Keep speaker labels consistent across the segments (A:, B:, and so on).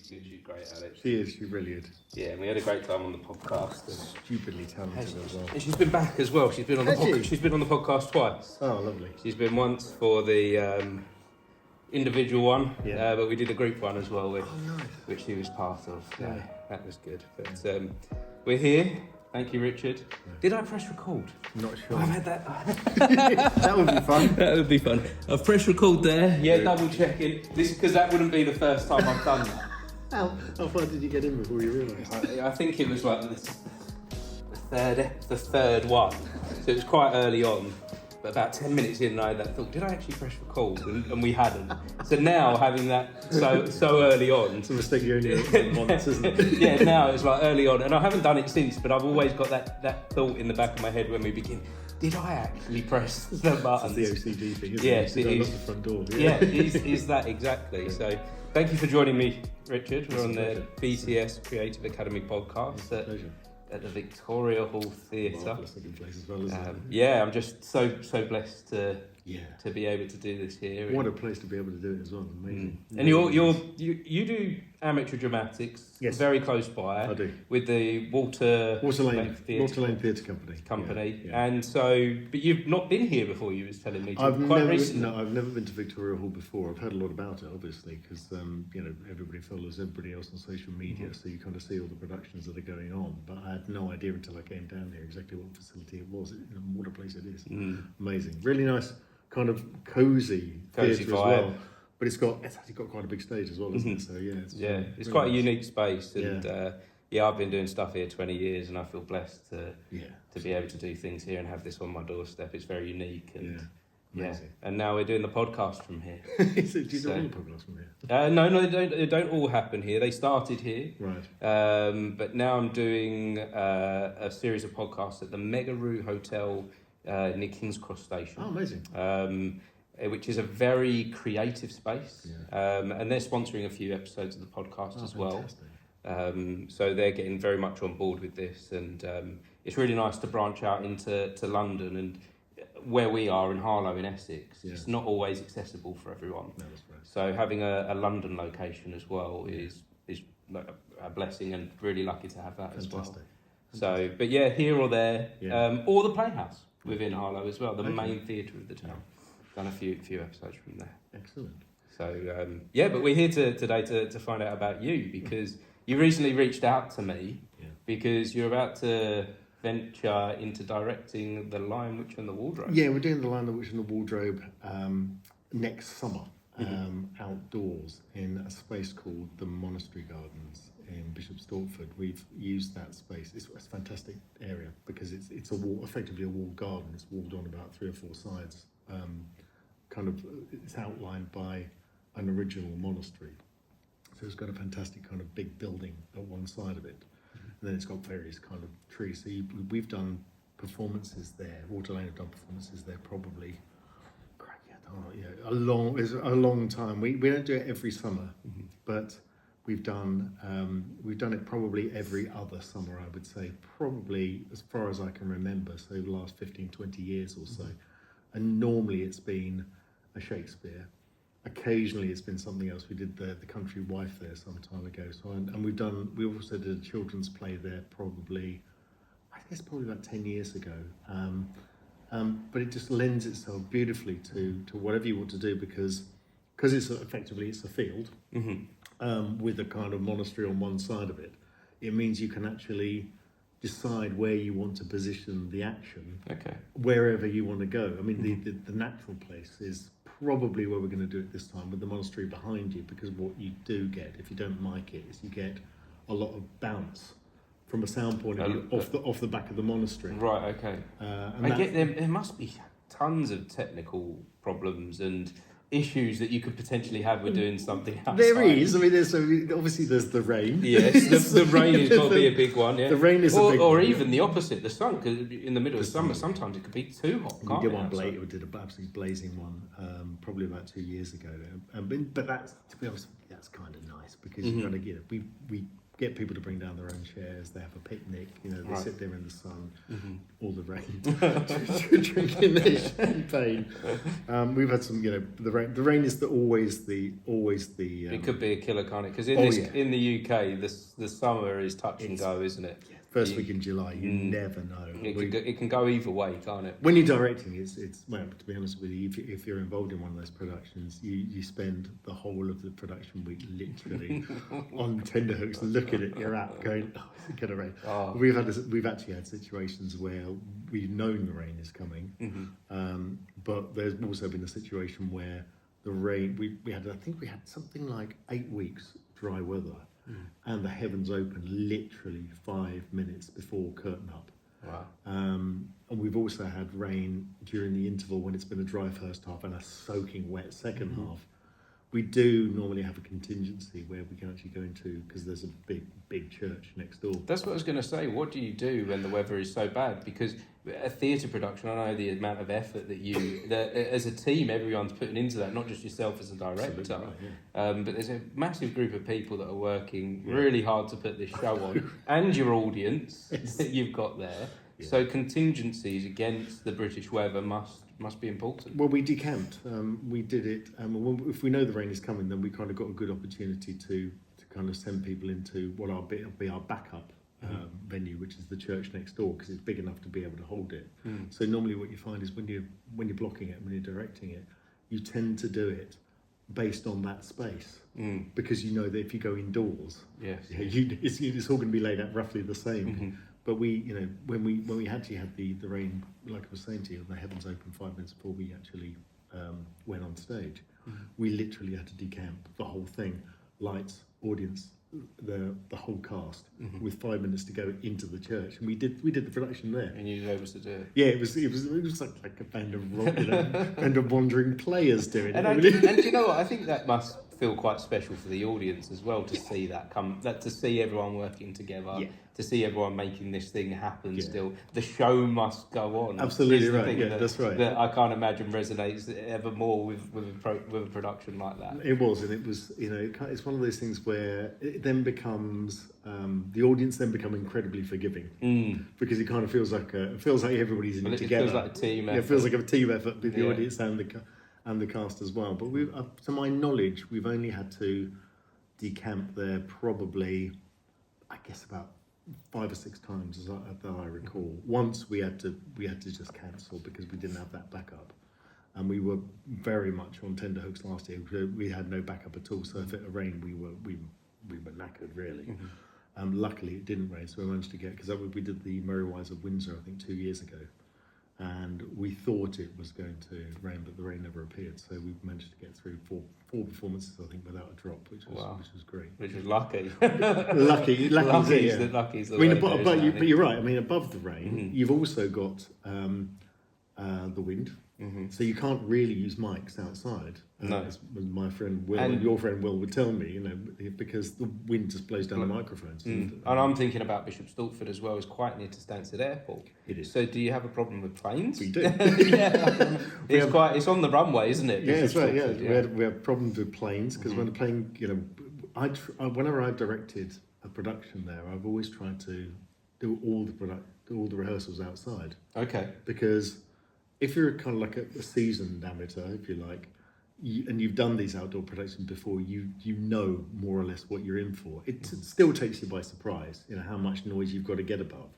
A: good. She's great, Alex.
B: She is. She really is.
A: Yeah, and we had a great time on the podcast.
B: Stupidly talented as well.
A: And she's been back as well. She's been on the podcast. She's been on the podcast twice.
B: Oh, lovely.
A: She's been once for the individual one,
B: Yeah.
A: but we did a group one as well,
B: Nice.
A: which she was part of.
B: Yeah.
A: That was good. But we're here. Thank you, Richard. Did I press record?
B: Not sure.
A: I've had that.
B: That would be fun.
A: That would be fun. I've pressed record there. Yeah, double checking. This because that wouldn't be the first time I've done that.
B: How far did you get in before you realised?
A: I think it was like the third one. So it was quite early on. But about 10 minutes in, I thought, did I actually press record? And we hadn't. So now having that so early on.
B: It's a mistake you only make once, isn't it?
A: Yeah, now it's like early on. And I haven't done it since, but I've always got that thought in the back of my head when we begin. Did I actually press the button?
B: It's the OCD thing, isn't
A: yes,
B: it?
A: Yes, it is.
B: The front door.
A: Yeah, is that exactly. Yeah. So thank you for joining me, Richard. We're on the BTS Creative Academy Podcast at the Victoria Hall Theatre.
B: Marvellous looking place as well, isn't it?
A: Yeah, I'm just so blessed to be able to do this here.
B: What a place to be able to do it as well. Amazing.
A: And you do amateur dramatics, very close by.
B: I do.
A: With the Water Lane
B: Theatre
A: Company.
B: Yeah.
A: And so, but you've not been here before. You was telling me recently.
B: No, I've never been to Victoria Hall before. I've heard a lot about it, obviously, because everybody follows everybody else on social media, so you kind of see all the productions that are going on. But I had no idea until I came down here exactly what facility it was. What a place it is. Amazing, really nice, kind of cozy theatre as well. But it's actually got quite a big stage as well, isn't it? So
A: it's quite a unique space, and I've been doing stuff here 20 years, and I feel blessed to be able to do things here and have this on my doorstep. It's very unique, and and now we're doing the podcast from here.
B: Do you do all the podcasts from here?
A: No, they don't all happen here. They started here,
B: right?
A: But now I'm doing a series of podcasts at the Megaroo Hotel near King's Cross Station.
B: Oh, amazing.
A: Which is a very creative space, and they're sponsoring a few episodes of the podcast as well. So they're getting very much on board with this, and it's really nice to branch out into London and where we are in Harlow in Essex. It's not always accessible for everyone.
B: No, that's right.
A: So having a London location as well is a blessing, and really lucky to have that as well. So, but here or there, or the Playhouse within Harlow as well, the main theatre of the town. Done a few episodes from there.
B: Excellent.
A: So but we're here today to find out about you, because you recently reached out to me because you're about to venture into directing The Lion, Witch and the Wardrobe.
B: Yeah, we're doing The Lion, the Witch and the Wardrobe next summer, outdoors in a space called the Monastery Gardens in Bishop Stortford. We've used that space. It's a fantastic area because it's effectively a walled garden. It's walled on about 3 or 4 sides. It's outlined by an original monastery, so it's got a fantastic kind of big building at one side of it, and then it's got various kind of trees. So we've done performances there. Water Lane have done performances there probably a long time. We don't do it every summer, but we've done it probably every other summer, I would say, probably as far as I can remember, so the last 15-20 years or so. And normally it's been a Shakespeare. Occasionally it's been something else. We did the Country Wife there some time ago. So we also did a children's play there probably about 10 years ago. But it just lends itself beautifully to whatever you want to do, because it's effectively a field with a kind of monastery on one side of it. It means you can actually decide where you want to position the action, wherever you want to go. I mean, the natural place is probably where we're going to do it this time, with the monastery behind you, because what you do get, if you don't mic it, is you get a lot of bounce from a sound point of view off the back of the monastery.
A: Right, okay. There must be tons of technical problems and issues that you could potentially have with doing something outside.
B: There is. I mean, obviously there's the rain.
A: Yes, the rain has got to be a big one. Yeah.
B: The rain is a big one. Or
A: even the opposite, the sun. Because in the middle of summer, sometimes it could be too hot.
B: We did one. We did an absolutely blazing one, probably about 2 years ago. But that's, to be honest, that's kind of nice, because you kind of we get people to bring down their own chairs. They have a picnic. You know, they sit there in the sun, all the rain, drinking their champagne. We've had some. You know, the rain is always the.
A: It could be a killer, can't it? Because in the UK, the summer is touch and go, isn't it?
B: Yeah. First week in July, you never know.
A: It can go either way, can't it?
B: When you're directing, it's well, to be honest with you, if you're involved in one of those productions, you spend the whole of the production week literally on tenterhooks, looking at your app, going, "Oh, is it going to rain?" Oh. We've actually had situations where we've known the rain is coming, but there's also been a situation where the rain we had something like 8 weeks dry weather. And the heavens open literally 5 minutes before curtain up.
A: Wow.
B: And we've also had rain during the interval when it's been a dry first half and a soaking wet second half. We do normally have a contingency where we can actually go into, because there's a big church next door.
A: That's what I was going to say. What do you do when the weather is so bad? Because a theatre production, I know the amount of effort that as a team, everyone's putting into that, not just yourself as a director.
B: Right, yeah.
A: But there's a massive group of people that are working really hard to put this show on, and your audience that you've got there. Yeah. So contingencies against the British weather must be important.
B: Well, we decamped. We did it. If we know the rain is coming, then we kind of got a good opportunity to kind of send people into what will be our backup venue, which is the church next door, because it's big enough to be able to hold it. So normally what you find is when you're blocking it, when you're directing it, you tend to do it based on that space, because you know that if you go indoors, it's all going to be laid out roughly the same. But we, you know, when we actually had the rain, like I was saying to you, the heavens opened 5 minutes before we actually went on stage. We literally had to decamp the whole thing, lights, audience, the whole cast, with 5 minutes to go into the church, and we did the production there.
A: And you were able to do it.
B: Yeah, it was like a band of wandering players doing it.
A: And you know what? I think that must feel quite special for the audience as well, to see to see everyone working together, to see everyone making this thing happen. Still, the show must go on.
B: Absolutely right. Yeah, that's right.
A: That I can't imagine resonates ever more with a production like that.
B: It was, you know, it's one of those things where it then becomes the audience then become incredibly forgiving, because it kind of feels like everybody's in it together.
A: It feels like a team effort.
B: Yeah, it feels like a team effort with the audience and the cast as well. But to my knowledge, we've only had to decamp there probably, I guess, about 5 or 6 times that I recall. Once we had to just cancel because we didn't have that backup, and we were very much on tenterhooks last year. We had no backup at all, so if it rained, we were knackered really. Luckily, it didn't rain, so we managed to get, because we did the Merry Wives of Windsor, I think 2 years ago. And we thought it was going to rain, but the rain never appeared. So we managed to get through four performances, I think, without a drop, which was great.
A: Which was lucky.
B: Lucky's
A: the way.
B: But you're right. I mean, above the rain, you've also got the wind. So you can't really use mics outside.
A: No.
B: As my friend Will and your friend Will would tell me, you know, because the wind just blows down the microphones.
A: And I'm thinking about Bishop Stortford as well. It's quite near to Stansted Airport.
B: It is.
A: So do you have a problem with planes?
B: We do.
A: It's on the runway, isn't it?
B: Yeah, that's right. Yeah. We have problems with planes, because when a plane, you know, whenever I've directed a production there, I've always tried to do all the rehearsals outside.
A: Okay.
B: Because if you're kind of like a seasoned amateur, if you like, and you've done these outdoor productions before, you know more or less what you're in for. It still takes you by surprise, you know, how much noise you've got to get above.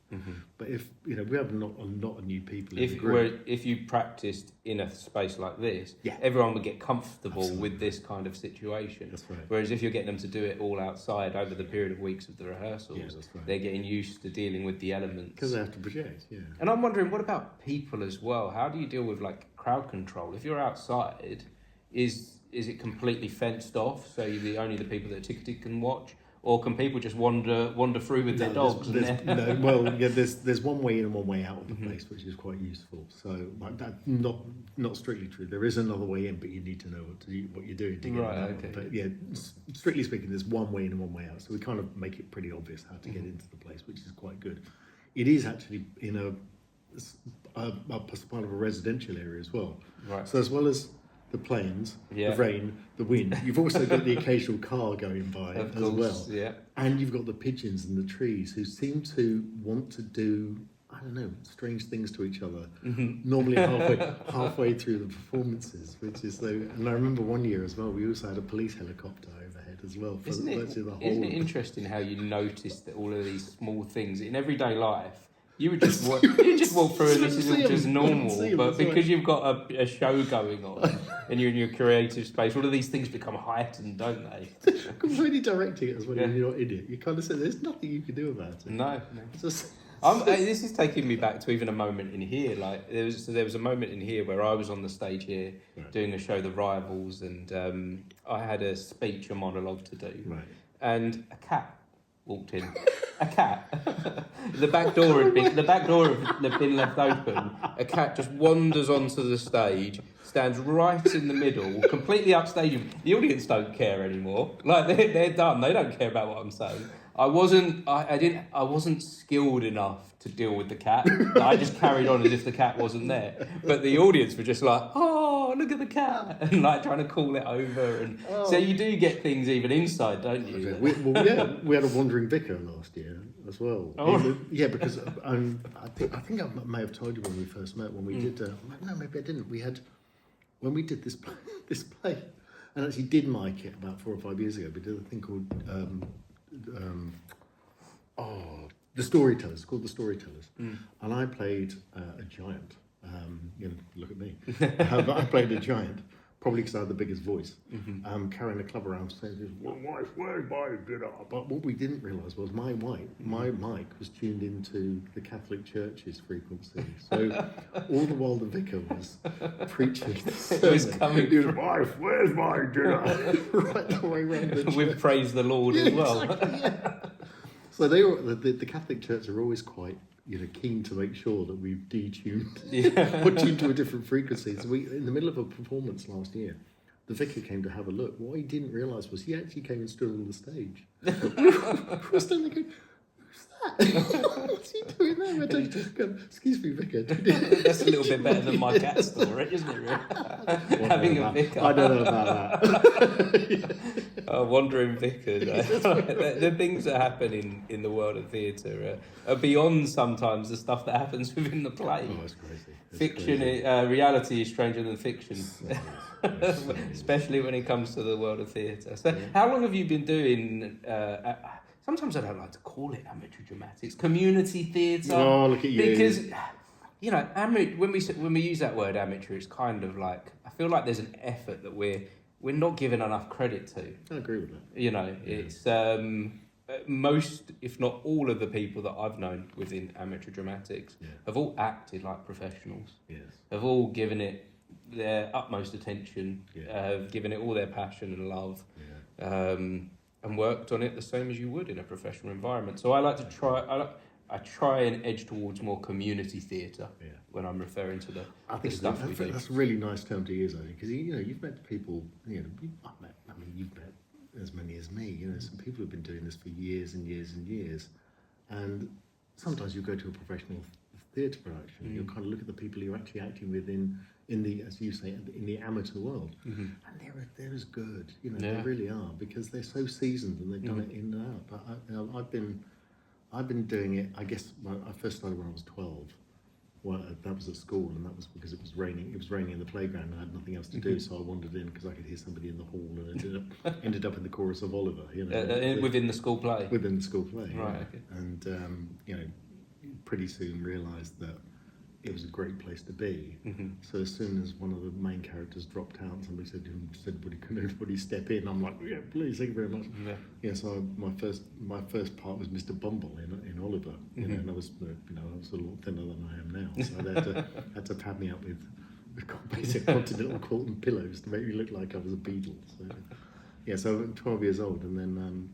B: But if, you know, we have not a lot of new people in the group.
A: If you practiced in a space like this, everyone would get comfortable with this kind of situation.
B: That's right.
A: Whereas if you're getting them to do it all outside over the period of weeks of the rehearsals, they're getting used to dealing with the elements.
B: Because they have to project,
A: And I'm wondering, what about people as well? How do you deal with like crowd control? If you're outside, is it completely fenced off, so only the people that are ticketed can watch, or can people just wander through with their dogs?
B: There's one way in and one way out of the place, which is quite useful. So like that, not strictly true. There is another way in, but you need to know what you're doing to get out.
A: Okay.
B: But yeah, strictly speaking, there's one way in and one way out. So we kind of make it pretty obvious how to get into the place, which is quite good. It is actually in a part of a residential area as well.
A: Right.
B: So as well as the planes,
A: Yeah.
B: the rain, the wind. You've also got the occasional car going by
A: Of
B: as
A: course,
B: well.
A: yeah.
B: And you've got the pigeons and the trees who seem to want to do, I don't know, strange things to each other. Normally halfway through the performances, which is and I remember one year as well, we also had a police helicopter overhead as well. For
A: Isn't it interesting how you notice that all of these small things in everyday life, you would just walk through and this is all just normal, but because you've got a show going on and you're in your creative space, all of these things become heightened, don't they?
B: Completely directing it as well. When you're not in it, you kind of say there's nothing you can do about it.
A: No.
B: It's just...
A: This is taking me back to even a moment in here. Like there was a moment in here where I was on the stage here doing a show, The Rivals, and I had a speech, a monologue to do, and a cat walked in. A cat. The back door had been left open. A cat just wanders onto the stage, stands right in the middle, completely upstaging. The audience don't care anymore. Like they're done. They don't care about what I'm saying. I wasn't skilled enough to deal with the cat. I just carried on as if the cat wasn't there. But the audience were just like, oh, look at the cat, and like trying to call it over. And so you do get things even inside, don't you?
B: We had a wandering vicar last year as well.
A: Oh.
B: Because I think I may have told you when we first met, when we did. No, maybe I didn't. When we did this play, and actually did mic it about 4 or 5 years ago. We did a thing called. The Storytellers, called The Storytellers. And I played a giant. Look at me. But I played a giant, probably because I had the biggest voice, carrying a club around saying, "Wife, where's my dinner?" But what we didn't realise was my mic was tuned into the Catholic Church's frequency. So all the while the vicar was preaching,
A: it was coming from...
B: "Wife, where's my dinner?" Right the way around the church.
A: With Praise the Lord as well.
B: Exactly, yeah. So the Catholic Church are always quite keen to make sure that we've detuned or tuned to a different frequency. So in the middle of a performance last year, the vicar came to have a look. What he didn't realise was he actually came and stood on the stage. We were standing there going, "Who's that? What's he doing there?" We're just going, "Excuse me, vicar."
A: That's a little bit better than my cat story, isn't it? Really? Having a vicar.
B: I don't know about that.
A: A wandering vicar. The things that happen in the world of theatre are beyond sometimes the stuff that happens within the play.
B: Oh, it's crazy.
A: Fiction, reality is stranger than fiction, especially when it comes to the world of theatre. So, how long have you been doing? Sometimes I don't like to call it amateur dramatics, community theatre.
B: Oh, look at you!
A: Because when we use that word amateur, it's kind of like I feel like there's an effort that we're not given enough credit to.
B: I agree with that.
A: It's most, if not all, of the people that I've known within amateur dramatics have all acted like professionals.
B: Yes.
A: Have all given it their utmost attention. Have given it all their passion and love. And worked on it the same as you would in a professional environment. So I like to try. I try and edge towards more community theatre when I'm referring to the stuff we do.
B: That's a really nice term to use, I think, because you've met people. You've met as many as me. Some people who've been doing this for years and years and years, and sometimes you go to a professional theatre production, and you'll kind of look at the people you're actually acting with in the, as you say, in the amateur world, and they're as good. They really are, because they're so seasoned and they've done it in and out. But I've been doing it, I guess, I first started when I was 12. Well, that was at school, and that was because it was raining. It was raining in the playground, and I had nothing else to do, so I wandered in because I could hear somebody in the hall, and ended up in the chorus of Oliver.
A: Within the school play.
B: Within the school play,
A: right? Okay.
B: And pretty soon realised that it was a great place to be. So as soon as one of the main characters dropped out, somebody said to him, "Can anybody step in?" I'm like, "Yeah, please, thank you very much." So my first part was Mr. Bumble in Oliver, and I was a lot thinner than I am now, so they had to pad me up with basic continental cotton pillows to make me look like I was a beetle. So I'm 12 years old, and then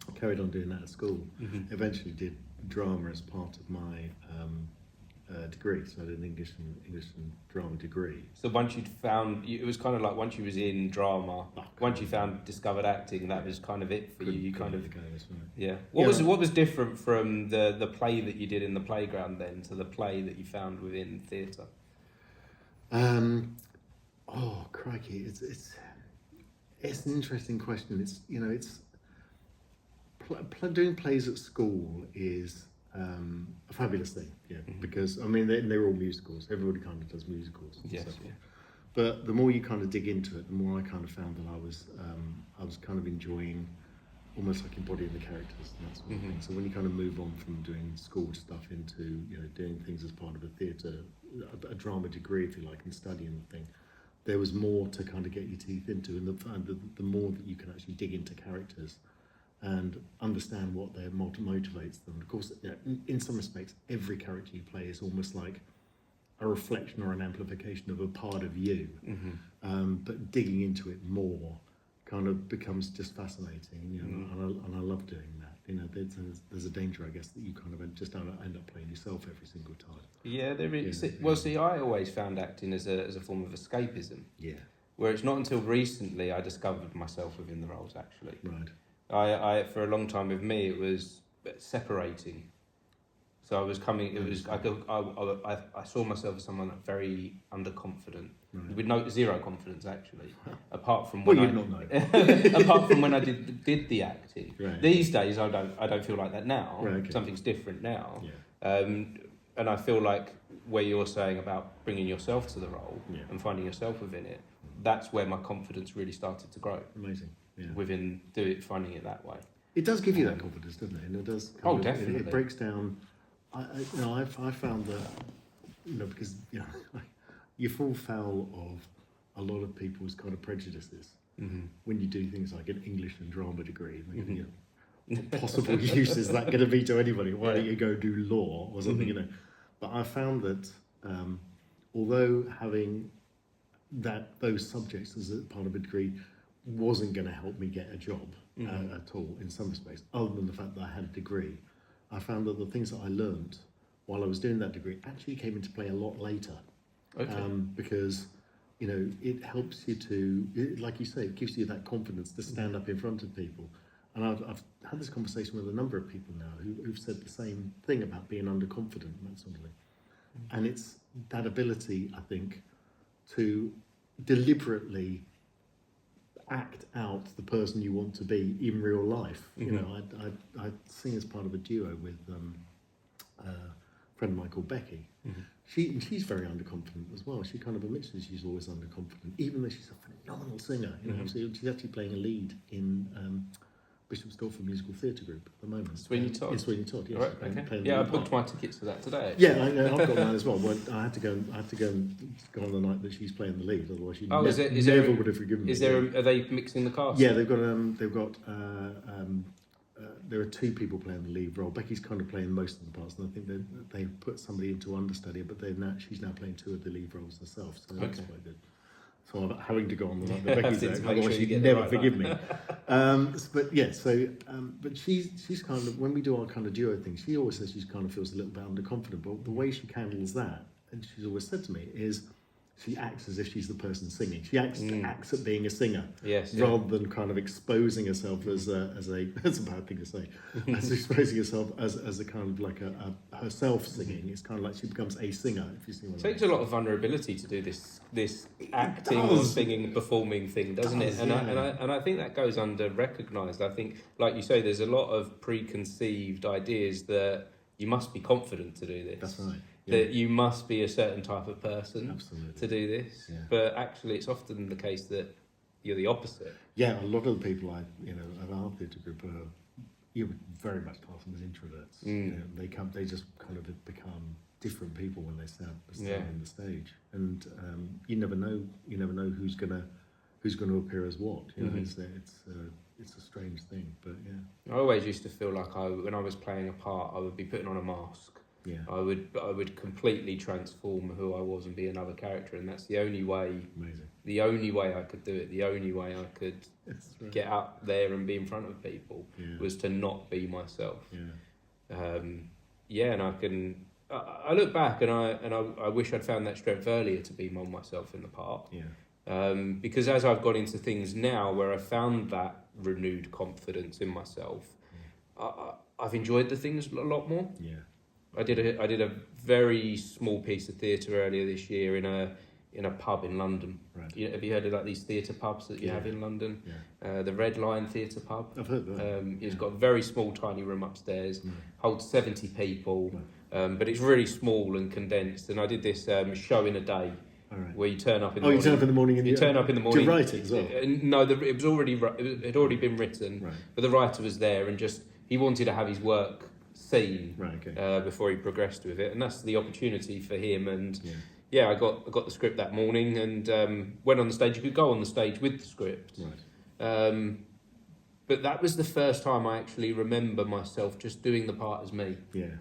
B: I carried on doing that at school. Eventually did drama as part of my degree, so I did an English and drama degree.
A: So once you'd found, it was kind of like once you was in drama, once you discovered acting, that was kind of it for you. You kind of What was different from the play that you did in the playground then to the play that you found within theatre?
B: Oh, crikey! It's an interesting question. It's doing plays at school is a fabulous thing. Yeah, because I mean they're all musicals. Everybody kind of does musicals.
A: Yes.
B: So yeah. But the more you kind of dig into it, the more I kind of found that I was kind of enjoying almost like embodying the characters and that sort of thing. So when you kind of move on from doing school stuff into doing things as part of a theatre, a drama degree if you like, and studying the thing, there was more to kind of get your teeth into, and the more that you can actually dig into characters and understand what their motivates them. Of course, in some respects, every character you play is almost like a reflection or an amplification of a part of you. But digging into it more kind of becomes just fascinating, and I love doing that. There's a danger, I guess, that you kind of just end up playing yourself every single time.
A: Yeah, there is. Well, see, I always found acting as a form of escapism.
B: Yeah.
A: Where it's not until recently I discovered myself within the roles, actually.
B: Right.
A: I for a long time with me, it was separating. So I was coming. It was I saw myself as someone very underconfident, with zero confidence actually. Apart from when apart from when I did the acting.
B: Right.
A: These days I don't feel like that now.
B: Right, okay.
A: Something's different now.
B: Yeah.
A: And I feel like where you're saying about bringing yourself to the role and finding yourself within it, that's where my confidence really started to grow.
B: Amazing. Yeah.
A: Within finding it that way.
B: It does give you that confidence, doesn't it? And it does.
A: Definitely.
B: It breaks down. I found that because you fall foul of a lot of people's kind of prejudices when you do things like an English and drama degree. What possible use is that going to be to anybody? Why don't you go do law or something? But I found that although having those subjects as a part of a degree wasn't going to help me get a job at all in some respects, other than the fact that I had a degree, I found that the things that I learned while I was doing that degree actually came into play a lot later.
A: Okay.
B: Because it helps you to, like you say, it gives you that confidence to stand up in front of people. And I've had this conversation with a number of people now who've said the same thing about being underconfident and that sort of thing. And it's that ability, I think, to deliberately act out the person you want to be in real life. I sing as part of a duo with a friend of mine called Becky. She's very underconfident as well. She kind of admits that she's always underconfident, even though she's a phenomenal singer. So she's actually playing a lead in Bishop Stortford Musical Theatre Group at the moment.
A: Sweeney Todd.
B: In Sweeney Todd, yes.
A: Right, okay. I booked my tickets for that today.
B: Yeah, I know. I've got mine as well. But I had to go and go on the night that she's playing the lead. Otherwise, she never would have forgiven me.
A: Are they mixing the cast?
B: Yeah, they've got. There are two people playing the lead role. Becky's kind of playing most of the parts, and I think they put somebody into understudy, but she's now playing two of the lead roles herself. So that's quite good. So I'm having to go on the night that Becky's there, otherwise she'd never forgive me. But she's kind of, when we do our kind of duo thing, she always says she kind of feels a little bit underconfident, but the way she handles that, and she's always said to me, is she acts as if she's the person singing. She acts at being a singer, rather than kind of exposing herself as that's a bad thing to say, as exposing herself as a kind of like a herself singing. It's kind of like she becomes a singer. If you see what I mean.
A: It takes a lot of vulnerability to do this acting or singing, performing thing, doesn't it? And I think that goes under recognised. I think, like you say, there's a lot of preconceived ideas that you must be confident to do this.
B: That's right.
A: That you must be a certain type of person
B: Absolutely.
A: To do this, but actually it's often the case that you're the opposite.
B: Yeah, a lot of the people at our theatre group are very much class them as introverts. They just kind of become different people when they stand on the stage, and you never know who's gonna appear as what. It's a strange thing, but yeah.
A: I always used to feel like when I was playing a part, I would be putting on a mask.
B: Yeah.
A: I would completely transform who I was and be another character, and that's the only way.
B: Amazing.
A: The only way I could do it, the only way I could get up there and be in front of people was to not be myself.
B: Yeah.
A: And I look back and I wish I'd found that strength earlier to be myself in the part.
B: Yeah.
A: Because as I've got into things now where I found that renewed confidence in myself, I've enjoyed the things a lot more.
B: Yeah.
A: I did a very small piece of theatre earlier this year in in a pub in London.
B: Right.
A: Have you heard of like these theatre pubs that you have in London?
B: Yeah.
A: The Red Lion Theatre Pub.
B: I've heard that.
A: It's got a very small, tiny room upstairs, holds 70 people,
B: Right.
A: but it's really small and condensed. And I did this show in a day.
B: Right.
A: Where you turn up in the morning.
B: You turn up in the morning.
A: You turn up in the morning.
B: Did you write it as well?
A: No, it had already been written,
B: right.
A: but the writer was there and he wanted to have his work seen
B: right,
A: before he progressed with it, and that's the opportunity for him. And I got the script that morning and went on the stage. You could go on the stage with the script,
B: right.
A: But that was the first time I actually remember myself just doing the part as me,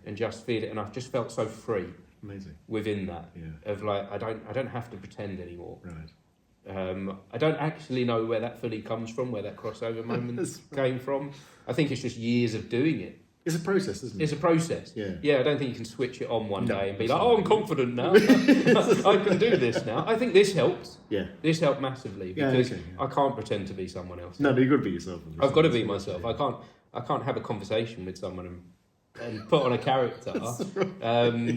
A: and just feel it, and I've just felt so free.
B: Amazing.
A: Within that, of like I don't have to pretend anymore.
B: Right.
A: I don't actually know where that fully comes from, where that crossover moment came from. I think it's just years of doing it.
B: It's a process, isn't it?
A: It's a process.
B: Yeah.
A: I don't think you can switch it on one day and be like, oh, I'm confident now. I can do this now. I think this helped.
B: Yeah.
A: This helped massively because I can't pretend to be someone else.
B: No, you've got to be yourself.
A: I've got to be myself. I can't have a conversation with someone and put on a character.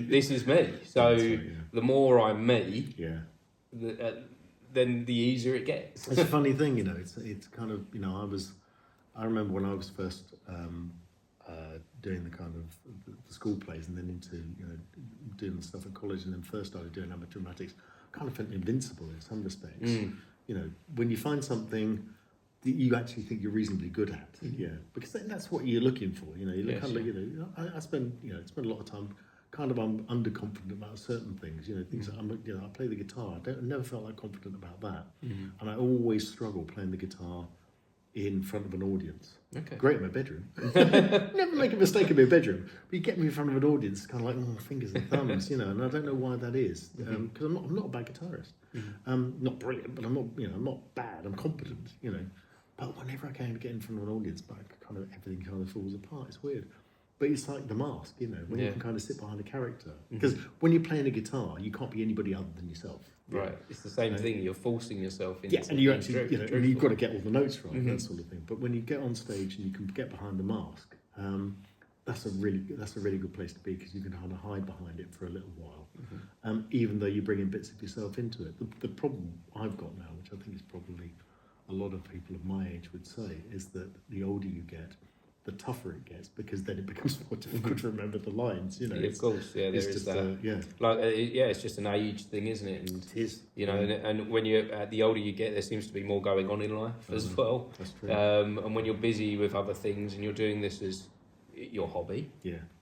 A: This is me. So the more I'm me, then the easier it gets.
B: It's a funny thing, it's kind of, I remember when I was first doing the kind of the school plays and then into, doing stuff at college and then first started doing amateur dramatics, kind of felt invincible in some respects. When you find something that you actually think you're reasonably good at, because that's what you're looking for. I spend a lot of time kind of underconfident about certain things. Things that I play the guitar. I never felt that confident about that, and I always struggle playing the guitar in front of an audience.
A: Okay.
B: Great in my bedroom. Never make a mistake in my bedroom. But you get me in front of an audience, it's kind of like fingers and thumbs, and I don't know why that is. Because I'm not a bad guitarist. Not brilliant, but I'm not bad. I'm competent. But whenever I can get in front of an audience, everything kind of falls apart. It's weird. But it's like The Mask, when you can kind of sit behind a character. Because when you're playing a guitar, you can't be anybody other than yourself.
A: Right, it's the same thing. You're forcing yourself into.
B: Yeah, and you actually, and you've got to get all the notes right, that sort of thing. But when you get on stage and you can get behind the mask, that's a really good place to be because you can kind of hide behind it for a little while, even though you're bringing bits of yourself into it. The problem I've got now, which I think is probably a lot of people of my age would say, is that the older you get, the tougher it gets because then it becomes more difficult to remember the lines.
A: Of course, there is that. It's just an age thing, isn't it? And
B: it is.
A: And when you're the older you get, there seems to be more going on in life as well.
B: That's true.
A: And when you're busy with other things and you're doing this as your hobby,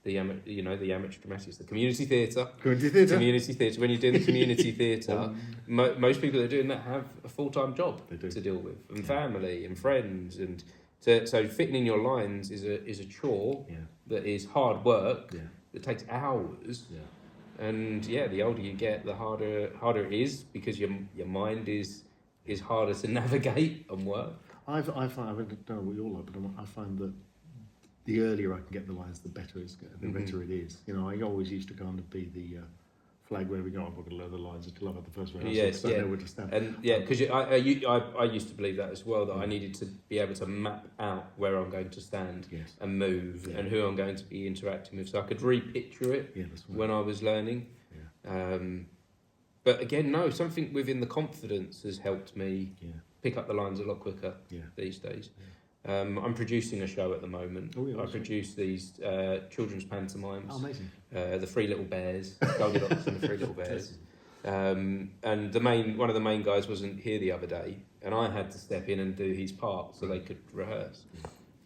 A: the amateur dramatics, the community theatre. When you're doing the community theatre, most people that are doing that have a full-time job to deal with, and family and friends and. So fitting in your lines is a chore that is hard work that takes hours, and the older you get, the harder it is because your mind is harder to navigate and work.
B: I don't know what you're like, but I find that the earlier I can get the lines, the better it is. I always used to kind of be the flag where we go. I'm not going to learn the lines until I've had the first rehearsal. I know where to stand.
A: And because I used to believe that as well, that I needed to be able to map out where I'm going to stand and move and who I'm going to be interacting with, so I could repicture it when I was learning. But again, something within the confidence has helped me pick up the lines a lot quicker these days. I'm producing a show at the moment. I produce these children's pantomimes.
B: Oh, amazing.
A: The Three Little Bears, Goldilocks and the Three Little Bears. And one of the main guys wasn't here the other day, and I had to step in and do his part so they could rehearse.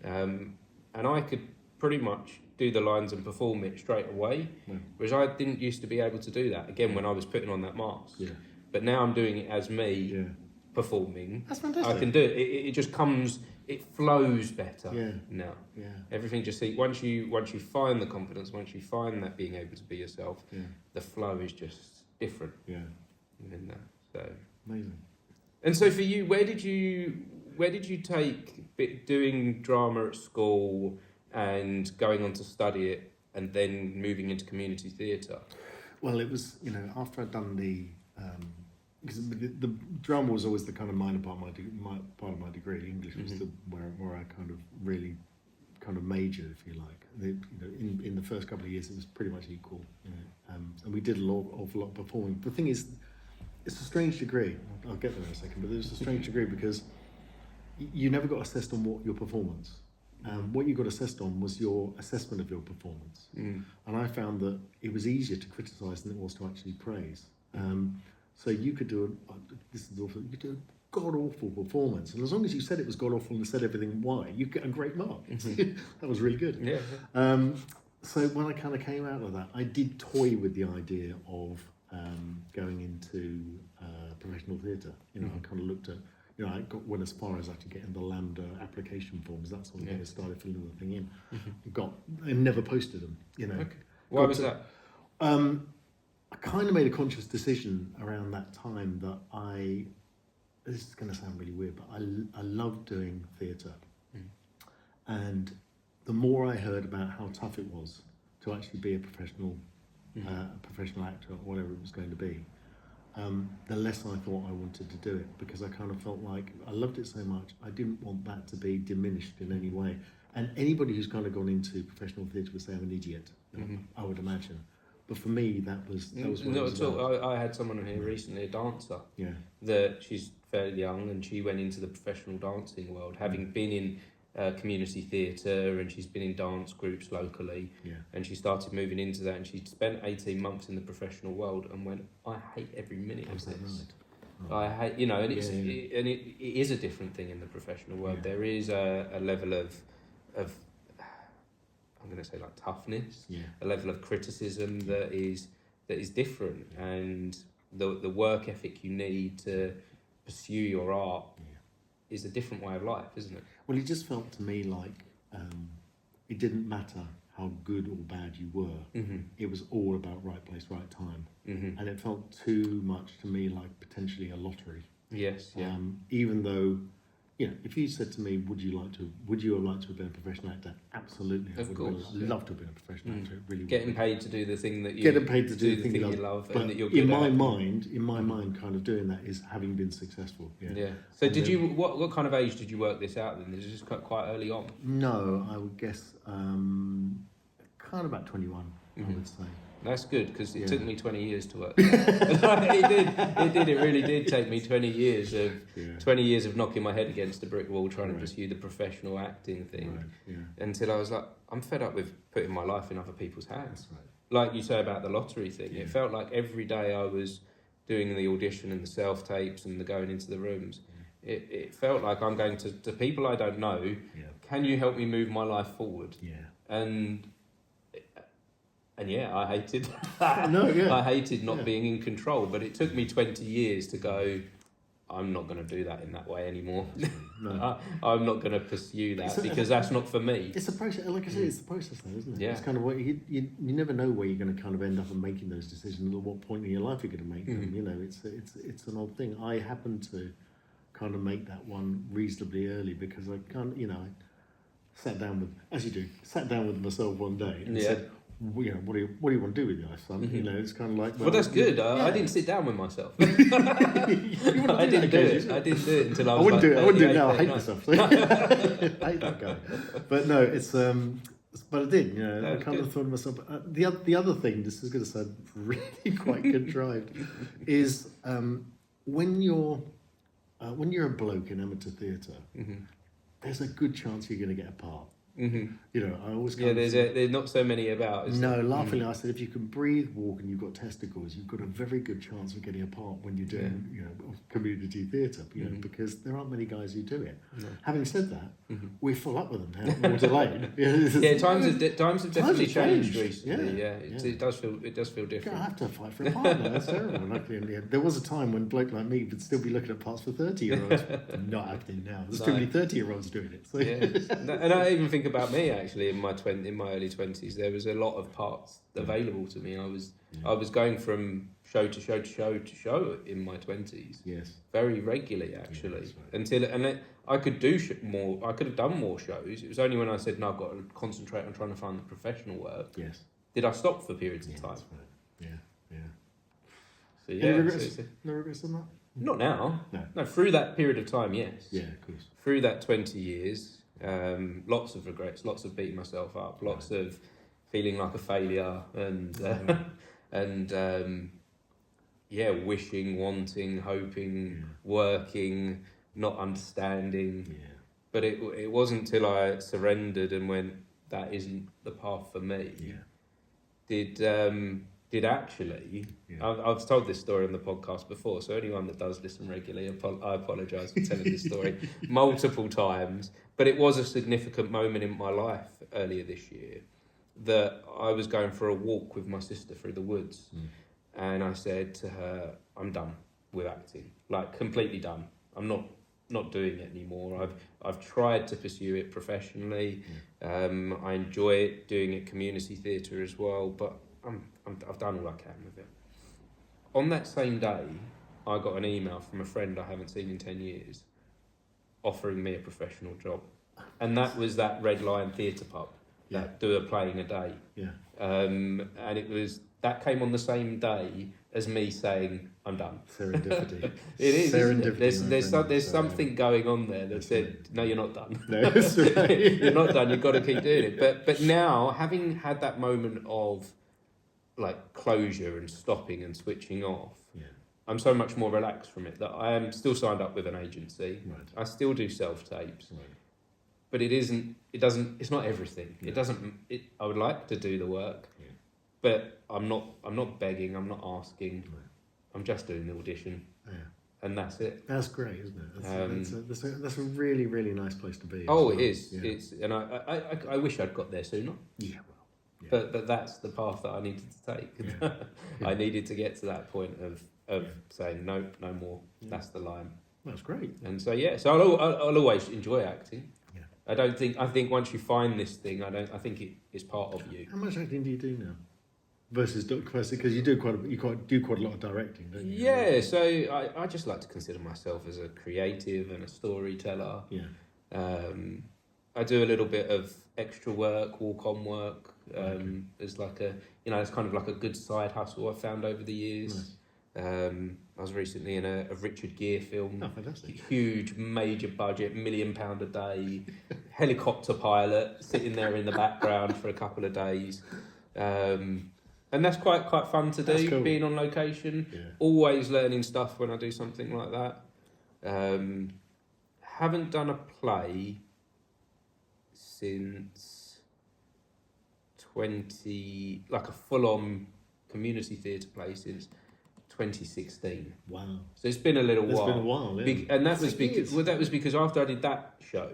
A: And I could pretty much do the lines and perform it straight away, whereas I didn't used to be able to do that, again, when I was putting on that mask. But now I'm doing it as me performing.
B: That's fantastic.
A: I can do it. It just comes... It flows better now. Everything just once you find the confidence, once you find that being able to be yourself, the flow is just different. In that, so
B: amazing.
A: And so for you, where did you take doing drama at school and going on to study it, and then moving into community theatre?
B: Well, it was after I'd done the. Because the drama was always the kind of minor part of my degree. English was where I kind of really kind of majored, if you like. In the first couple of years, it was pretty much equal. And we did an awful lot of performing. The thing is, it's a strange degree. I'll get there in a second, but there's a strange degree because you never got assessed on what your performance. What you got assessed on was your assessment of your performance. And I found that it was easier to criticise than it was to actually praise. So you could do this is awful. You could do a god-awful performance, and as long as you said it was god-awful and said everything why, you get a great mark. That was really good.
A: Yeah.
B: So when I kind of came out of that, I did toy with the idea of going into professional theatre. You know, I kind of looked at, you know, went as far as actually getting the Lambda application forms. That's when I started filling the thing in. I never posted them. You know,
A: okay. Why was that?
B: I kind of made a conscious decision around that time that this is going to sound really weird, but I love doing theatre. And the more I heard about how tough it was to actually be a professional actor or whatever it was going to be, the less I thought I wanted to do it, because I kind of felt like I loved it so much, I didn't want that to be diminished in any way. And anybody who's kind of gone into professional theatre would say I'm an idiot, I would imagine. But for me, that was what
A: not
B: it was
A: at all.
B: about.
A: I had someone on here recently, a dancer.
B: Yeah.
A: That she's fairly young, and she went into the professional dancing world, having been in community theatre, and she's been in dance groups locally.
B: Yeah.
A: And she started moving into that, and she spent 18 months in the professional world, and went, I hate every minute of this. Right? I hate, you know, and it is a different thing in the professional world. There is a level of I'm going to say like toughness, a level of criticism that is different, and the work ethic you need to pursue your art is a different way of life, isn't it?
B: Well, it just felt to me like it didn't matter how good or bad you were. It was all about right place, right time, and it felt too much to me like potentially a lottery.
A: Yes. Yeah.
B: Even though, you know, if you said to me, would you have liked to have been a professional actor? Absolutely, I would have loved to have been a professional actor. It really
A: getting paid to do the thing that you
B: getting paid to do the thing
A: you love,
B: but
A: and that you're good
B: in my
A: at.
B: mind, kind of doing that is having been successful. Yeah.
A: So did you? What kind of age did you work this out then? Is it just quite early on?
B: No, I would guess kind of about 21. I would say.
A: That's good, because it took me 20 years to work. It really did take me 20 years of knocking my head against a brick wall trying to pursue the professional acting thing, until I was like, I'm fed up with putting my life in other people's hands. Like you say about the lottery thing, it felt like every day I was doing the audition and the self-tapes and the going into the rooms, it felt like I'm going to people I don't know, can you help me move my life forward? And I hated that. I hated not being in control, but it took me 20 years to go, I'm not going to do that in that way anymore. I'm not going to pursue that because that's not for me.
B: It's a process, like I said, it's the process though, isn't it?
A: Yeah.
B: It's kind of what you never know where you're going to kind of end up in making those decisions, or what point in your life you're going to make them. You know, it's an odd thing. I happened to kind of make that one reasonably early because I kind of, I sat down with myself one day and said, what do you want to do with your life, son? You know, it's kind of like...
A: Well, that's good. I didn't sit down with myself. I didn't do it until I was
B: I wouldn't do it now. I hate myself. I hate that guy. But no, it's... but I did, I kind of thought to myself... the other thing, this is going to sound really quite contrived, is when you're a bloke in amateur theatre, there's a good chance you're going to get a part. I always
A: there's not so many about.
B: Laughingly, I said if you can breathe, walk, and you've got testicles, you've got a very good chance of getting a part when you're doing community theatre. Because there aren't many guys who do it. Having said that, we're full up with them now. Water Lane.
A: Times have definitely changed recently. It does feel different.
B: You don't have to fight for a partner. That's terrible. There was a time when a bloke like me would still be looking at parts for 30-year-olds. Not happening now. There's too many 30-year-olds doing it. So.
A: And I even think about me actually in my early 20s. There was a lot of parts available to me. I was going from show to show to show to show in my 20s.
B: Yes,
A: very regularly actually. I could do more. I could have done more shows. It was only when I said no, I've got to concentrate on trying to find the professional work.
B: Yes.
A: Did I stop for periods of time?
B: That's right. Yeah.
A: So
B: Any regrets? No regrets on that?
A: Not now.
B: No.
A: Through that period of time, yes.
B: Yeah, of course.
A: Through that 20 years. Lots of regrets, lots of beating myself up, lots of feeling like a failure, and wishing, wanting, hoping, working, not understanding.
B: Yeah.
A: But it wasn't until I surrendered and went, that isn't the path for me.
B: Yeah.
A: Did actually, I've told this story on the podcast before, so anyone that does listen regularly, I apologise for telling this story multiple times, but it was a significant moment in my life earlier this year that I was going for a walk with my sister through the woods, and I said to her, I'm done with acting, like completely done. I'm not doing it anymore. I've tried to pursue it professionally. I enjoy it, doing it community theatre as well, but I've done all I can with it. On that same day, I got an email from a friend I haven't seen in 10 years offering me a professional job. And that was that Red Lion Theatre pub that do a play in a day.
B: Yeah.
A: And that came on the same day as me saying, I'm done.
B: Serendipity.
A: It is,
B: Serendipity.
A: isn't it? There's something going on there that said, no, you're not done.
B: No, that's right.
A: You're not done, you've got to keep doing it. But now, having had that moment of like closure and stopping and switching off, I'm so much more relaxed from it that I am still signed up with an agency.
B: Right.
A: I still do self-tapes.
B: Right.
A: But it's not everything. No. I would like to do the work, but I'm not begging, I'm not asking.
B: Right.
A: I'm just doing the audition.
B: Yeah.
A: And that's it.
B: That's great, isn't it? That's a really, really nice place to be.
A: It is. Yeah. And I wish I'd got there sooner.
B: Yeah, well.
A: Yeah. But that's the path that I needed to take.
B: Yeah.
A: I needed to get to that point of saying no more. Yeah. That's the line.
B: That's great.
A: And so I'll always enjoy acting.
B: Yeah.
A: I think once you find this thing, I think it's part of you.
B: How much acting do you do now? Versus because you do quite a lot of directing, don't you?
A: Yeah, so I just like to consider myself as a creative and a storyteller.
B: Yeah.
A: I do a little bit of extra work, walk-on work. As like it's kind of like a good side hustle I've found over the years. Nice. I was recently in a Richard Gere film.
B: Oh, fantastic.
A: Huge, major budget, £1 million a day, helicopter pilot, sitting there in the background for a couple of days. And that's quite fun to do, cool. Being on location. Yeah. Always learning stuff when I do something like that. Haven't done a play since like a full-on community theatre play since 2016.
B: Wow!
A: So it's been a little while.
B: It's been a while, yeah.
A: And that was because after I did that show,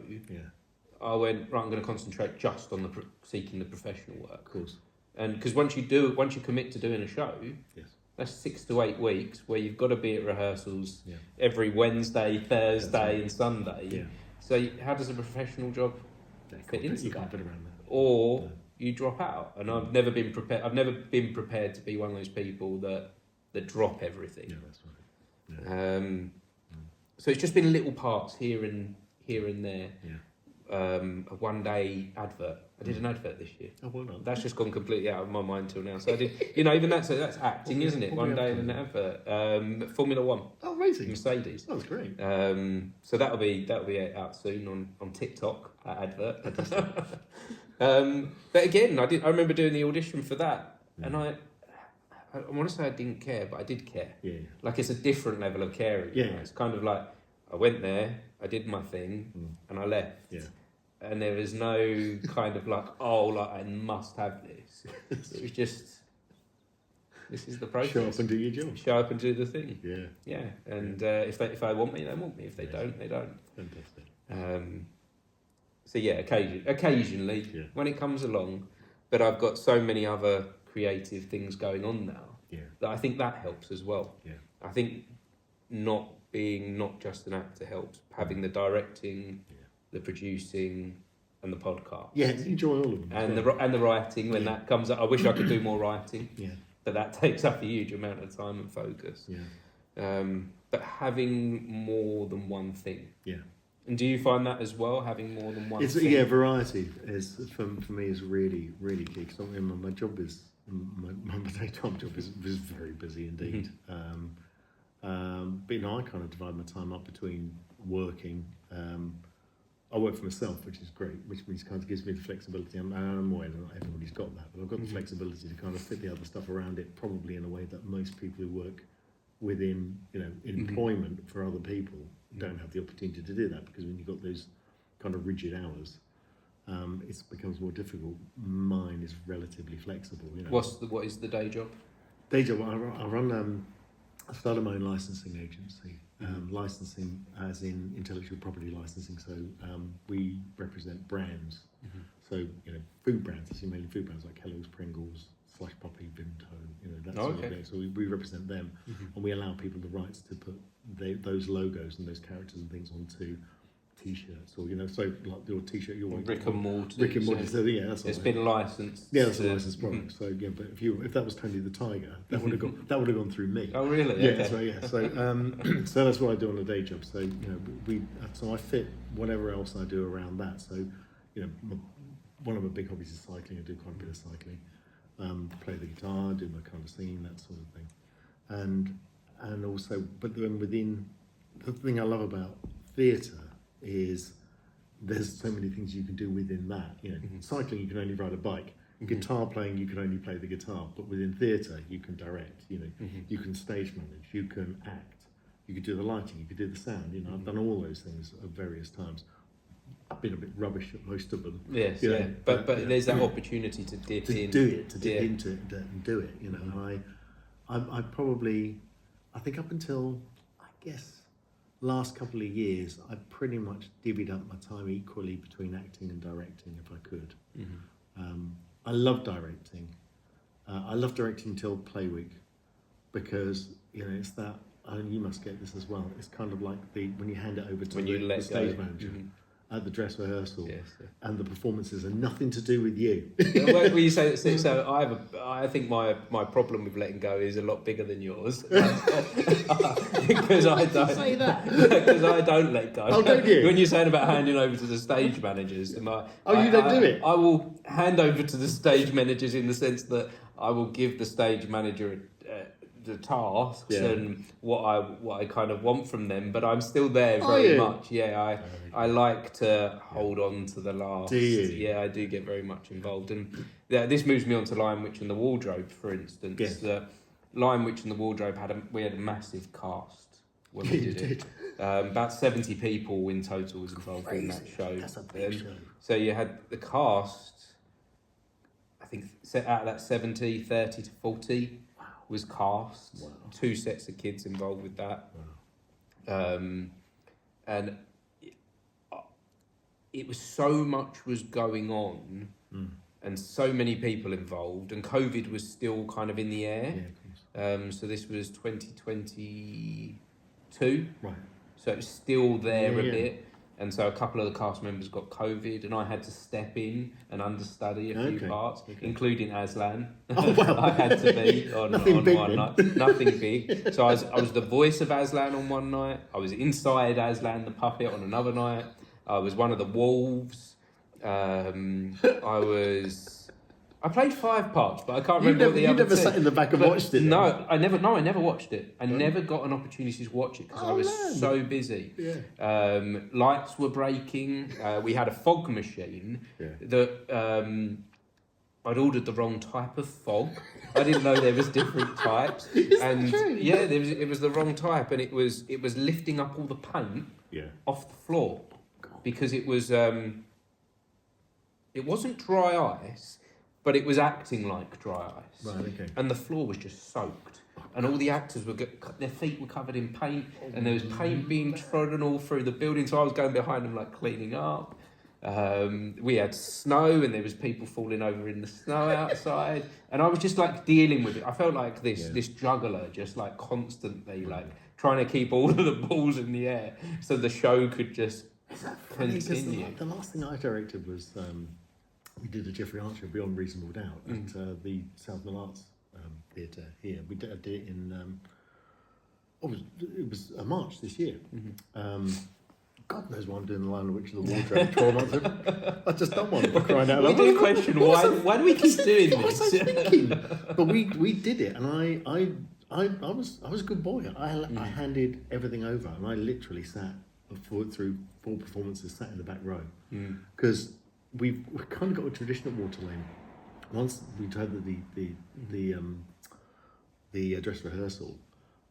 A: I went, right, I'm going to concentrate just on seeking the professional work.
B: Of course.
A: And because once you commit to doing a show, that's 6 to 8 weeks where you've got to be at rehearsals every Wednesday, Thursday, and Sunday. Yeah. So how does a professional job fit into that?
B: You can't fit around that.
A: Or you drop out. And I've never been prepared. I've never been prepared to be one of those people that drop everything.
B: Yeah, that's right. Yeah.
A: So it's just been little parts here and there.
B: Yeah.
A: A one-day advert. I did an advert this year.
B: Oh, well done.
A: That's just gone completely out of my mind till now. So I did, even that's acting, isn't it? One day in an advert. Formula One.
B: Oh, amazing.
A: Mercedes.
B: Oh, that's great.
A: So that'll be out soon on TikTok. That advert. But again, I remember doing the audition for that, and I want to say I didn't care, but I did care.
B: Yeah.
A: Like it's a different level of caring.
B: Yeah.
A: It's kind of like I went there, I did my thing, and I left.
B: Yeah.
A: And there was no kind of like, I must have this. It was just, this is the process.
B: Show up and do your job.
A: Show up and do the thing.
B: Yeah.
A: Yeah. And if they want me, they want me. If they don't, they don't.
B: Fantastic.
A: So yeah, occasionally when it comes along, but I've got so many other creative things going on now that I think that helps as well.
B: Yeah.
A: I think not just an actor helps. Having the directing, the producing, and the podcast.
B: Yeah, enjoy all of them.
A: And the writing when that comes up. I wish I could do more writing.
B: Yeah.
A: But that takes up a huge amount of time and focus.
B: Yeah.
A: But having more than one thing.
B: Yeah.
A: And do you find that as well, having more than one thing?
B: Yeah, variety is for me is really, really key. Because my job is my daytime job is very busy indeed. Mm-hmm. But I kind of divide my time up between working. I work for myself, which is great, which means kind of gives me the flexibility. I'm aware that not everybody's got that, but I've got the flexibility to kind of fit the other stuff around it, probably in a way that most people who work within, employment for other people don't have the opportunity to do that, because when you've got those kind of rigid hours, it becomes more difficult. Mine is relatively flexible.
A: What is the day job?
B: Day job. I started my own licensing agency. Licensing as in intellectual property licensing. So we represent brands. So food brands. I see mainly food brands like Kellogg's, Pringles, Slush Poppy, Vimto. That sort of thing. So we represent them, and we allow people the rights to put those logos and those characters and things onto T-shirts, or so like your T-shirt, your
A: Rick and Morty.
B: Rick and Morty.
A: Yeah.
B: So yeah, that's
A: it's been licensed.
B: Yeah, that's a licensed product. So yeah, but if that was Tony the Tiger, that would have gone through me.
A: Oh really?
B: Yeah.
A: Okay.
B: So that's what I do on a day job. So so I fit whatever else I do around that. So one of my big hobbies is cycling. I do quite a bit of cycling. Play the guitar, do my kind of singing, that sort of thing, and also, but then within the thing I love about theatre is there's so many things you can do within that. Cycling, you can only ride a bike. Guitar playing, you can only play the guitar. But within theatre, you can direct. You can stage manage. You can act. You can do the lighting. You can do the sound. I've done all those things at various times. I've been a bit rubbish at most of them.
A: Yes, but there's that opportunity to dip into it
B: and do it. And I think up until I guess last couple of years, I pretty much divvied up my time equally between acting and directing if I could. I love directing. I love directing till Play Week, because it's that, and you must get this as well. It's kind of like when you hand it over to the stage manager at the dress rehearsal, and the performances are nothing to do with you.
A: Well, you say so. I think my problem with letting go is a lot bigger than yours, because I don't
B: say that.
A: Because I don't let go.
B: Oh, don't you?
A: When you're saying about handing over to the stage managers,
B: you don't do it.
A: I will hand over to the stage managers in the sense that I will give the stage manager the tasks and what I kind of want from them, but I'm still there very much. I like to hold on to the last.
B: Do you?
A: Yeah, I do get very much involved, and this moves me on to Lion Witch and the Wardrobe, for instance.
B: Yes.
A: Lion Witch and the Wardrobe had a massive cast when we did it. About 70 people in total was involved in that show.
B: That's a big show.
A: So you had the cast, I think out of that 70, 30 to 40 was cast.
B: Wow.
A: 2 sets of kids involved with that. Wow. And it was so much was going on, and so many people involved, and COVID was still kind of in the air. So this was 2022.
B: Right.
A: So it was still there a bit. And so a couple of the cast members got COVID, and I had to step in and understudy a few parts, including Aslan.
B: Oh, wow.
A: I had to be on
B: big,
A: one night. Nothing big. So I was the voice of Aslan on one night. I was inside Aslan the puppet on another night. I was one of the wolves. I played 5 parts, but I can't remember what the other 2.
B: You never sat in the back and watched it?
A: No, I never watched it. I never got an opportunity to watch it because I was so busy.
B: Yeah.
A: Lights were breaking. We had a fog machine that I'd ordered the wrong type of fog. I didn't know there was different types.
B: True?
A: Yeah, it was the wrong type, and it was lifting up all the paint off the floor because it wasn't dry ice. But it was acting like dry ice.
B: Right, okay.
A: And the floor was just soaked. And all the actors their feet were covered in paint, and there was paint being trodden all through the building. So I was going behind them, like, cleaning up. We had snow, and there was people falling over in the snow outside. And I was just, like, dealing with it. I felt like this juggler, just, like, constantly, like, trying to keep all of the balls in the air so the show could just continue.
B: The last thing I directed was... we did a Jeffrey Archer Beyond Reasonable Doubt at the South Mill Arts Theatre here. We did it in it was March this year. God knows why I'm doing the Lion Witch of the Wardrobe 12 months ago. I've just done one for crying out loud.
A: We do question why do we keep doing this?
B: What was I thinking? But we did it, and I was a good boy. I handed everything over, and I literally sat through 4 performances, sat in the back row, because we've kind of got a tradition at Water Lane. Once we'd had the dress rehearsal,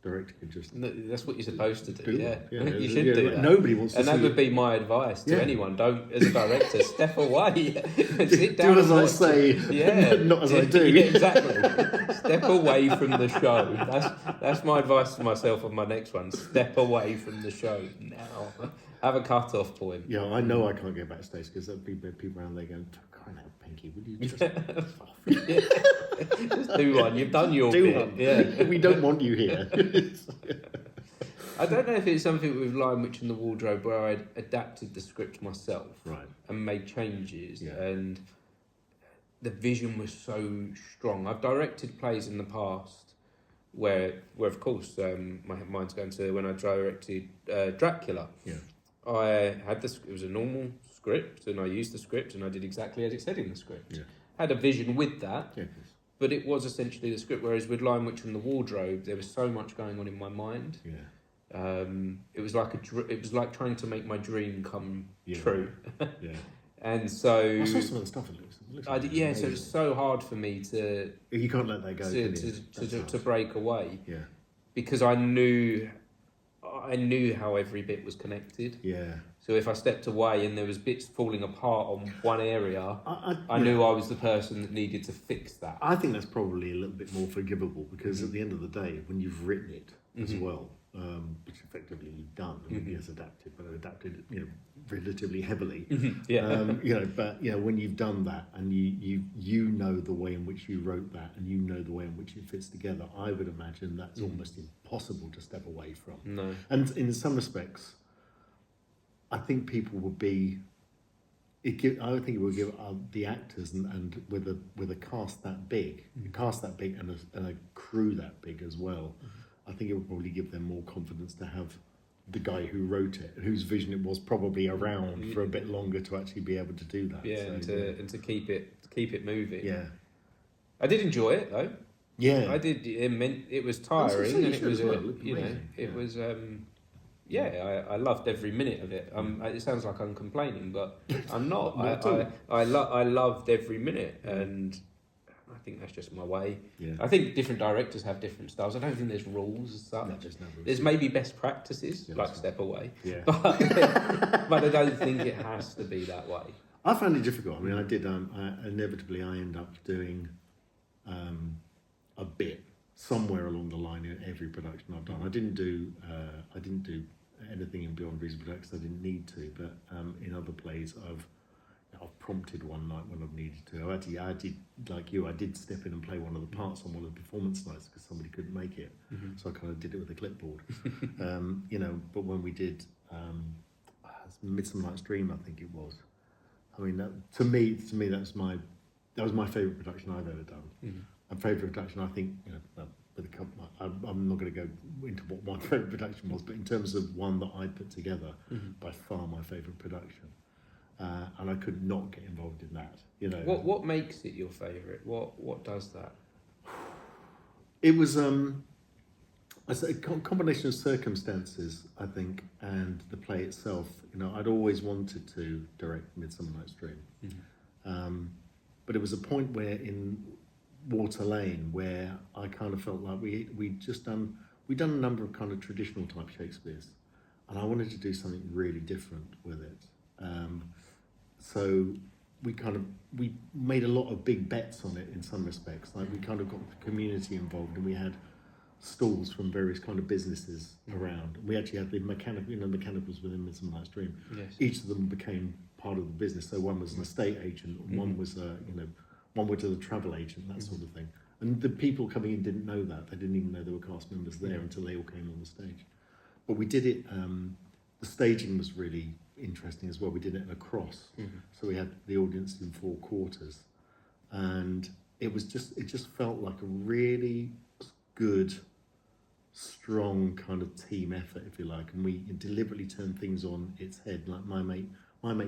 B: director could just...
A: No, that's what you're supposed to do, yeah.
B: Yeah.
A: You should do that.
B: Nobody wants to
A: and
B: see
A: that would be my advice to anyone. Don't, as a director, step away. Sit down
B: do as I
A: watch
B: say,
A: it.
B: not as I do.
A: Yeah, exactly. Step away from the show. That's my advice to myself on my next one. Step away from the show now. Have a cut-off point.
B: Yeah, I know I can't get backstage because there'll be people around there going, crying out, Pinky, would you just...
A: Just do one. You've done your
B: do
A: bit.
B: one.
A: Yeah.
B: We don't want you here.
A: I don't know if it's something with Lion Witch and the Wardrobe where I adapted the script myself,
B: right,
A: and made changes,
B: yeah.
A: and the vision was so strong. I've directed plays in the past where of course, my mind's going to when I directed Dracula.
B: Yeah.
A: I had this. It was a normal script, and I used the script, and I did exactly as it said in the script.
B: Yeah.
A: Had a vision with that.
B: Yeah.
A: But it was essentially the script. Whereas with Lion Witch and the Wardrobe, there was so much going on in my mind.
B: Yeah.
A: It was like it was like trying to make my dream come true.
B: Yeah.
A: And so
B: I saw some of the stuff. It looks
A: so it's so hard for me to.
B: You can't let that go.
A: To break away.
B: Yeah.
A: Because I knew how every bit was connected.
B: Yeah.
A: So if I stepped away and there was bits falling apart on one area, I knew I was the person that needed to fix that.
B: I think that's probably a little bit more forgivable because at the end of the day, when you've written it as well, which effectively you've done, yes, adapted, but adapted, relatively heavily. But when you've done that and you know the way in which you wrote that and you know the way in which it fits together, I would imagine that's almost impossible to step away from.
A: No.
B: And in some respects, I think people would be. I think it would give the actors and with a cast that big, and a crew that big as well. I think it would probably give them more confidence to have the guy who wrote it, whose vision it was, probably around for a bit longer to actually be able to do that.
A: Yeah, so, and to keep it moving.
B: Yeah,
A: I did enjoy it though.
B: Yeah,
A: I did. It was tiring, and it was it was. I loved every minute of it. It sounds like I'm complaining, but I'm not. I loved every minute, and I think that's just my way. Yeah. I think different directors have different styles. I don't think there's rules as such. There's maybe best practices, like step away. Yeah. But I don't think it has to be that way.
B: I found it difficult. I mean, I did. Inevitably, I end up doing a bit somewhere along the line in every production I've done. I didn't do anything in Beyond Reasonable Doubt because I didn't need to, but in other plays I've prompted one night when I've needed to. I did like you. I did step in and play one of the parts on one of the performance nights because somebody couldn't make it, so I kind of did it with a clipboard. But when we did Midsummer Night's Dream, I think it was. I mean, to me, that was my favourite production I've ever done. A favourite production, I think, with a couple, I'm not going to go into what my favourite production was, but in terms of one that I put together, by far my favourite production. And I could not get involved in that.
A: What makes it your favourite? What does that?
B: It was a combination of circumstances, I think, and the play itself. I'd always wanted to direct Midsummer Night's Dream, but it was a point where in Water Lane where I kind of felt like we'd done a number of kind of traditional type Shakespeares, and I wanted to do something really different with it. So we made a lot of big bets on it in some respects. Like we kind of got the community involved, and we had stalls from various kind of businesses around. We actually had the mechanicals within Midsummer Night's Dream. Yes. Each of them became part of the business. So one was an estate agent, and one was one was a travel agent, that sort of thing. And the people coming in didn't know that. They didn't even know there were cast members there until they all came on the stage. But we did it. The staging was really interesting as well. We did it in a cross, so we had the audience in 4 quarters, and it just felt like a really good, strong kind of team effort, if you like. And we deliberately turned things on its head. Like my mate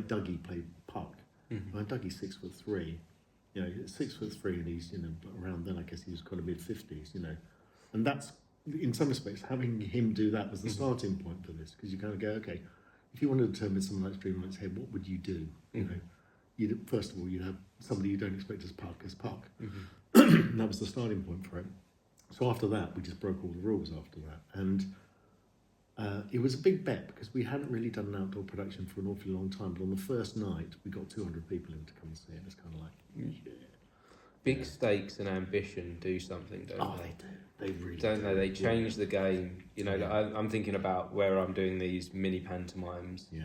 B: Dougie played Puck. Dougie's 6'3", 6'3", and he's around then I guess he was kind of mid-50s, and that's in some respects having him do that was the starting point for this, because you kind of go, okay, if you wanted to turn Midsummer Night's Dream on its head, what would you do? First of all, you'd have somebody you don't expect as Puck. And that was the starting point for it. So after that, we just broke all the rules after that. And it was a big bet because we hadn't really done an outdoor production for an awfully long time. But on the first night, we got 200 people in to come and see it. It's kind of like, yeah.
A: Big stakes and ambition do something, don't
B: Oh,
A: they?
B: they do. They really
A: Don't
B: do.
A: they? They change the game. You know,
B: Yeah.
A: I'm thinking about where I'm doing these mini pantomimes.
B: Yeah.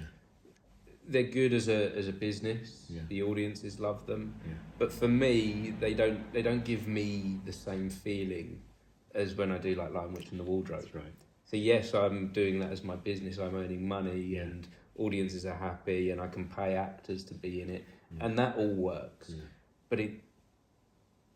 A: They're good as a business.
B: Yeah.
A: The audiences love them.
B: Yeah.
A: But for me, they don't give me the same feeling as when I do like Lion Witch and the Wardrobe.
B: That's right.
A: So yes, I'm doing that as my business. I'm earning money,
B: Yeah.
A: and audiences are happy, and I can pay actors to be in it,
B: Yeah.
A: and that all works.
B: Yeah.
A: But it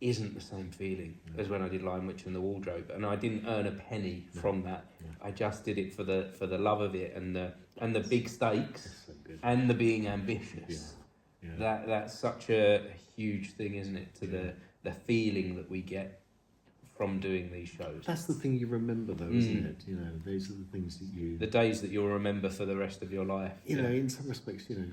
A: isn't the same feeling as when I did Lion Witch and the Wardrobe, and I didn't earn a penny from that.
B: Yeah.
A: I just did it for the love of it, and the big stakes,
B: It's so good.
A: and the being ambitious.
B: Yeah. Yeah.
A: That's such a huge thing, isn't it? To the feeling that we get from doing these shows.
B: That's the thing you remember, though, isn't it? You know, those are the things that you...
A: The days that you'll remember for the rest of your life.
B: You know, in some respects, you know,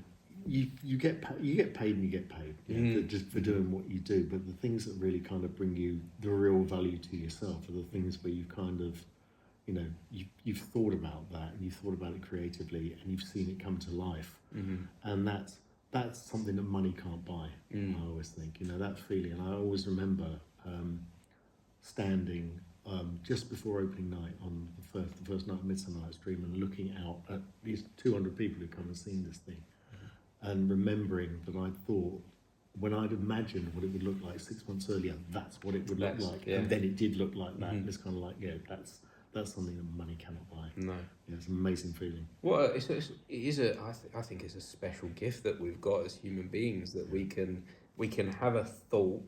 B: you get paid and you get paid, you know, just for doing what you do. But the things that really kind of bring you the real value to yourself are the things where you kind of, you know, you've thought about that and you've thought about it creatively and you've seen it come to life. And that's something that money can't buy. I always think, you know, that feeling. And I always remember standing just before opening night on the first night of Midsummer Night's Dream and looking out at these 200 people who come and seen this thing. And remembering that I thought, when I'd imagined what it would look like 6 months earlier, that's what it would look like.
A: Yeah.
B: And then it did look like that. It's kind of like, yeah, that's something that money cannot buy.
A: No.
B: Yeah, it's an amazing feeling.
A: Well, I think it's a special gift that we've got as human beings, that we can have a thought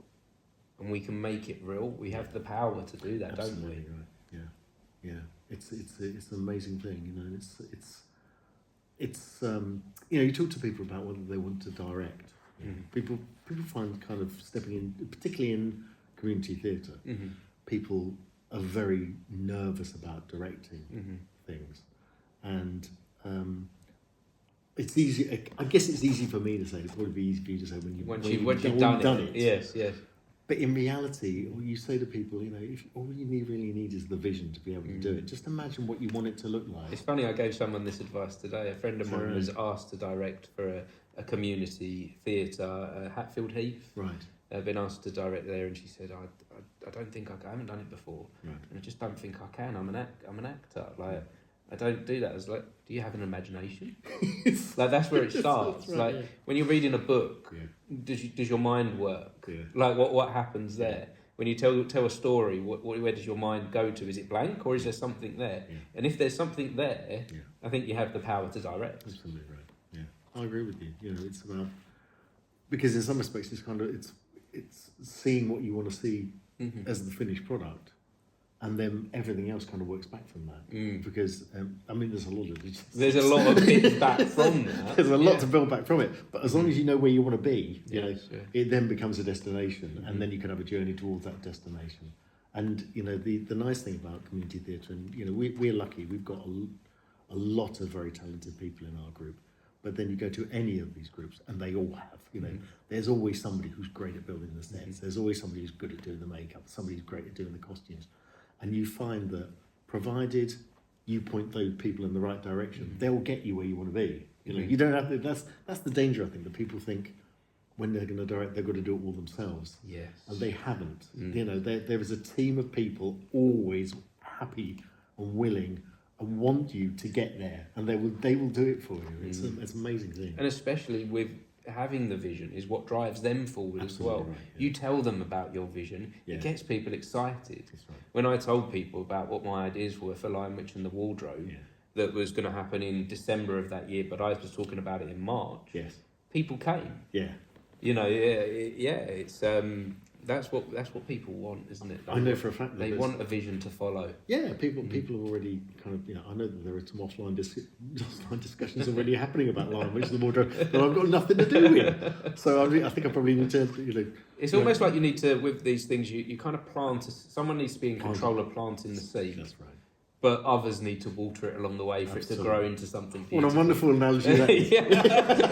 A: and we can make it real. We have the power to do that,
B: Absolutely
A: don't we?
B: Right. Yeah. It's an amazing thing, you know. And it's you know, you talk to people about whether they want to direct. People find kind of stepping in, particularly in community theatre, people are very nervous about directing things, and it's easy. I guess it's easy for me to say. It'd probably be easy for you to say when you've done it.
A: Yes.
B: But in reality, you say to people, you know, if all you really need is the vision to be able to do it. Just imagine what you want it to look like.
A: It's funny, I gave someone this advice today. A friend of mine was asked to direct for a community theatre, Hatfield Heath.
B: Right.
A: I've been asked to direct there, and she said, I don't think I haven't done it before,
B: Right.
A: and I just don't think I can. I'm an actor. Like, I don't do that. As like, do you have an imagination? Like, that's where it starts.
B: Right,
A: like when you're reading a book,
B: Yeah.
A: does your mind work?
B: Yeah.
A: Like what happens there? When you tell a story, where does your mind go to? Is it blank, or is there something there?
B: Yeah.
A: And if there's something there,
B: Yeah.
A: I think you have the power to direct.
B: Absolutely right. Yeah, I agree with you. You know, it's about, because in some respects it's kind of it's seeing what you want to see as the finished product, and then everything else kind of works back from that. Because I mean, there's a lot of
A: bits back from that.
B: There's a lot to build back from it. But as long as you know where you want to be, you know,
A: Sure.
B: it then becomes a destination, and then you can have a journey towards that destination. And you know, the nice thing about community theatre, and you know, we're lucky. We've got a lot of very talented people in our group. But then you go to any of these groups, and they all have, you know, there's always somebody who's great at building the sets. There's always somebody who's good at doing the makeup. Somebody who's great at doing the costumes. And you find that provided you point those people in the right direction, they'll get you where you want to be. You know, you don't have to, that's the danger, I think, that people think when they're going to direct, they've got to do it all themselves.
A: Yes.
B: And they haven't. You know, there is a team of people always happy and willing and want you to get there, and they will do it for you. It's an amazing thing.
A: And especially with having the vision is what drives them forward as well.
B: Right, yeah.
A: You tell them about your vision,
B: Yeah.
A: it gets people excited.
B: That's right.
A: When I told people about what my ideas were for Lion Witch and the Wardrobe, that was going to happen in December of that year, but I was talking about it in March.
B: Yes.
A: People came.
B: Yeah.
A: You know, it's that's what people want, isn't it?
B: I know for a fact that
A: they want a vision to follow.
B: Yeah, people have already kind of, you know, I know that there are some offline discussions already happening about Lion Witch and the Wardrobe that I've got nothing to do with. So I think I probably need to, you know.
A: It's almost like you need to, with these things, you kind of someone needs to be in control of planting the seed.
B: That's right.
A: but others need to water it along the way for it to grow into something beautiful.
B: What a wonderful analogy that is.
A: Yeah.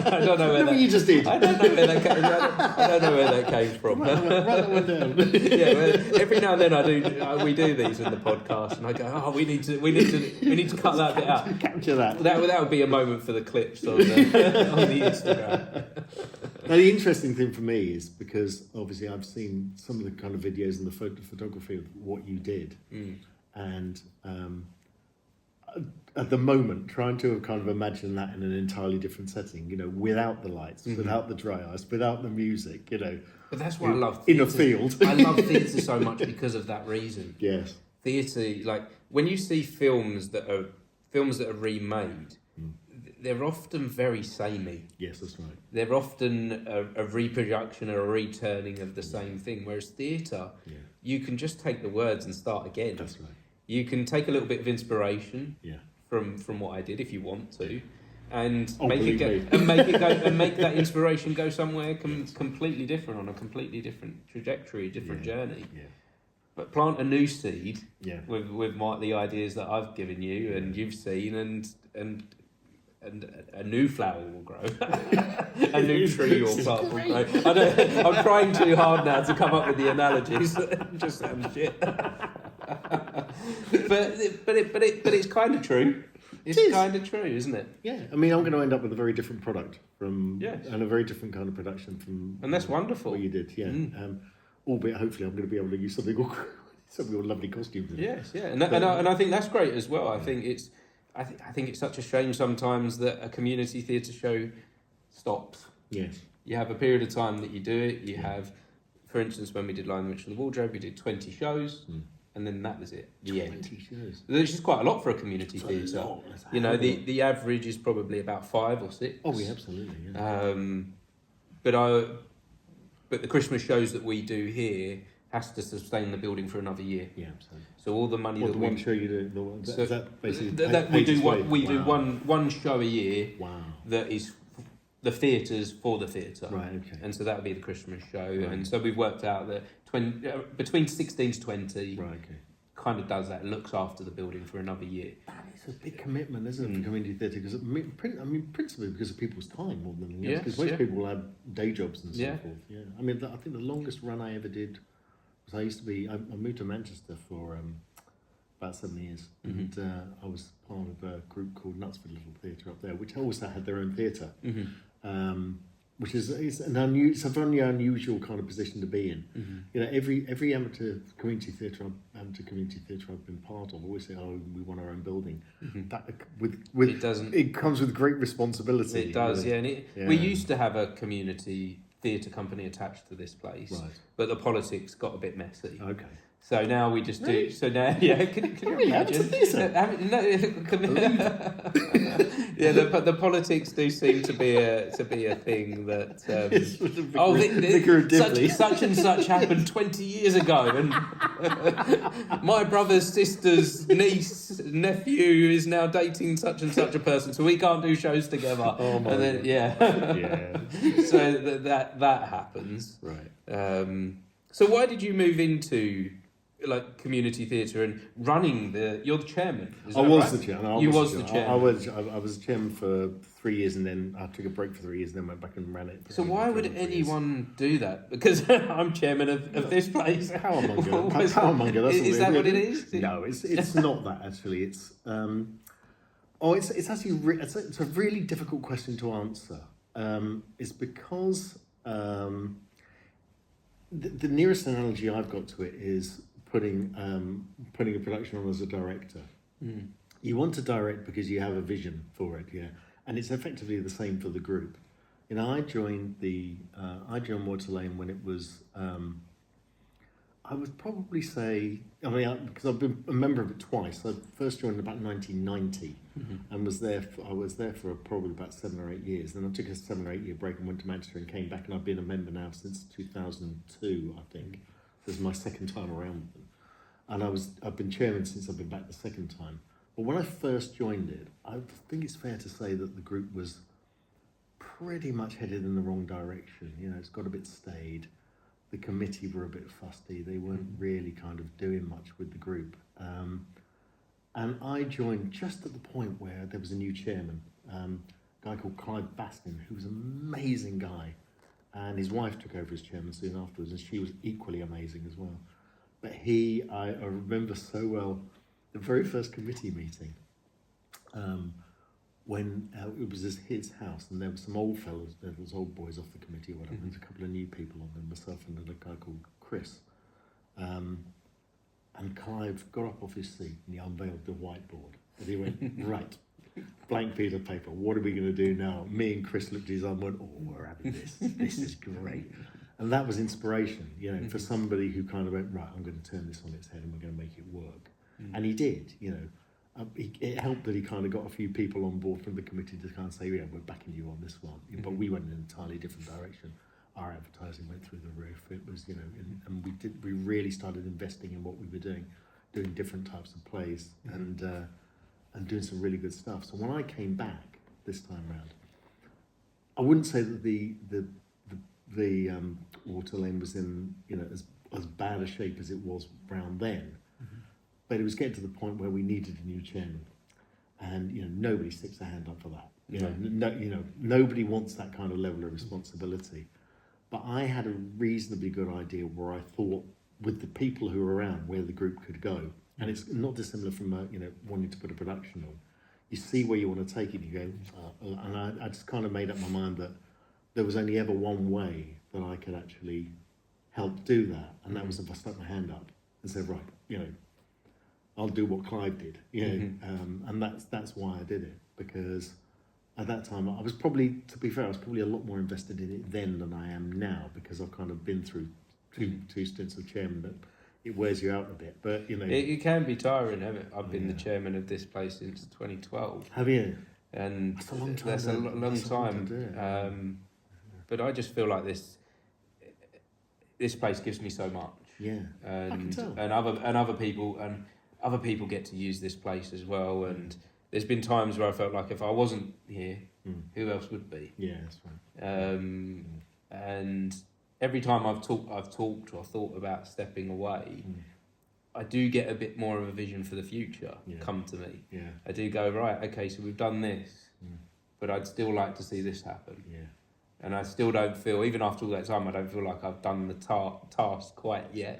A: I don't know where that...
B: you just did.
A: I don't know where that came, I don't know where that came from.
B: Write that one down.
A: Yeah, well, every now and then we do these in the podcast, and I go, we need to cut that bit out.
B: Capture that.
A: That would be a moment for the clips on the Instagram.
B: Now, the interesting thing for me is because obviously I've seen some of the kind of videos and the photography of what you did, and at the moment trying to kind of imagine that in an entirely different setting, without the lights, without the dry ice, without the music,
A: But that's why I love
B: in a field.
A: I love theatre so much because of that reason.
B: Yes,
A: theatre, like when you see films that are remade, they're often very samey.
B: Yes, that's right.
A: They're often a reproduction or a returning of the same thing. Whereas theatre, you can just take the words and start again.
B: That's right.
A: You can take a little bit of inspiration from what I did if you want to, and make that inspiration go somewhere completely different, on a completely different trajectory, different journey. Yeah. But plant a new seed with the ideas that I've given you and you've seen, and a new flower will grow. A new tree or plant will grow. I'm trying too hard now to come up with the analogies. It just sounds shit. but it's kind of true. It's kind of true, isn't it?
B: Yeah. I mean, I'm going to end up with a very different product and a very different kind of production from.
A: And that's wonderful.
B: What you did, yeah. Albeit, hopefully, I'm going to be able to use something all lovely costumes.
A: Yes, yeah, and I think that's great as well. I think it's such a shame sometimes that a community theatre show stops.
B: Yes.
A: You have a period of time that you do it. You have, for instance, when we did Lion, the Witch and the Wardrobe, we did 20 shows, and then that was it. The end.
B: 20 shows.
A: Which is quite a lot for a community theatre. The average is probably about 5 or 6.
B: Oh, yeah, absolutely. Yeah.
A: But the Christmas shows that we do here has to sustain the building for another year.
B: Yeah, absolutely.
A: So all the money
B: the one show you do, is that basically
A: we do one show a year.
B: Wow.
A: That is the theatres for the theatre.
B: Right. Okay.
A: And so that would be the Christmas show,
B: right.
A: And so we've worked out that between 16 to 20.
B: Right. Okay.
A: Kind of does that, looks after the building for another year.
B: It's a big commitment, isn't it, for community theatre? Because principally because of people's time more than anything else. Because most people have day jobs and so forth. Yeah. I mean, I think the longest run I ever did was I moved to Manchester for about 7 years, and I was part of a group called Knutsford Little Theatre up there, which also had their own theatre. Which is a very unusual kind of position to be in. Every amateur community theatre I've been part of always say, we want our own building. That it comes with great responsibility.
A: It does, and we used to have a community theatre company attached to this place, right. But the politics got a bit messy.
B: Okay.
A: So now we just do. So now, can you imagine? The politics do seem to be a thing that. Such and such happened 20 years ago, and my brother's sister's nephew is now dating such and such a person, so we can't do shows together.
B: Oh my
A: God.
B: Yeah.
A: So that happens.
B: Right.
A: So why did you move into community theatre and running you're the chairman?
B: I was the chairman.
A: You was the chairman.
B: I was chairman for 3 years, and then I took a break for 3 years, and then went back and ran it.
A: So why would anyone do that? Because I'm chairman of this place.
B: Powermonger.
A: Is that what it is?
B: No, it's not that actually. It's it's actually it's a really difficult question to answer. It's because the nearest analogy I've got to it is putting a production on as a director. You want to direct because you have a vision for it, and it's effectively the same for the group. I joined Water Lane when it was. I would probably say, because I've been a member of it twice. I first joined about 1990, and I was there for probably about 7 or 8 years. Then I took a 7 or 8 year break and went to Manchester and came back, and I've been a member now since 2002, I think. This is my second time around with them, and I've been chairman since I've been back the second time. But when I first joined it, I think it's fair to say that the group was pretty much headed in the wrong direction. It's got a bit staid. The committee were a bit fusty. They weren't really kind of doing much with the group. And I joined just at the point where there was a new chairman, a guy called Clive Bastin, who was an amazing guy. And his wife took over as chairman soon afterwards, and she was equally amazing as well. But I remember so well, the very first committee meeting, when it was his house, and there were some old fellas, there was old boys off the committee or whatever, there's a couple of new people on there, myself and a guy called Chris. And Clive got up off his seat and he unveiled the whiteboard. And he went, right, blank piece of paper, what are we going to do now? Me and Chris looked at each other and went, oh, we're having this. This is great. And that was inspiration, for somebody who kind of went, right, I'm going to turn this on its head and we're going to make it work. And he did, it helped that he kind of got a few people on board from the committee to kind of say, yeah, we're backing you on this one. But we went in an entirely different direction. Our advertising went through the roof. It was, and we really started investing in what we were doing different types of plays and doing some really good stuff. So when I came back this time round, I wouldn't say that the Water Lane was in as bad a shape as it was round then, but it was getting to the point where we needed a new chairman, and nobody sticks their hand up for that. Nobody wants that kind of level of responsibility. But I had a reasonably good idea where I thought, with the people who were around, where the group could go. And it's not dissimilar from wanting to put a production on. You see where you want to take it, you go, and I just kind of made up my mind that there was only ever one way that I could actually help do that, and that was if I stuck my hand up and said, right, I'll do what Clive did, and that's why I did it, because at that time, I was probably a lot more invested in it then than I am now, because I've kind of been through two stints of chairman that it wears you out a bit. But
A: it can be tiring, hasn't it? I've been the chairman of this place since 2012.
B: Have you?
A: And
B: that's a long time.
A: That's a long time. But I just feel like this place gives me so much.
B: Yeah,
A: and
B: I can tell.
A: And other people get to use this place as well. And there's been times where I felt like if I wasn't here, who else would be?
B: Yeah, that's right.
A: And every time I've talked or thought about stepping away, I do get a bit more of a vision for the future come to me.
B: Yeah.
A: I do go, right, okay, so we've done this, but I'd still like to see this happen.
B: Yeah.
A: And I still don't feel, even after all that time, I don't feel like I've done the task quite yet.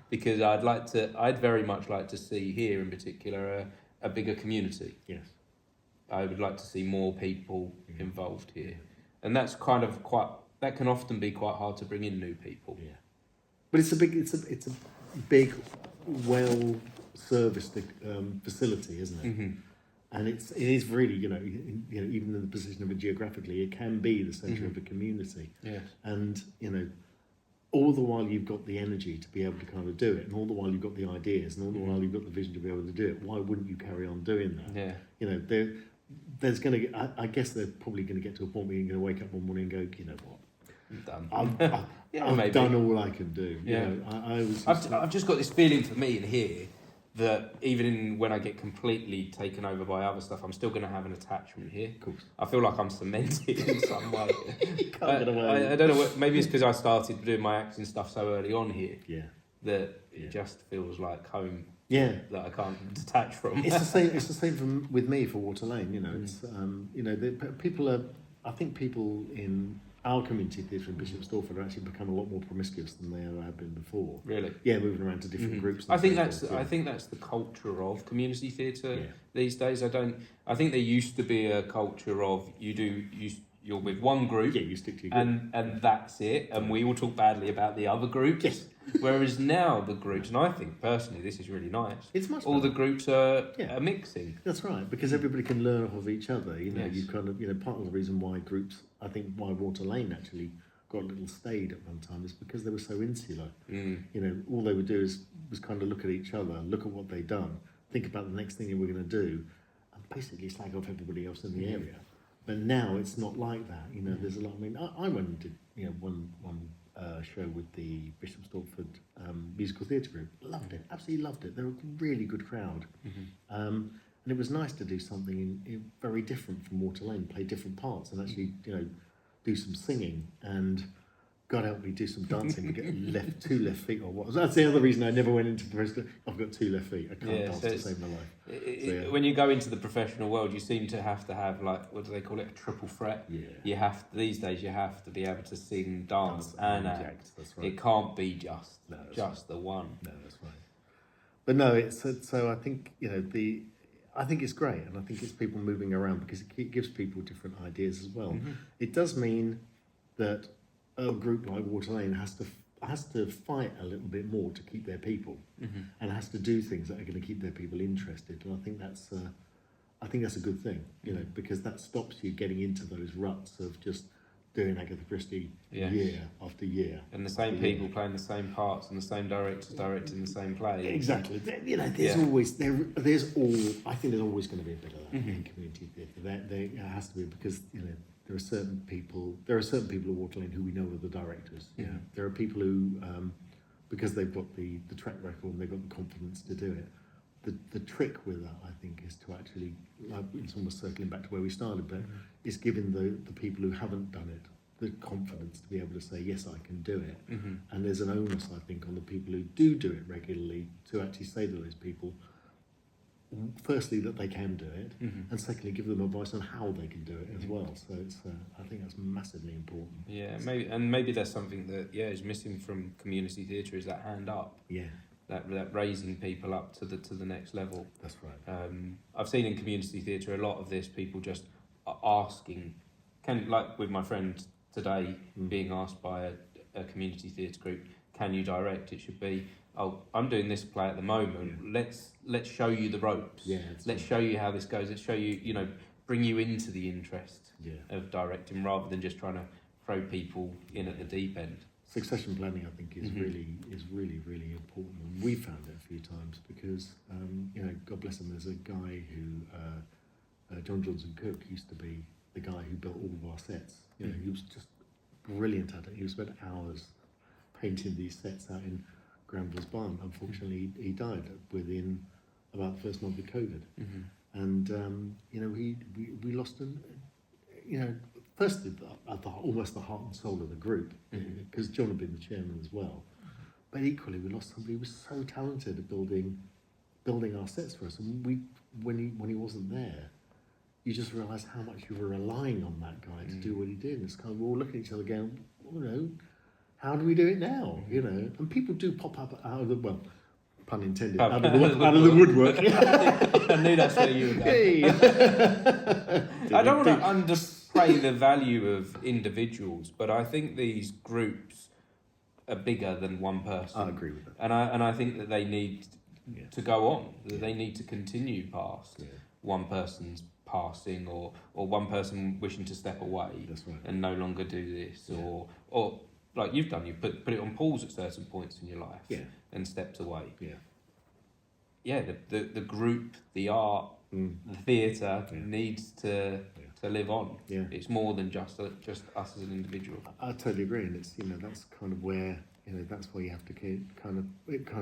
A: Because I'd very much like to see here in particular a bigger community.
B: Yes.
A: I would like to see more people involved here. And that's that can often be quite hard to bring in new people.
B: Yeah. But it's a big, well serviced facility, isn't it?
A: Mm-hmm.
B: And it is really, even in the position of it geographically, it can be the centre of a community.
A: Yes.
B: And, all the while you've got the energy to be able to kind of do it, and all the while you've got the ideas, and all the while you've got the vision to be able to do it, why wouldn't you carry on doing that?
A: Yeah.
B: There's going to, I guess they're probably going to get to a point where you're going to wake up one morning and go, you know what?
A: I'm done.
B: I've done all I can do.
A: Yeah. I've just got this feeling for me in here that even when I get completely taken over by other stuff, I'm still going to have an attachment here.
B: Of course.
A: I feel like I'm cemented in some way.
B: You can't get away.
A: I don't know. Maybe it's because I started doing my acting stuff so early on here.
B: Yeah.
A: That it just feels like home.
B: Yeah.
A: That I can't detach from.
B: It's the same. It's the same with me for Water Lane. It's I think people in our community theatre in Bishop Stortford have actually become a lot more promiscuous than they ever have been before.
A: Really?
B: Yeah, moving around to different groups.
A: I think that's the culture of community theatre these days. I think there used to be a culture of you're with one group.
B: Yeah, you stick to your group.
A: And that's it. And we all talk badly about the other groups.
B: Yes.
A: Whereas now the groups, and I think personally this is really nice.
B: It's much
A: all
B: better.
A: The groups are mixing.
B: That's right, because everybody can learn off of each other.
A: Yes.
B: You kind of part of the reason why groups, I think why Water Lane actually got a little staid at one time is because they were so insular. All they would do was kind of look at each other, look at what they'd done, think about the next thing they were going to do, and basically slag off everybody else in the area. But now it's not like that. There's a lot. I mean, I went and did one show with the Bishop Stortford musical theatre group. Loved it, absolutely loved it. They're a really good crowd, and it was nice to do something very different from Water Lane, play different parts, and actually do some singing and God help me do some dancing and get two left feet or what. That's the other reason I never went into professional. I've got 2 left feet. I can't dance to save my life.
A: When you go into the professional world, you seem to have like, what do they call it, a triple threat?
B: Yeah.
A: These days you have to be able to sing, dance and act.
B: That's right.
A: It can't be just
B: right.
A: the one.
B: No, that's right. But no, it's so I think I think it's great, and I think it's people moving around because it gives people different ideas as well.
A: Mm-hmm.
B: It does mean that a group like Water Lane has to fight a little bit more to keep their people, and has to do things that are going to keep their people interested. And I think that's a good thing, because that stops you getting into those ruts of just doing Agatha Christie year after year.
A: And the same people playing the same parts and the same directors directing the same play.
B: Exactly. There's always I think there's always going to be a bit of that in community theatre. There has to be, because there are certain people at Water Lane who we know are the directors.
A: Yeah.
B: There are people who because they've got the track record and they've got the confidence to do it. The trick with that, I think, is to actually, it's almost circling back to where we started, but it's giving the people who haven't done it the confidence to be able to say, yes, I can do it. And there's an onus, I think, on the people who do it regularly to actually say to those people, firstly, that they can do it, and secondly, give them advice on how they can do it as well. So it's, I think that's massively important.
A: Yeah, maybe there's something that is missing from community theatre, is that hand up.
B: Yeah.
A: That raising people up to the next level.
B: That's right.
A: I've seen in community theatre a lot of this, people just asking, like with my friend today, being asked by a community theatre group, can you direct? It should be, oh, I'm doing this play at the moment. Let's show you the ropes.
B: Yeah.
A: Let's show you how this goes. Let's show you, bring you into the interest of directing, rather than just trying to throw people in at the deep end.
B: Succession planning, I think, is really important, and we found it a few times because God bless him. There's a guy who John Johnson Cook used to be the guy who built all of our sets. He was just brilliant at it. He spent hours painting these sets out in Granville's barn. Unfortunately, he died within about the first month of COVID, and we lost him. Firstly, almost the heart and soul of the group, because John had been the chairman as well. But equally, we lost somebody who was so talented at building our sets for us. And when he wasn't there, you just realise how much you were relying on that guy to do what he did. And it's kind of, we're all looking at each other going, how do we do it now? And people do pop up out of the, well, pun intended, out of the woodwork.
A: I knew that's where you were going. I don't want to underplay the value of individuals, but I think these groups are bigger than one person.
B: I agree with that.
A: And I think that they need to go on, that they need to continue past one person's passing or one person wishing to step away.
B: That's right.
A: And no longer do this, or like you've done, you put it on pause at certain points in your life and stepped away. The group, the art, the theatre needs to live on. It's more than just us as an individual.
B: I totally agree, and it's that's kind of where that's where you have to it kind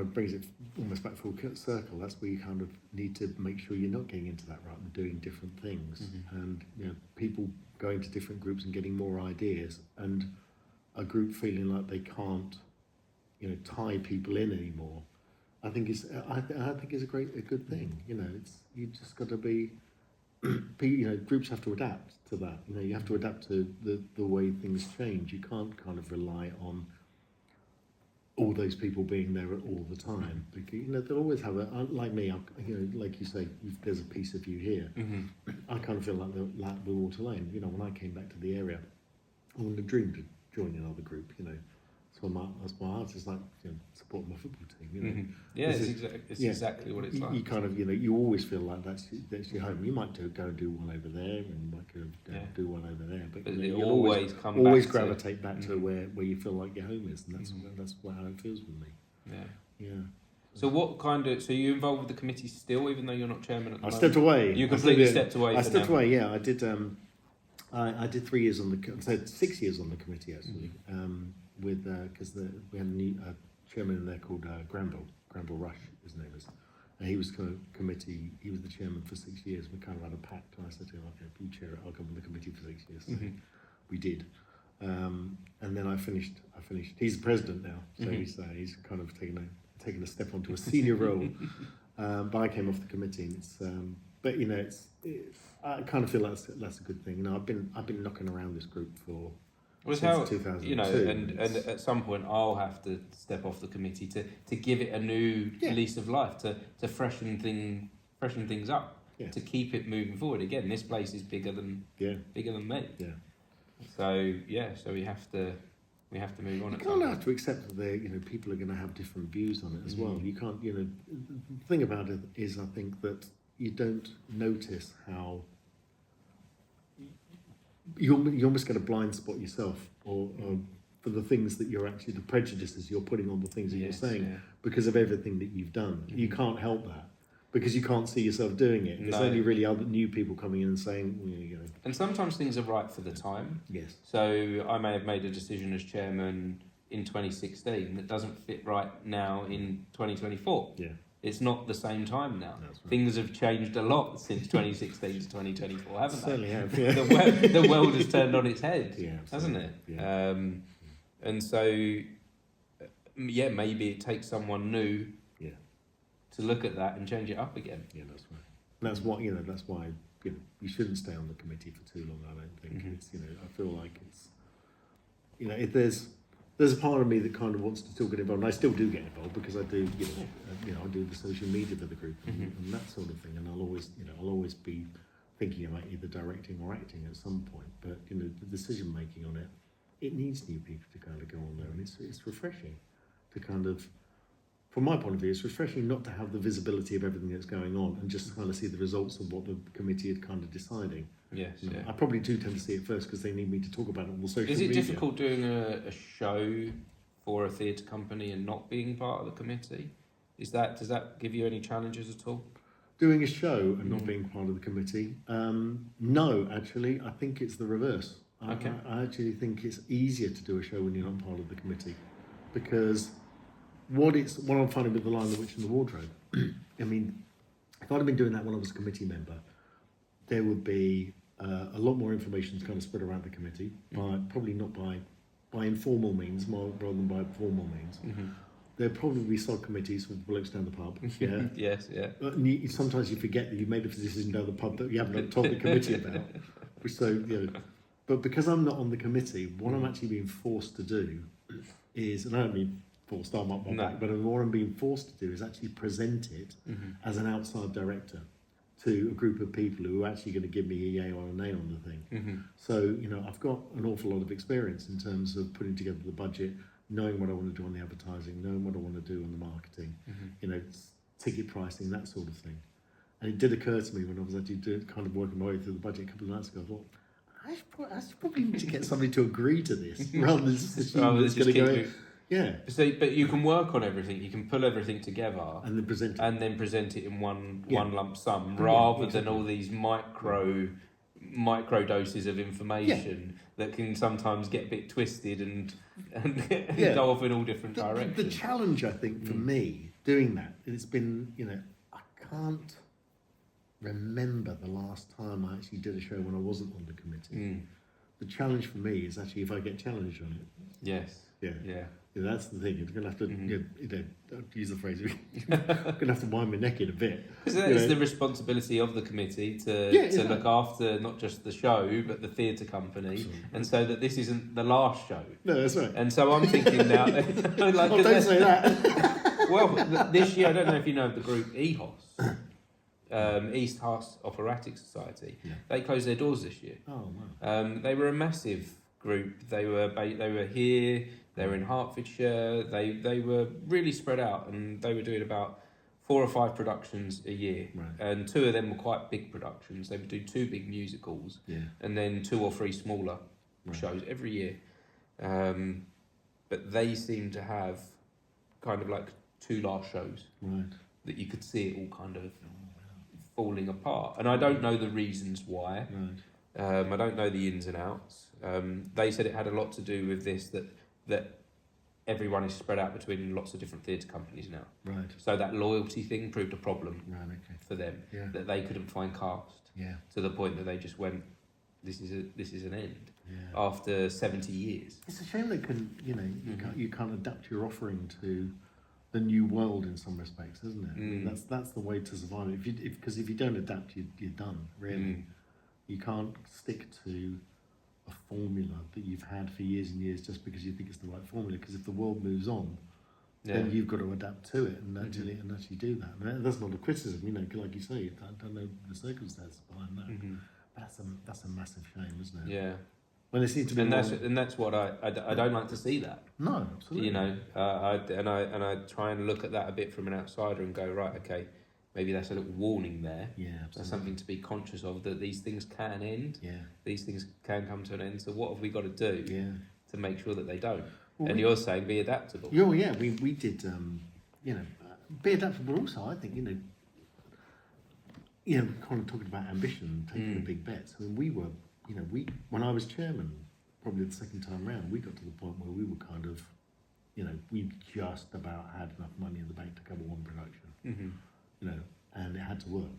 B: of brings it almost back full circle. That's where you kind of need to make sure you're not getting into that rut and doing different things, and people going to different groups and getting more ideas, and a group feeling like they can't tie people in anymore. I think it's a good thing. It's, you just got to be. Groups have to adapt to that. You have to adapt to the way things change. You can't kind of rely on all those people being there all the time. Because they'll always have like me. Like you say, there's a piece of you here. I kind of feel like the Water Lane. When I came back to the area, I wouldn't have dreamed of joining another group. That's my heart. It's like supporting my football team.
A: It's exactly what it's like.
B: You kind of you always feel like that's your home. You might go and do one over there, and you might go do one over there, but
A: it always
B: gravitate back to where you feel like your home is, and that's how it feels with me. Yeah.
A: So so you involved with the committee still, even though you're not chairman at the moment?
B: I stepped away.
A: You completely stepped away.
B: I stepped away. Yeah, I did. I did 3 years on the 6 years on the committee actually. Because we had a new chairman in there called Granville Rush, his name is. And he was committee. He was the chairman for 6 years. We kind of had a pact, and I said to him, "Okay, if you chair it, I'll come on the committee for 6 years." So we did, And then I finished. He's the president now, so he's kind of taken a step onto a senior role. But I came off the committee, and it's. But you know, I kind of feel that's a good thing. You know, I've been knocking around this group for.
A: Well,
B: since 2002.
A: You know, and at some point I'll have to step off the committee to give it a new lease of life, to freshen things up, to keep it moving forward. Again, this place is bigger than me.
B: Yeah.
A: So we have to move on.
B: You kind of have to accept that people are going to have different views on it as well. You can't. The thing about it is, I think that you don't notice how. You almost get a blind spot yourself, or for the things that you're actually, the prejudices you're putting on the things that you're saying because of everything that you've done. You can't help that because you can't see yourself doing it. There's only really other new people coming in and saying,
A: And sometimes things are right for the time.
B: Yes.
A: So I may have made a decision as chairman in 2016 that doesn't fit right now in 2024. Yeah. It's not the same time now. Right. Things have changed a lot since 2016 to 2024, haven't they?
B: Certainly have. Yeah.
A: The world has turned on its head, hasn't it?
B: Yeah.
A: And so, maybe it takes someone new to look at that and change it up again.
B: Yeah, that's right. And that's why you shouldn't stay on the committee for too long. I don't think it's I feel like it's if there's a part of me that kind of wants to still get involved, and I still do get involved because I do, I do the social media for the group and that sort of thing, and I'll always be thinking about either directing or acting at some point. But the decision making on it needs new people to kind of go on there, and it's refreshing to kind of, from my point of view, it's refreshing not to have the visibility of everything that's going on and just kind of see the results of what the committee had kind of deciding.
A: Yes,
B: I probably do tend to see it first because they need me to talk about it on the social media.
A: Is it difficult doing a show for a theatre company and not being part of the committee? Does that give you any challenges at all?
B: Doing a show and not being part of the committee? No, actually, I think it's the reverse.
A: Okay.
B: I actually think it's easier to do a show when you're not part of the committee, because what I'm finding with The Lion, the Witch and the Wardrobe, I mean, if I'd have been doing that when I was a committee member, there would be a lot more information kind of spread around the committee, probably not by informal means, more rather than by formal means. There'd probably be subcommittees for the blokes down the pub. Yeah.
A: Yes, yeah.
B: But sometimes you forget that you made a decision down the pub that you haven't told the committee about. So, but because I'm not on the committee, what I'm actually being forced to do is, and I don't mean forced, I'm up my back, but what I'm being forced to do is actually present it as an outside director to a group of people who are actually going to give me a yay or a nay on the thing. So, I've got an awful lot of experience in terms of putting together the budget, knowing what I want to do on the advertising, knowing what I want to do on the marketing, ticket pricing, that sort of thing. And it did occur to me when I was actually kind of working my way through the budget a couple of nights ago, I thought, I should probably need to get somebody to agree to this rather than just assume it's going to go. Yeah.
A: So, but you can work on everything. You can pull everything together
B: and then present
A: it in one lump sum, rather than all these micro doses of information that can sometimes get a bit twisted and go off in all different directions.
B: The challenge, I think, for me doing that, it's been, I can't remember the last time I actually did a show when I wasn't on the committee. The challenge for me is actually if I get challenged on it.
A: Yes.
B: Yeah. That's the thing. You're going to have to, don't use the phrase, I'm going to have to wind my neck in a bit.
A: Because that is the responsibility of the committee to look after not just the show, but the theatre company. Absolutely. And so that this isn't the last show.
B: No, that's right.
A: And so I'm thinking now...
B: don't say that.
A: Well, this year, I don't know if you know of the group EHOS. East Hearts Operatic Society. Yeah. They closed their doors this year.
B: Oh wow!
A: They were a massive group. They were here. They were in Hertfordshire. They were really spread out, and they were doing about 4 or 5 productions a year.
B: Right.
A: And 2 of them were quite big productions. They would do 2 big musicals, and then 2 or 3 smaller shows every year. But they seem to have kind of like 2 last shows that you could see it all kind of falling apart, and I don't know the reasons why. I don't know the ins and outs. They said it had a lot to do with this, that everyone is spread out between lots of different theatre companies now.
B: Right.
A: So that loyalty thing proved a problem for them. Yeah. That they couldn't find cast.
B: Yeah.
A: To the point that they just went, this is an end. after 70 years.
B: It's a shame they couldn't, you can't adapt your offering to the new world in some respects, isn't it? I mean, that's the way to survive. Because if you don't adapt, you're done. Really, you can't stick to a formula that you've had for years and years just because you think it's the right formula. Because if the world moves on, then you've got to adapt to it and actually do that. And that's not a criticism, like you say. I don't know the circumstances behind that. But that's a massive shame, isn't it?
A: Yeah.
B: When there seems to be
A: and that's what I don't like to see that.
B: No, absolutely.
A: I try and look at that a bit from an outsider and go, right, okay, maybe that's a little warning there.
B: Yeah, absolutely.
A: That's something to be conscious of, that these things can end. Yeah. These things can come to an end. So what have we got to do to make sure that they don't? Well, and you're saying be adaptable.
B: Yeah, we did, be adaptable. But also, I think, kind of talking about ambition, taking the big bets. I mean, we were, when I was chairman, probably the second time round, we got to the point where we were kind of, we just about had enough money in the bank to cover one production, and it had to work,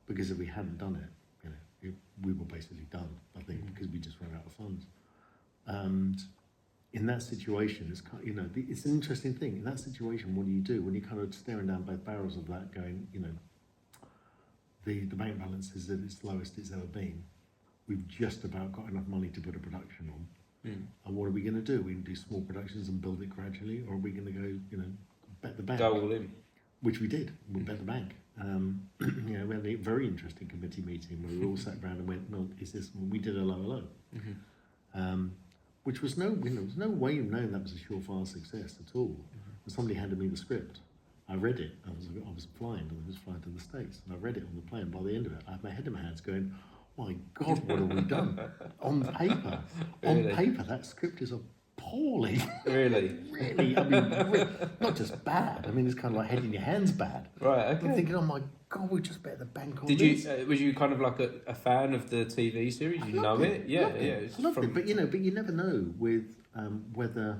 B: because if we hadn't done it, we were basically done, I think, because we just ran out of funds. And in that situation, it's kind of, it's an interesting thing. In that situation, what do you do when you're kind of staring down both barrels of that, going, the bank balance is at its lowest it's ever been. We've just about got enough money to put a production on. And what are we going to do? Are we going to do small productions and build it gradually, or are we going to go, bet the bank?
A: Go all in.
B: Which we did. We bet the bank. We had a very interesting committee meeting where we all sat around and went, "No, is this?" We did a low, which was there was no way of knowing that was a surefire success at all. And somebody handed me the script. I read it. I was flying to the States, and I read it on the plane. By the end of it, I had my head in my hands, going, "My God, what have we done?" On paper, that script is appalling.
A: Really?
B: Really? I mean, not just bad. I mean, it's kind of like head in your hands bad.
A: Right. Okay.
B: I'm thinking, oh my God, we just bet the bank on
A: this.
B: Did
A: you? Was you kind of like a fan of the TV series? Did you know it? Yeah.
B: I loved it. But you never know with whether,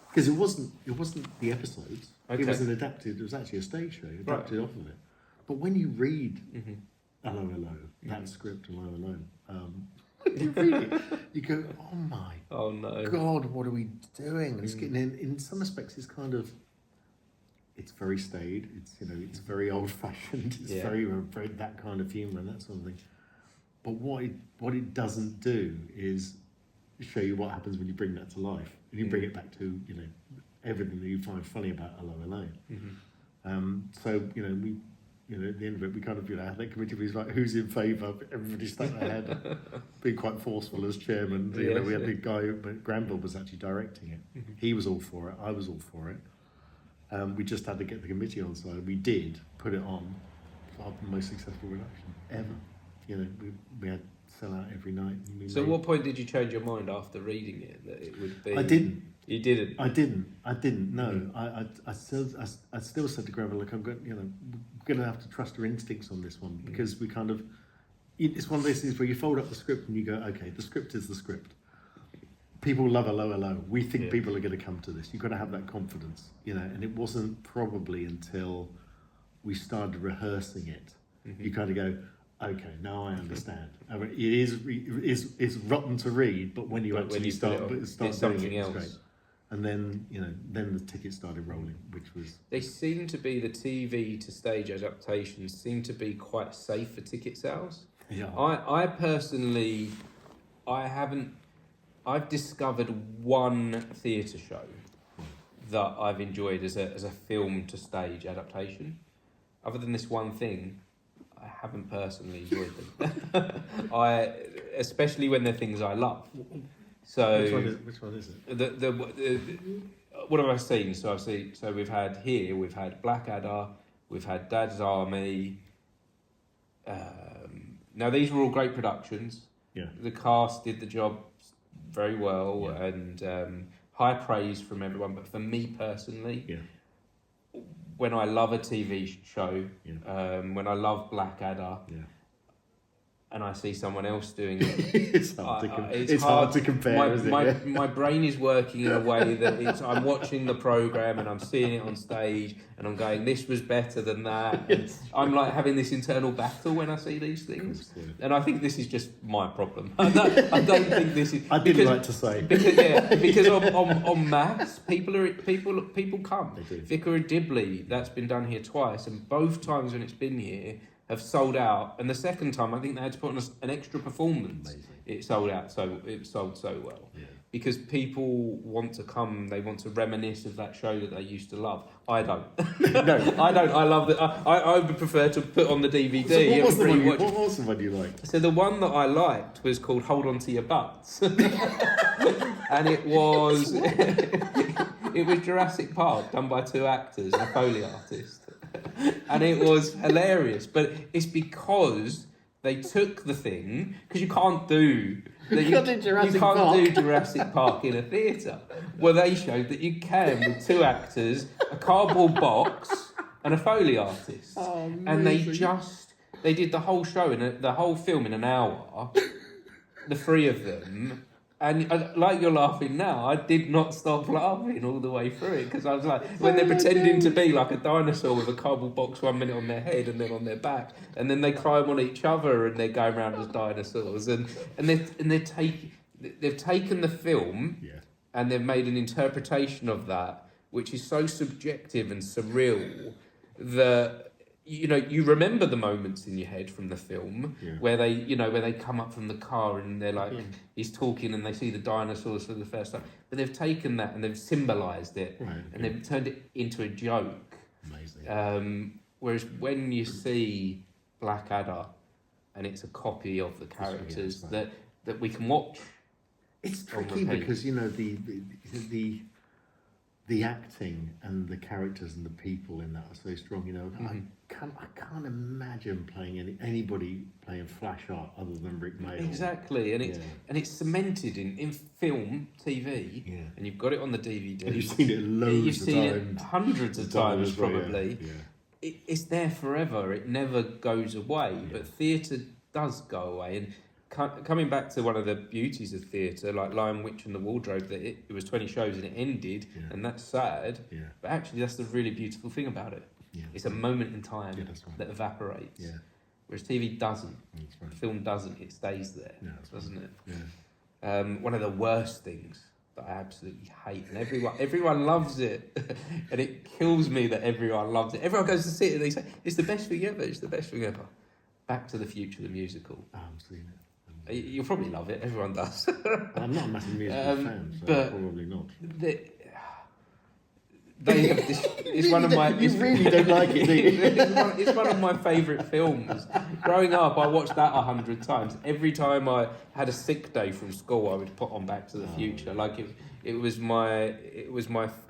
B: because it wasn't the episodes. Okay. It was it was actually a stage show, adapted off of it. But when you read Hello, that script, Hello, you read it, you go, oh no, God, what are we doing? And it's getting in some respects, it's kind of, it's very staid, it's very old fashioned, it's very that kind of humour and that sort of thing. But what it doesn't do is show you what happens when you bring that to life, and you bring it back to, everything that you find funny about Hello. So, we, at the end of it, we kind of, had that committee was like, who's in favour? Everybody stuck their head, being quite forceful as chairman. We had the guy, Granville was actually directing it. He was all for it, I was all for it. We just had to get the committee on side. We did put it on, our most successful production ever. We had sell out every night.
A: So at what point did you change your mind after reading it, that it would be...
B: I didn't.
A: You didn't?
B: I didn't. No, I still said to Granville, look, I'm going. We're going to have to trust your instincts on this one, because we kind of. It's one of those things where you fold up the script and you go, okay, the script is the script. People love Hello. We think people are going to come to this. You've got to have that confidence, And it wasn't probably until we started rehearsing it, you kind of go, okay, now I understand. It is rotten to read, but when you actually start doing
A: something else.
B: Great. And then, then the tickets started rolling, which was...
A: They seem to be, the TV to stage adaptations seem to be quite safe for ticket sales.
B: Yeah.
A: I personally, I've discovered one theatre show that I've enjoyed as a film to stage adaptation. Other than this one thing, I haven't personally enjoyed them. Especially when they're things I love. So
B: which one is it?
A: What have I seen? So we've had Blackadder, we've had Dad's Army. Now these were all great productions.
B: Yeah.
A: The cast did the job very well, and high praise from everyone. But for me personally, when I love a TV show, when I love Blackadder, and I see someone else doing it,
B: it's hard to compare, isn't it?
A: My brain is working in a way that I'm watching the programme and I'm seeing it on stage and I'm going, this was better than that. And I'm like having this internal battle when I see these things.
B: Course,
A: and I think this is just my problem. I don't think this is...
B: I didn't like to say.
A: Because on maths, people come. Vicar of Dibley, that's been done here twice, and both times when it's been here, have sold out, and the second time I think they had to put on an extra performance.
B: Amazing.
A: It sold out, so it sold so well.
B: Yeah.
A: Because people want to come, they want to reminisce of that show that they used to love. I don't.
B: No,
A: I don't. I love it. I would prefer to put on the DVD.
B: So what was the one you liked?
A: So the one that I liked was called Hold On To Your Butts, and it was it was Jurassic Park done by 2 actors and a Foley artist. And it was hilarious, but it's because they took the thing, because you can't do Jurassic Park in a theatre. Well, they showed that you can with 2 actors, a cardboard box, and a Foley artist.
B: Oh,
A: and they did the whole show the whole film in an hour, the 3 of them. And like you're laughing now, I did not stop laughing all the way through it, because I was like, when they're pretending to be like a dinosaur with a cardboard box 1 minute on their head and then on their back, and then they climb on each other and they're going around as dinosaurs, and they've taken the film and they've made an interpretation of that, which is so subjective and surreal that, you know, you remember the moments in your head from the film where they come up from the car and they're like, he's talking and they see the dinosaurs for the first time. But they've taken that and they've symbolised it and they've turned it into a joke.
B: Amazing.
A: Whereas when you see Blackadder and it's a copy of the characters that we can watch.
B: It's tricky because, you know, the acting and the characters and the people in that are so strong. You know, I can't imagine playing anybody playing flash art other than Rick Mayall.
A: Exactly, and it's cemented in film, TV, and you've got it on the DVD.
B: And you've seen it loads of times. You've seen it
A: hundreds of times probably. It's there forever. It never goes away. But theatre does go away, and coming back to one of the beauties of theatre, like Lion, Witch and the Wardrobe, that it was 20 shows and it ended, and that's sad. But actually, that's the really beautiful thing about it. It's a moment in time that evaporates. Whereas TV doesn't. Film doesn't. It stays there, doesn't it? One of the worst things that I absolutely hate, and everyone loves it, and it kills me that everyone loves it. Everyone goes to see it and they say, it's the best thing ever, it's the best thing ever. Back to the Future, the musical.
B: Oh, I'm seeing it.
A: You'll probably love it. Everyone does.
B: I'm not a massive musical fan, so
A: but
B: probably not.
A: They have this. It's one of my.
B: You really don't like it, do you?
A: It's one of my favourite films. Growing up, I watched that 100 times. Every time I had a sick day from school, I would put on Back to the Future. Like it was my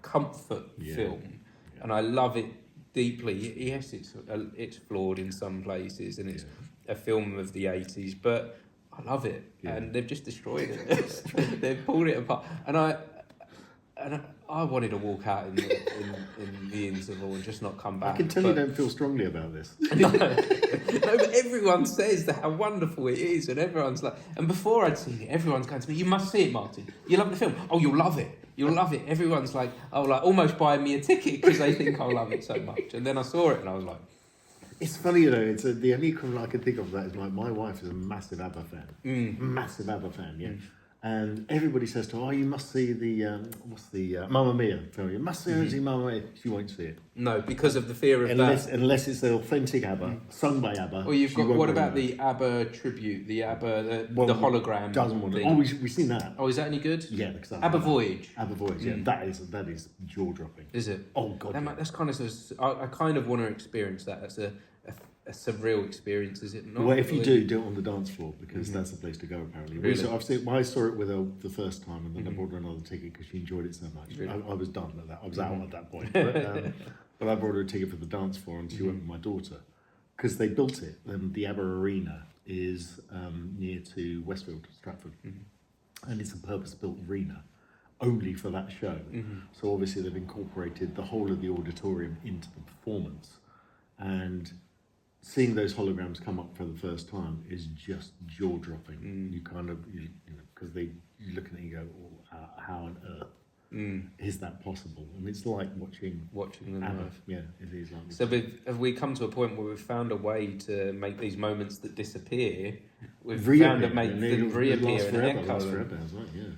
A: comfort film, and I love it deeply. Yes, it's flawed in some places, and it's a film of the 80s, but I love it, and they've just destroyed it. They've pulled it apart, and I wanted to walk out in the interval and just not come back.
B: I can tell you don't feel strongly about this.
A: No, but everyone says that how wonderful it is, and everyone's like, and before I'd seen it, everyone's going to me, you must see it, Martin. You love the film. Oh, you'll love it. You'll love it. Everyone's like, almost buying me a ticket because they think I'll love it so much. And then I saw it and I was like,
B: it's funny, you know. It's the only equivalent I can think of that is like my wife is a massive ABBA fan, massive ABBA fan, and everybody says to her, "Oh, you must see the Mamma Mia film. You must see Mamma Mia." She won't see it.
A: No, because of the fear of
B: unless it's the authentic ABBA sung by ABBA.
A: Well, you've got what about the ABBA tribute, the ABBA the hologram?
B: Doesn't want
A: thing.
B: Oh, we've seen that.
A: Oh, is that any good?
B: Yeah, because
A: ABBA Voyage.
B: ABBA Voyage. Yeah, that is jaw dropping.
A: Is it?
B: Oh God,
A: that's kind of. I kind of want to experience that. That's a surreal experience, is it not?
B: Well, if you do it on the dance floor, because that's the place to go, apparently.
A: Really?
B: I saw it with her the first time, and then I bought her another ticket because she enjoyed it so much. Really? I was done at that. I was out at that point. But I brought her a ticket for the dance floor, and she went with my daughter. Because they built it, the ABBA Arena is near to Westfield, Stratford. And it's a purpose-built arena only for that show. So obviously they've incorporated the whole of the auditorium into the performance. And seeing those holograms come up for the first time is just jaw dropping. You kind of, you know, because you look at it and you go, oh, how on earth is that possible? And it's like watching
A: them live.
B: Yeah, it is like.
A: So have we come to a point where we've found a way to make these moments that disappear? We've found to make them reappear and echo.
B: Forever, right? Yeah.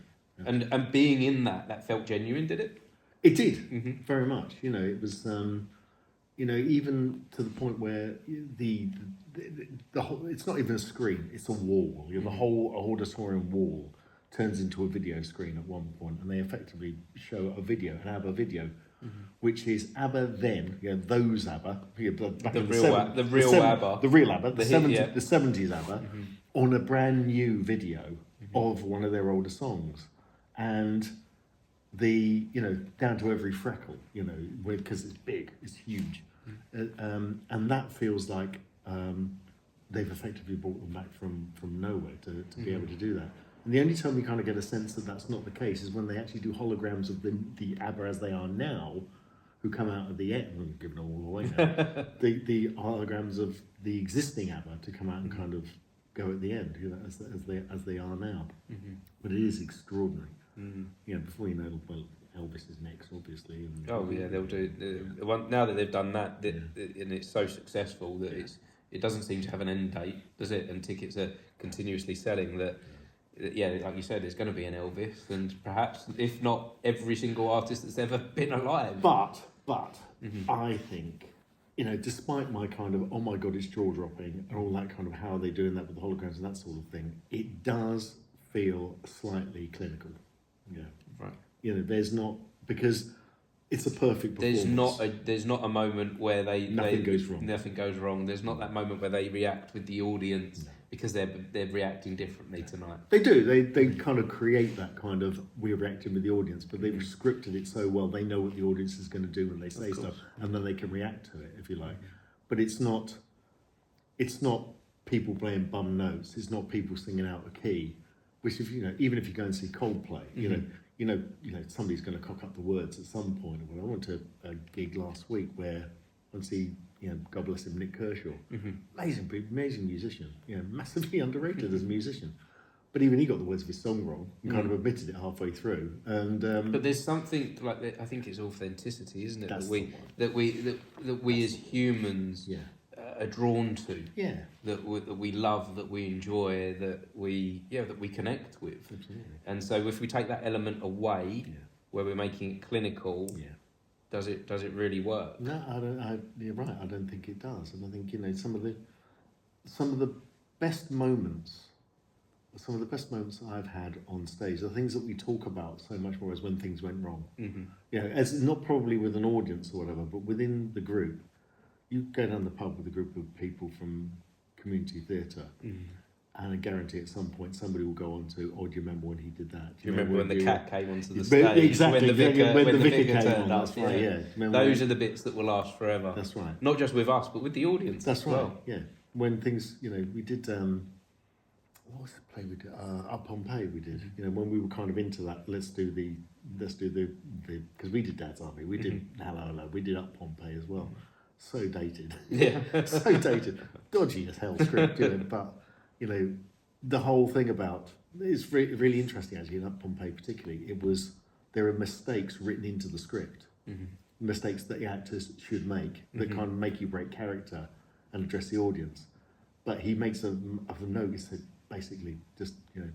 A: And being in that felt genuine, did it?
B: It did, very much. You know, it was. You know, even to the point where the whole, it's not even a screen, it's a wall. You know, the whole auditorium wall turns into a video screen at one point, and they effectively show a video, an ABBA video, which is ABBA then, you know, those ABBA, the real ABBA, the 70s ABBA, on a brand new video of one of their older songs. And you know, down to every freckle, you know, because it's big, it's huge. And that feels like they've effectively brought them back from nowhere to be able to do that. And the only time you kind of get a sense that that's not the case is when they actually do holograms of the ABBA as they are now, who come out at the end, I'm giving it all away now, the holograms of the existing ABBA to come out and kind of go at the end, you know, as they are now. But it is extraordinary. You know, before you know, well, Elvis is next, obviously. And
A: they'll do. Now that they've done that, and it's so successful that it doesn't seem to have an end date, does it? And tickets are continuously selling. That, like you said, there's going to be an Elvis, and perhaps, if not every single artist that's ever been alive.
B: But I think, you know, despite my kind of, oh my God, it's jaw dropping, and all that kind of how they're doing that with the holograms and that sort of thing, it does feel slightly clinical. Yeah,
A: right.
B: You know, there's not, because it's a perfect performance.
A: There's not a moment where
B: nothing goes wrong.
A: Nothing goes wrong. There's not that moment where they react with the audience because they're reacting differently tonight.
B: They do. They kind of create that kind of, we're reacting with the audience, but they've scripted it so well. They know what the audience is going to do when they say stuff, and then they can react to it, if you like. But it's not people playing bum notes. It's not people singing out of key. Which, if you know, even if you go and see Coldplay, you know, somebody's going to cock up the words at some point. Well, I went to a gig last week where I see, you know, God bless him, Nick Kershaw, amazing musician, you know, massively underrated as a musician. But even he got the words of his song wrong and kind of admitted it halfway through. And
A: but there's something like that, I think it's authenticity, isn't it? That we as humans. Are drawn to, that we love, that we enjoy, that we connect with.
B: Absolutely.
A: And so if we take that element away, where we're making it clinical, does it really work?
B: No, you're right. I don't think it does. And I think, you know, some of the best moments I've had on stage are things that we talk about so much more as when things went wrong. You know, as not probably with an audience or whatever, but within the group. You go down the pub with a group of people from community theatre, and I guarantee at some point somebody will go on to, oh, do you remember when he did that?
A: Do you remember when the cat came onto the stage?
B: Exactly,
A: when the vicar
B: came
A: turned
B: on,
A: up.
B: That's right, yeah.
A: Those are the bits that will last forever.
B: That's right.
A: Not just with us, but with the audience.
B: That's
A: as
B: right,
A: well.
B: yeah. When things, you know, we did, what was the play we did? Up Pompeii we did. You know, when we were kind of into that, let's do the, because we did Dad's Army, we did Hello, we did Up Pompeii as well. So dated, so dated, dodgy as hell script, you know. But you know, the whole thing about it's really interesting actually. In Up Pompeii, particularly, there are mistakes written into the script, mistakes that the actors should make that kind of make you break character and address the audience. But he makes a note. He said basically just, you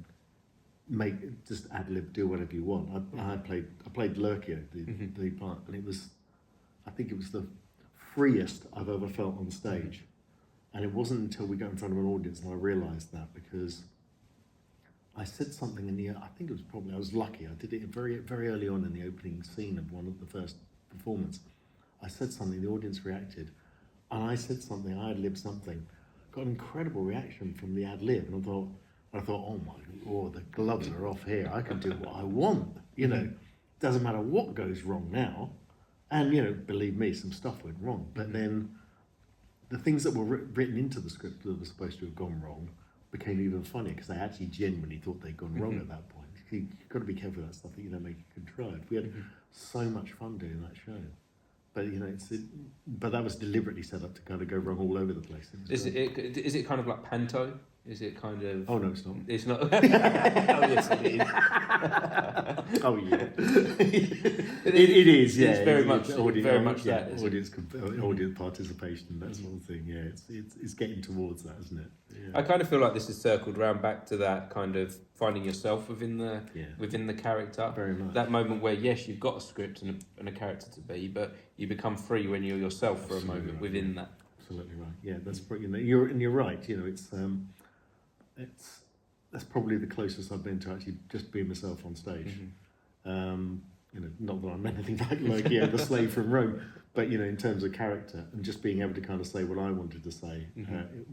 B: know, just ad lib, do whatever you want. I played Lurkio, the part, and I think it was the freest I've ever felt on stage. And it wasn't until we got in front of an audience and I realised that, because I said something I was lucky, I did it very, very early on in the opening scene of one of the first performance. I said something, the audience reacted, and I said something, I ad-libbed something, got an incredible reaction from the ad-lib, and I thought, oh my Lord, the gloves are off here, I can do what I want, you know, doesn't matter what goes wrong now. And, you know, believe me, some stuff went wrong. But then the things that were written into the script that were supposed to have gone wrong became even funnier, because they actually genuinely thought they'd gone wrong at that point. You've got to be careful with that stuff that you don't make it contrived. We had so much fun doing that show. But but that was deliberately set up to kind of go wrong all over the place.
A: Is it kind of like panto? Is it kind of?
B: Oh no, it's not.
A: It's not. Oh yes, it is.
B: Oh yeah, it is. Yeah,
A: it's very much
B: that.
A: It?
B: Audience participation, that sort of thing. Yeah, it's getting towards that, isn't it? Yeah.
A: I kind of feel like this has circled round back to that kind of finding yourself within the character.
B: Very much.
A: That moment where yes, you've got a script and a character to be, but you become free when you're yourself for a moment within that.
B: Absolutely right. Yeah, that's pretty. You're right. That's probably the closest I've been to actually just being myself on stage. Not that I'm anything like the slave from Rome, but in terms of character and just being able to kind of say what I wanted to say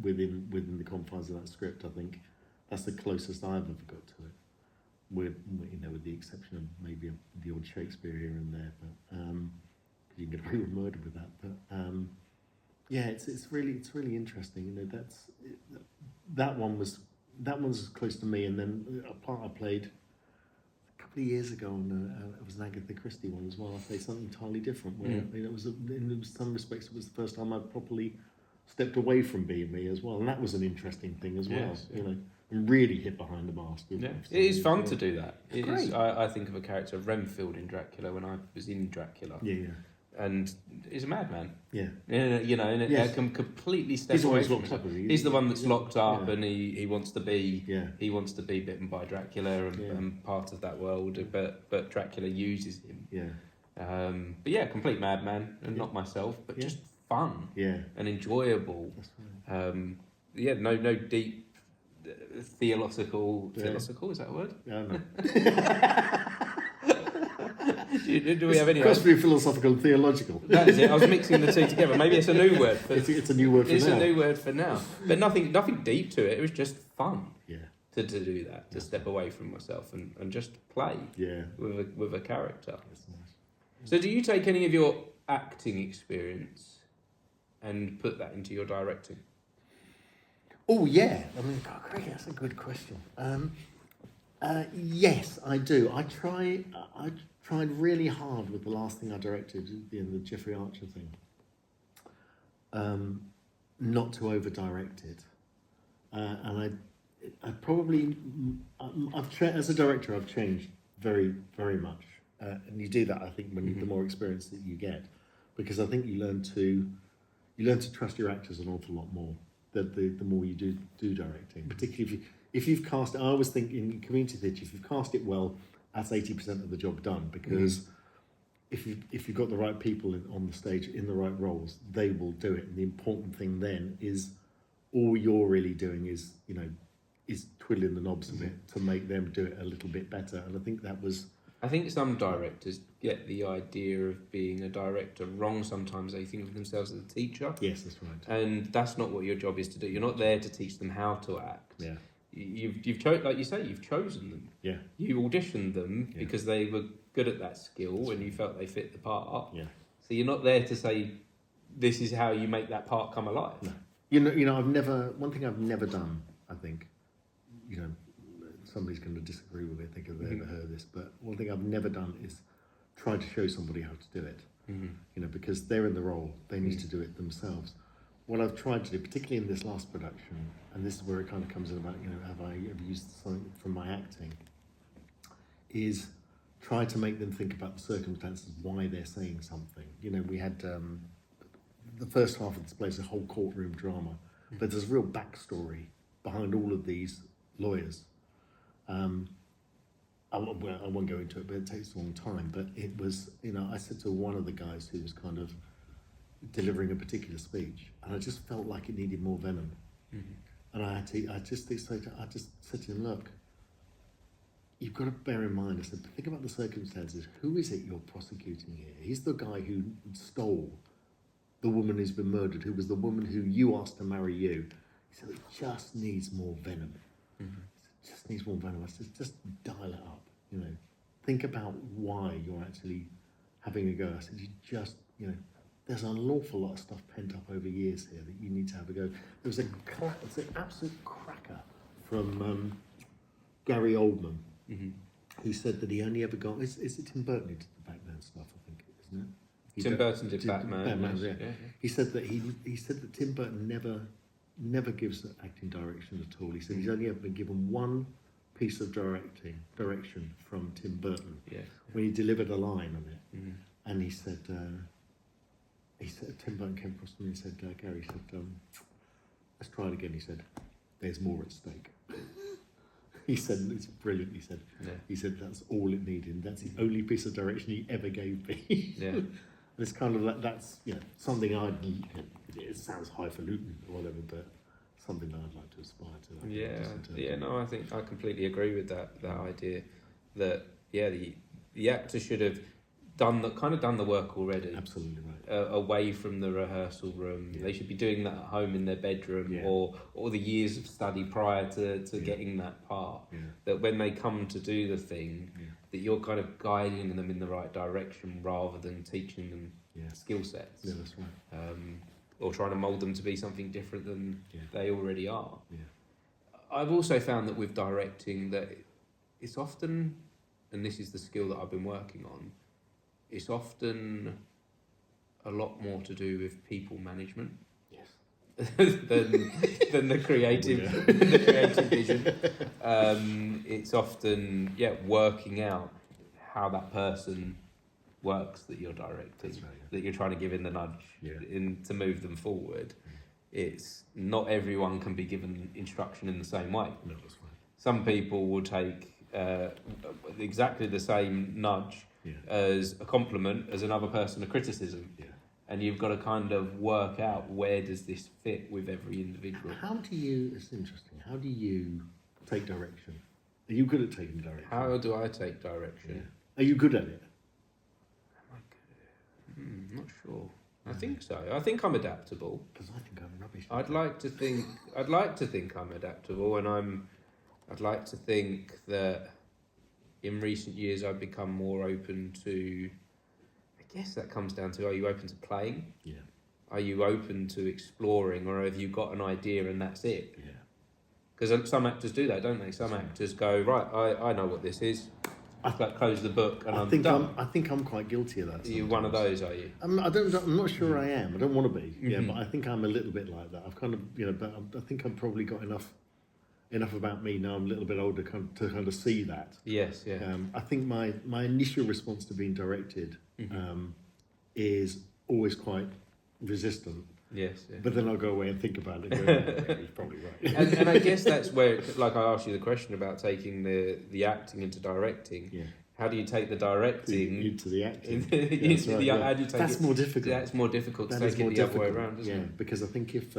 B: within the confines of that script, I think that's the closest I've ever got to it. With the exception of maybe the odd Shakespeare here and there, but you can get away with murder with that. But it's really interesting. That one's close to me, and then a part I played a couple of years ago it was an Agatha Christie one as well. I played something entirely different. Where in some respects it was the first time I properly stepped away from being me as well, and that was an interesting thing as well.
A: Yes, yeah.
B: And really hit behind the mask.
A: Yeah, it is fun to do that. It is. I think of a character of Renfield in Dracula when I was in Dracula.
B: Yeah.
A: And he's a madman.
B: Yeah.
A: I can completely step
B: he's
A: away
B: always
A: from
B: locked up.
A: He's the one that's locked up,
B: yeah.
A: and he wants to be bitten by Dracula and part of that world. But Dracula uses him.
B: Yeah.
A: Complete madman, and not myself, but just fun.
B: Yeah.
A: And enjoyable.
B: That's right.
A: No deep theological. Theological, is that a word?
B: Yeah, no.
A: Do we have any?
B: Cross between philosophical and theological.
A: That is it. I was mixing the two together. Maybe it's a new word.
B: It's a new word for now.
A: It's a new word for now. But nothing deep to it. It was just fun.
B: Yeah.
A: To do that, to step away from myself and just play.
B: Yeah.
A: With a character.
B: That's nice.
A: So, do you take any of your acting experience and put that into your directing?
B: Oh yeah. I mean, God, Craig, that's a good question. Yes, I do. I tried really hard with the last thing I directed, the Jeffrey Archer thing. Not to over-direct it, and as a director, I've changed very, very much, and you do that. I think the more experience that you get, because I think you learn to trust your actors an awful lot more. The more you do directing, particularly if you've cast. I always think in community theatre, if you've cast it well, that's 80% of the job done, because if you've got the right people on the stage in the right roles, they will do it. And the important thing then is all you're really doing is twiddling the knobs a bit to make them do it a little bit better. And I think that was.
A: I think some directors get the idea of being a director wrong sometimes. They think of themselves as a teacher.
B: Yes, that's right.
A: And that's not what your job is to do. You're not there to teach them how to act.
B: Yeah.
A: You've like you say, you've chosen them.
B: Yeah.
A: You auditioned them because they were good at that skill and you felt they fit the part.
B: Yeah.
A: So you're not there to say, this is how you make that part come alive.
B: No. One thing I've never done, I think, somebody's going to disagree with me, I think, if they've ever heard this, but one thing I've never done is try to show somebody how to do it. Because they're in the role, they need to do it themselves. What I've tried to do, particularly in this last production, and this is where it kind of comes in about, have I ever used something from my acting, is try to make them think about the circumstances, why they're saying something. We had the first half of this play is a whole courtroom drama, but there's a real backstory behind all of these lawyers. I won't go into it, but it takes a long time. But it was, I said to one of the guys who was kind of delivering a particular speech, and I just felt like it needed more venom. And I just said to him, look, you've got to bear in mind, I said, think about the circumstances. Who is it you're prosecuting here? He's the guy who stole the woman who's been murdered, who was the woman who you asked to marry you. He said, it just needs more venom. It just needs more venom. I said, just dial it up, Think about why you're actually having a go. I said, there's an awful lot of stuff pent up over years here that you need to have a go. There was an absolute cracker from Gary Oldman, who said that he only ever got. Is it Tim Burton who did the Batman stuff? I think, isn't it?
A: Tim Burton did Batman.
B: Yeah. He said that Tim Burton never gives acting direction at all. He said he's only ever been given one piece of direction from Tim Burton when he delivered a line on it, and he said Tim Burton came across to me and said, Gary, he said, let's try it again. He said, there's more at stake. He said, it's brilliant. He said that's all it needed. That's the only piece of direction he ever gave me. And it's kind of like, that's something it sounds highfalutin or whatever, but something that I'd like to aspire to.
A: I think I completely agree with that idea that the actor should have done the work already.
B: Absolutely right.
A: Away from the rehearsal room. They should be doing that at home in their bedroom or the years of study prior to getting that part. That when they come to do the thing, that you're kind of guiding them in the right direction rather than teaching them skill sets.
B: Yeah, that's right.
A: Or trying to mould them to be something different than they already are. I've also found that with directing that it's often, and this is the skill that I've been working on, it's often a lot more to do with people management than the creative the creative vision. It's often working out how that person works that you're directing, that you're trying to give in the nudge to move them forward. It's not everyone can be given instruction in the same way.
B: No, that's right.
A: Some people will take exactly the same nudge as a compliment as another person a criticism. And you've got to kind of work out where does this fit with every individual.
B: It's interesting, how do you take direction? Are you good at taking direction?
A: How do I take direction?
B: Are you good at it?
A: Am I good? I'm not sure. I think so. I think I'm adaptable.
B: Because I think I'm rubbish.
A: I'd like to think I'm adaptable, and I'd like to think that in recent years I've become more open to, I guess that comes down to, are you open to playing?
B: Yeah.
A: Are you open to exploring, or have you got an idea and that's it?
B: Yeah.
A: Because some actors do that, don't they? Some actors go, right, I know what this is. I close the book and I'm done.
B: I think I'm quite guilty of that. Sometimes.
A: Are you one of those, are you?
B: I'm not sure I am. I don't want to be. Yeah, but I think I'm a little bit like that. I've kind of, but I think I've probably got enough about me now. I'm a little bit older to kind of see that.
A: Yes, yeah.
B: I think my initial response to being directed is always quite resistant.
A: Yes, yeah.
B: But then I'll go away and think about it. And go, yeah, he's probably right.
A: and I guess that's where, like I asked you the question about taking the acting into directing.
B: Yeah.
A: How do you take the directing
B: into the acting?
A: How do you take
B: that's more difficult.
A: That's more difficult to take it the other way around, isn't it?
B: Because I think if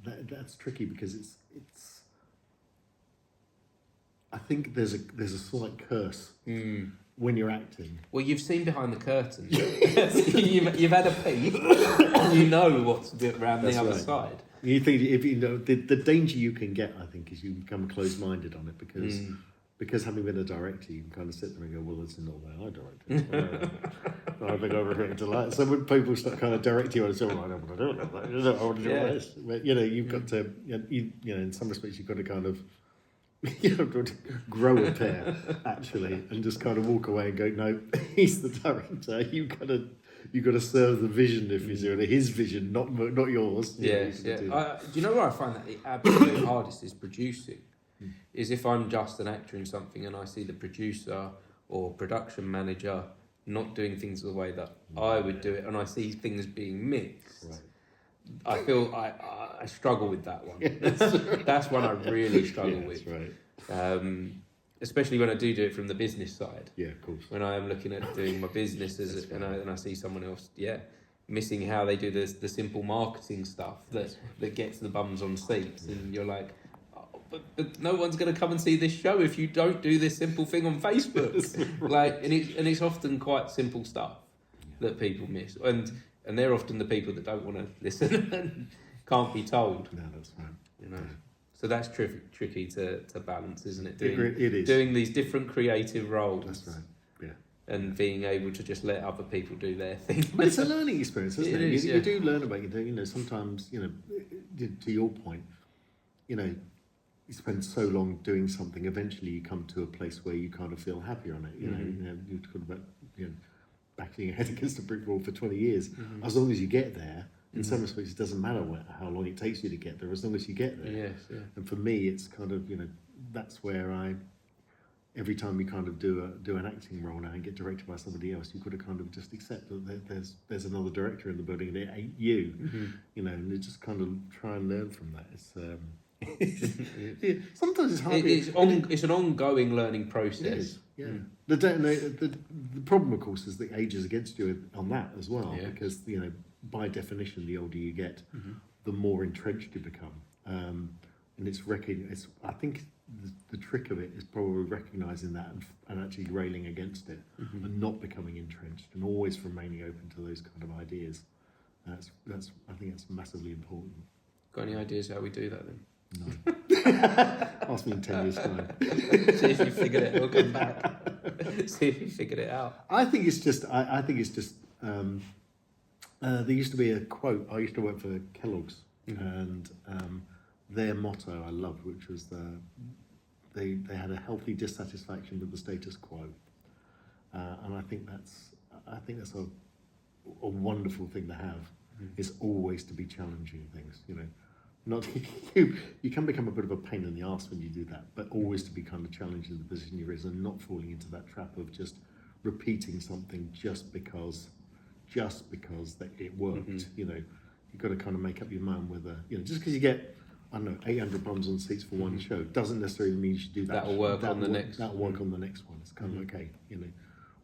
B: that's tricky because it's. I think there's a slight curse when you're acting.
A: Well, you've seen behind the curtain. you've had a peek. You know what's around the other side.
B: You think if you know the danger you can get, I think, is you become closed-minded on it because having been a director, you can kind of sit there and go, well, this is not the way I direct. I've been over here to like. So when people start kind of directing you, I say, well, I don't want to do it. I want to do this. But, you've got to, in some respects, you've got to kind of. Grow a pair actually, and just kind of walk away and go, no, he's the director. You've got to serve the vision, if you see it, his vision, not yours.
A: Yes, yeah. Do you know where I find that the absolute hardest is producing? Is if I'm just an actor in something and I see the producer or production manager not doing things the way that I would do it, and I see things being mixed. Right. I feel I struggle with that one. That's one I really struggle with. Right. Especially when I do it from the business side.
B: Yeah, of course.
A: When I am looking at doing my business and I see someone else, missing how they do the simple marketing stuff that gets the bums on seats, and you're like, but no one's going to come and see this show if you don't do this simple thing on Facebook. Right. and it's often quite simple stuff that people miss, and they're often the people that don't want to listen and can't be told.
B: No, that's right.
A: Yeah. So that's tricky to balance, isn't it?
B: It is.
A: Doing these different creative roles.
B: That's right. Yeah.
A: And being able to just let other people do their thing.
B: But it's a learning experience, isn't it?
A: Is,
B: you do learn about it. Sometimes, to your point, you spend so long doing something. Eventually, you come to a place where you kind of feel happier on it. You talk about bashing your head against a brick wall for 20 years. As long as you get there, in some respects, it doesn't matter how long it takes you to get there, as long as you get there.
A: Yes, yeah.
B: And for me, it's kind of, that's where every time you kind of do an acting role now and get directed by somebody else, you've got to kind of just accept that there's another director in the building and it ain't you, and you just kind of try and learn from that. It's sometimes it's hard.
A: It's an ongoing learning process.
B: It is, yeah. The problem, of course, is that age is against you on that as well, because by definition, the older you get, the more entrenched you become, and I think the trick of it is probably recognising that and actually railing against it, and not becoming entrenched, and always remaining open to those kind of ideas. I think that's massively important.
A: Got any ideas how we do that then?
B: No. Ask me in 10 years' time.
A: See if you figured it. We'll come back. See if you figured it out.
B: I think it's just. There used to be a quote. I used to work for Kellogg's, and their motto I loved, which was they had a healthy dissatisfaction with the status quo, and I think that's a wonderful thing to have. Is always to be challenging things. Not you can become a bit of a pain in the arse when you do that, but always to be kind of challenging the position you're in and not falling into that trap of just repeating something just because that it worked. You've got to kind of make up your mind whether just because you get 800 bums on seats for one show doesn't necessarily mean you should do that.
A: That'll work on the next.
B: That'll work on the next one. It's kind of okay.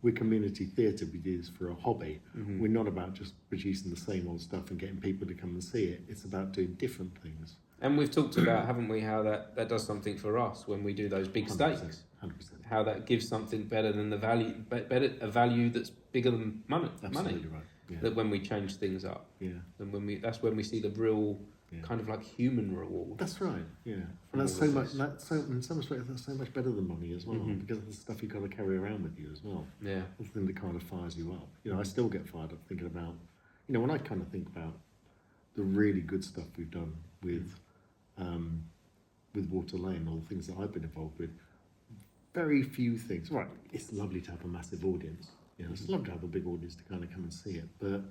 B: We're community theatre. We do this for a hobby. We're not about just producing the same old stuff and getting people to come and see it. It's about doing different things.
A: And we've talked about, haven't we, how that does something for us when we do those big
B: 100%,
A: stakes.
B: 100%.
A: How that gives something better than the value, a value that's bigger than money.
B: Absolutely right. Yeah.
A: That when we change things up.
B: Yeah.
A: And that's when we see the real kind of like human reward.
B: That's right. Yeah. And that's so much. In some respects, that's so much better than money as well, because of the stuff you kind of carry around with you as well.
A: Yeah.
B: The thing that kind of fires you up. I still get fired up thinking about, when I kind of think about the really good stuff we've done with Water Lane, all the things that I've been involved with. Very few things. Right. It's lovely to have a massive audience. It's lovely to have a big audience to kind of come and see it, but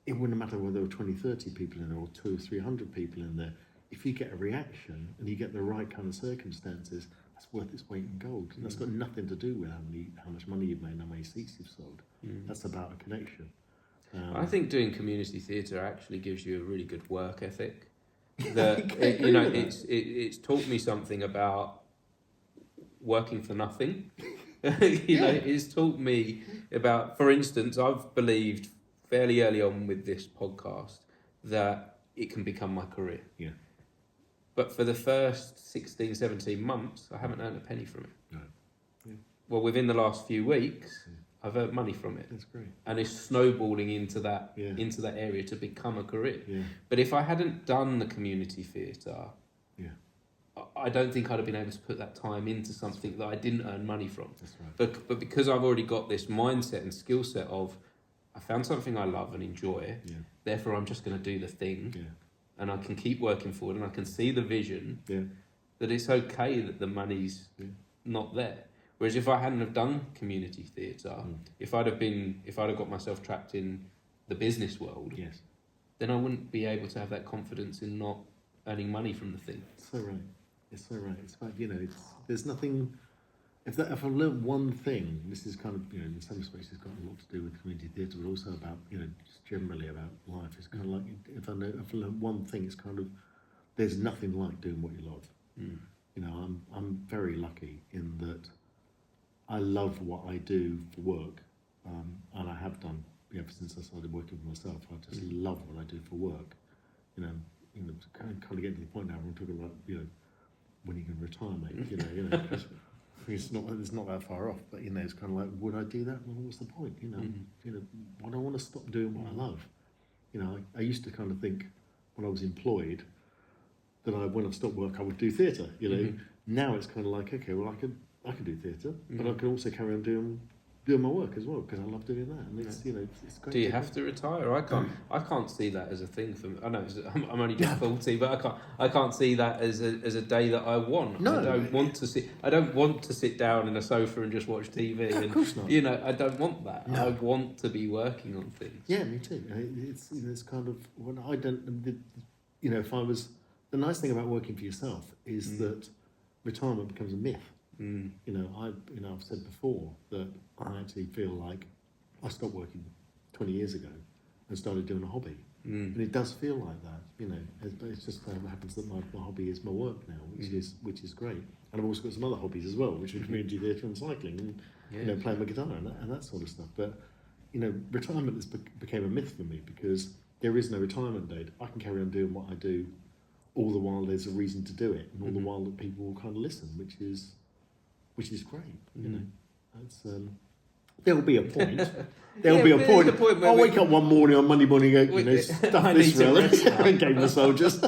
B: it wouldn't matter whether there were 20, 30 people in there or 200 or 300 people in there. If you get a reaction and you get the right kind of circumstances, that's worth its weight in gold. And that's got nothing to do with how much money you've made and how many seats you've sold. That's about a connection.
A: I think doing community theatre actually gives you a really good work ethic. It's taught me something about working for nothing. It's taught me about, for instance, I've believed fairly early on with this podcast that it can become my career.
B: Yeah.
A: But for the first 16, 17 months, I haven't earned a penny from it.
B: No. Yeah.
A: Well, within the last few weeks, I've earned money from it.
B: That's great.
A: And it's snowballing into that area to become a career.
B: Yeah.
A: But if I hadn't done the community theatre, I don't think I'd have been able to put that time into something that I didn't earn money from.
B: That's right.
A: But because I've already got this mindset and skill set of, I found something I love and enjoy, therefore I'm just going to do the thing, and I can keep working forward, and I can see the vision, that it's okay that the money's not there. Whereas if I hadn't have done community theatre, if I'd have got myself trapped in the business world, then I wouldn't be able to have that confidence in not earning money from the thing.
B: It's so right. It's about, there's nothing. If I learned one thing, this is kind of, in some respects it's got a lot to do with community theatre, but also about, just generally about life. It's kind of like, if I learned one thing, it's kind of, there's nothing like doing what you love. I'm very lucky in that I love what I do for work, and I have done, ever since I started working for myself. I just love what I do for work. Kind of getting to the point now where I'm talking about, when you can retire, mate. It's not that far off, but it's kind of like, would I do that? Well, what's the point? I don't want to stop doing what I love. I used to kind of think when I was employed that when I stopped work I would do theatre. Now it's kind of like, okay, well I could do theatre, but I could also carry on doing doing my work as well because I love doing that, and it's it's great.
A: Do you have to retire? I can't see that as a thing for me. I know I'm only just 40, but I can't see that as a day that I want.
B: No,
A: I don't want to sit down in a sofa and just watch TV.
B: No,
A: and,
B: of course not.
A: I don't want that.
B: No.
A: I want to be working on things.
B: Yeah, me too. It's it's kind of when I don't. If I was, the nice thing about working for yourself is that retirement becomes a myth. I've said before that I actually feel like I stopped working 20 years ago and started doing a hobby, and it does feel like that. It's just happens that my hobby is my work now, which is great. And I've also got some other hobbies as well, which are community theatre and cycling, and playing my guitar and that sort of stuff. But retirement became a myth for me because there is no retirement date. I can carry on doing what I do, all the while there's a reason to do it, and all the while that people will kind of listen, which is great. That's there'll be a point. There'll be a point. I'll wake up one morning on Monday morning and go, stuff this really, Game of Soldiers.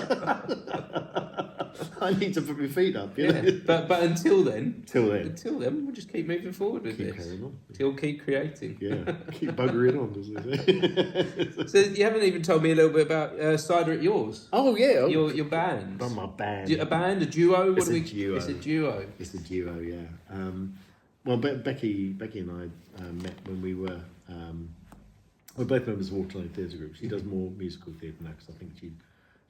B: I need to put my feet up.
A: But until then,
B: we'll
A: just keep moving forward with this.
B: Carrying on.
A: Still keep creating.
B: Yeah, keep buggering on, as they say.
A: So you haven't even told me a little bit about Cider At Yours.
B: Oh yeah,
A: your band.
B: On my band.
A: A band, a duo.
B: It's a duo.
A: It's a duo.
B: It's a duo. Yeah. Well, Becky and I met when we were. We're both members of Waterloo Theatre Group. She does more musical theatre now because I think she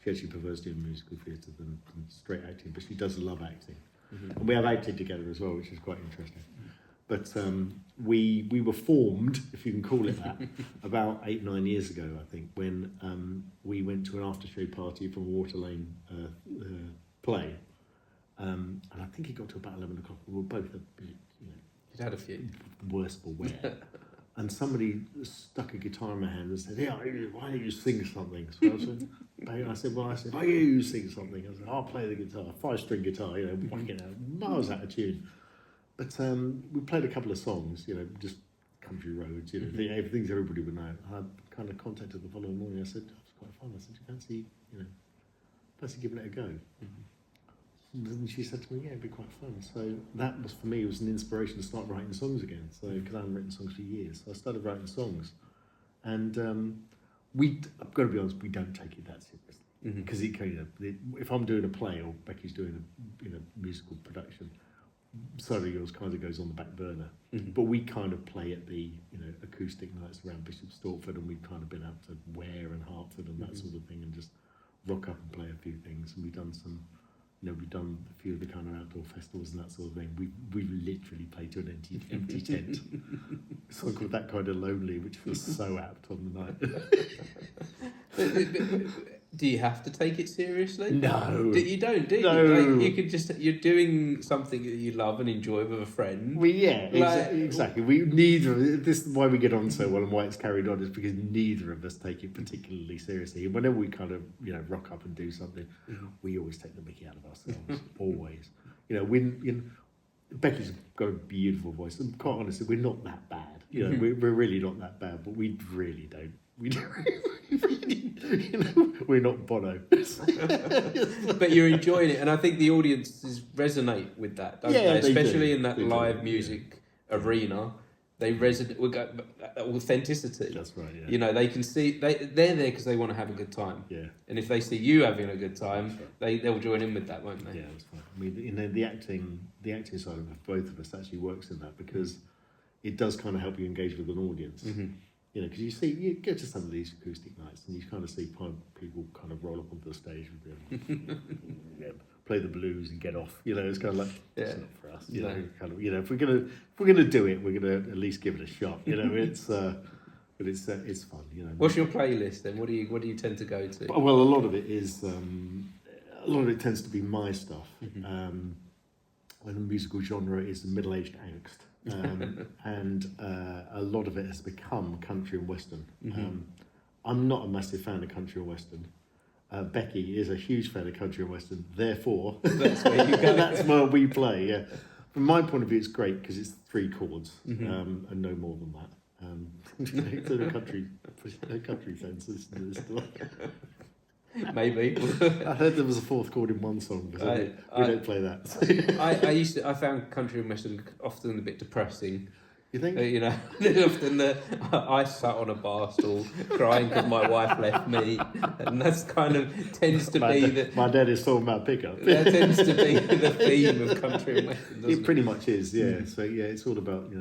B: actually prefers doing musical theatre than straight acting, but she does love acting. And we have acted together as well, which is quite interesting. But we were formed, if you can call it that, about 8-9 years ago, I think, when we went to an after-show party from a Water Lane play. And I think it got to about 11 o'clock. We were both
A: You'd had a few.
B: Worse for wear. And somebody stuck a guitar in my hand and said, why don't you sing something? So I said, why don't you sing something? I said, I'll play the guitar, 5-string guitar, whacking out, miles out of tune. But we played a couple of songs, just country roads, the things everybody would know. I kind of contacted the following morning. I said, it's quite fun. I said, you fancy giving it a go? And she said to me, it'd be quite fun. So that was, for me, was an inspiration to start writing songs again. So, because I hadn't written songs for years. So I started writing songs. And I've got to be honest, we don't take it that seriously. Because if I'm doing a play or Becky's doing a musical production, Cider At Yours kind of goes on the back burner. But we kind of play at the acoustic nights around Bishop Stortford, and we've kind of been out to Ware and Hertford and that sort of thing, and just rock up and play a few things. And we've done some. We've done a few of the kind of outdoor festivals and that sort of thing. We've literally played to an empty tent. It's song called That Kind of Lonely, which was so apt on the night.
A: Do you have to take it seriously?
B: No.
A: You don't, do you?
B: No.
A: You could just, you're doing something that you love and enjoy with a friend.
B: Exactly. This is why we get on so well and why it's carried on is because neither of us take it particularly seriously. And whenever we kind of, rock up and do something, we always take the mickey out of ourselves. Always. Becky's got a beautiful voice, and quite honestly, we're not that bad. We're really not that bad, but we really don't. We're not Bono.
A: But you're enjoying it, and I think the audiences resonate with that, don't they? Especially in that live music arena, they resonate with that authenticity.
B: That's right. Yeah.
A: They can see they're there because they want to have a good time.
B: Yeah.
A: And if they see you having a good time, they'll join in with that, won't they?
B: Yeah, that's fine. I mean, the acting side of both of us actually works in that because it does kind of help you engage with an audience. Because you go to some of these acoustic nights and you kind of see people kind of roll up onto the stage and play the blues and get off. It's kind of like it's not for us. If we're gonna do it, we're gonna at least give it a shot. But it's fun.
A: What's your playlist then? What do you tend to go to?
B: Well, a lot of it is a lot of it tends to be my stuff. When the musical genre is middle-aged angst. And a lot of it has become country and western. I'm not a massive fan of country and western. Becky is a huge fan of country and western. Therefore,
A: that's where you go.
B: That's where we play. Yeah, from my point of view, it's great because it's 3 chords and no more than that. To the country senses.
A: Maybe.
B: I heard there was a 4th chord in one song, but we don't play that.
A: I found country and western often a bit depressing.
B: You think?
A: You know, often I sat on a bar stool crying because my wife left me, and that's kind of tends to be
B: my dad is talking about pickup.
A: That tends to be the theme of country and western. Doesn't
B: It pretty much is, yeah. So yeah, it's all about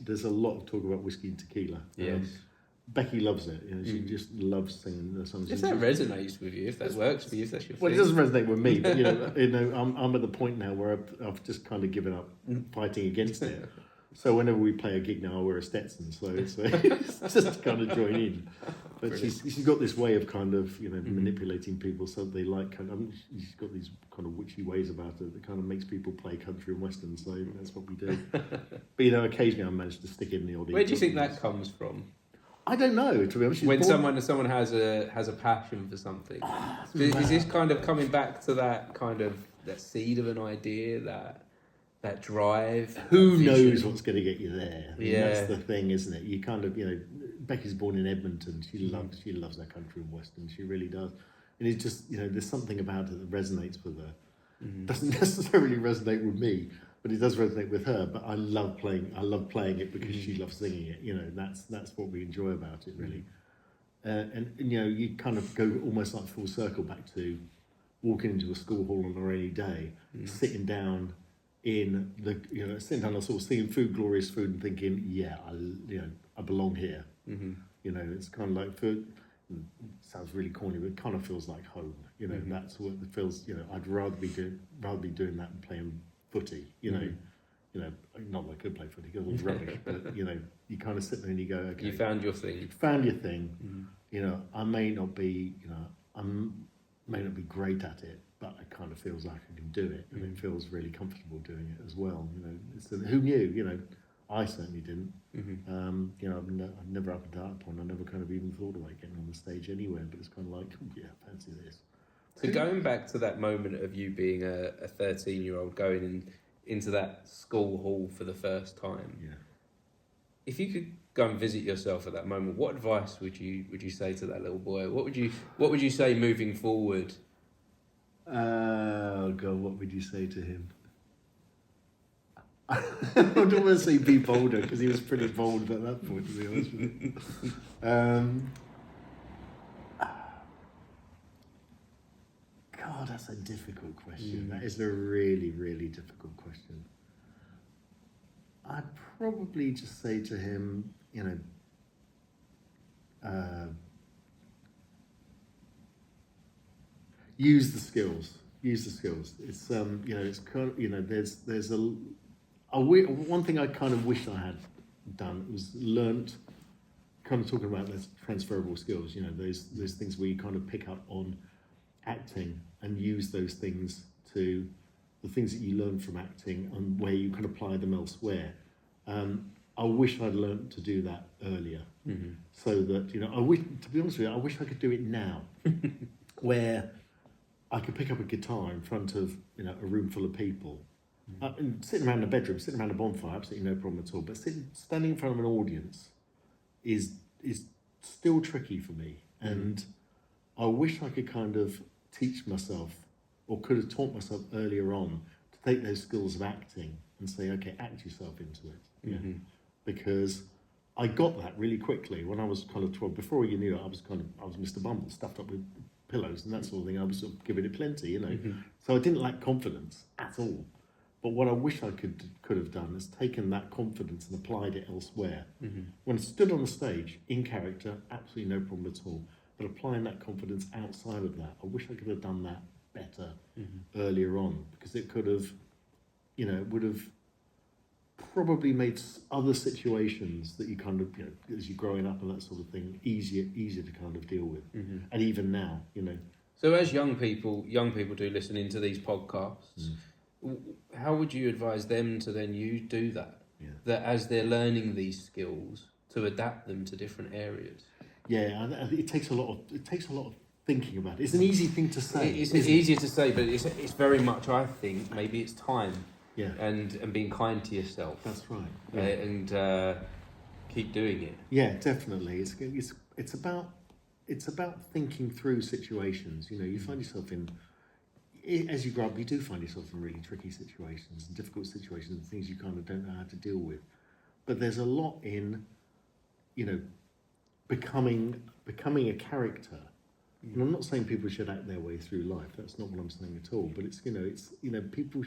B: there's a lot of talk about whiskey and tequila.
A: Yes.
B: Becky loves it. She just loves singing the songs.
A: If that resonates with you, if that works for you, if that's your
B: well,
A: thing.
B: it doesn't resonate with me, but I'm at the point now where I've just kind of given up fighting against it. So whenever we play a gig now, I wear a Stetson, so it's just to kind of join in. But she's got this way of kind of manipulating people so they like she's got these kind of witchy ways about it that kind of makes people play country and western. So that's what we do. But occasionally I manage to stick in the odd.
A: Where do you think that comes from?
B: I don't know, to be honest.
A: When someone has a passion for something, is this kind of coming back to that kind of that seed of an idea, that drive?
B: Who knows what's going to get you there?
A: That's
B: the thing, isn't it? You kind of Becky's born in Edmonton. She loves that country and western. She really does. And it's just there's something about it that resonates with her. Doesn't necessarily resonate with me, but it does resonate with her. But I love playing it because she loves singing it. That's what we enjoy about it, really. And you kind of go almost like full circle back to walking into a school hall on a rainy day, sitting down in sitting down and sort of seeing food, glorious food, and thinking, I belong here. It's kind of like food. Sounds really corny, but it kind of feels like home. That's what it feels. I'd rather be doing that and playing footy. Not that I could play footy because it was rubbish, but you kind of sit there and you go, okay,
A: you found your thing.
B: Found your thing. I may not be, I may not be great at it, but it kind of feels like I can do it, and it feels really comfortable doing it as well. Who knew? I certainly didn't. I've never up until that point. I never kind of even thought about getting on the stage anywhere. But it's kind of like, fancy this.
A: So going back to that moment of you being a 13-year-old going into that school hall for the first time.
B: Yeah.
A: If you could go and visit yourself at that moment, what advice would you say to that little boy? What would you say moving forward?
B: Oh God, what would you say to him? I don't want to say be bolder because he was pretty bold at that point, to be honest with you. God, that's a difficult question. That is a really, really difficult question. I'd probably just say to him, use the skills. It's there's one thing I kind of wish I had done was learnt, kind of talking about those transferable skills. Those things where you kind of pick up on acting and use those things to the things that you learn from acting and where you can apply them elsewhere. I wish I'd learnt to do that earlier, so that to be honest with you, I wish I could do it now, where I could pick up a guitar in front of a room full of people, and sitting around a bedroom, sitting around a bonfire, absolutely no problem at all. But standing in front of an audience is still tricky for me, and I wish I could kind of teach myself, or could have taught myself earlier on, to take those skills of acting and say, okay, act yourself into it. Because I got that really quickly when I was kind of 12. Before you knew it, I was Mr. Bumble, stuffed up with pillows and that sort of thing. I was sort of giving it plenty, So I didn't lack confidence at all. But what I wish I could have done is taken that confidence and applied it elsewhere. When I stood on the stage, in character, absolutely no problem at all. But applying that confidence outside of that, I wish I could have done that better earlier on, because it could have, would have probably made other situations that you kind of, as you're growing up and that sort of thing, easier to kind of deal with. And even now,
A: So as young people do listen into these podcasts, how would you advise them to then do that? Yeah. That as they're learning these skills, to adapt them to different areas.
B: Yeah, and it takes a lot of thinking about it. It's an easy thing to say.
A: It's easier to say, but it's very much, I think, maybe it's time.
B: Yeah.
A: And being kind to yourself.
B: That's right. Yeah.
A: And keep doing it.
B: Yeah, definitely. It's about thinking through situations. You find yourself in, as you grow up, you do find yourself in really tricky situations and difficult situations and things you kind of don't know how to deal with. but there's a lot in, you know, becoming a character. And I'm not saying people should act their way through life. That's not what I'm saying at all. But it's people.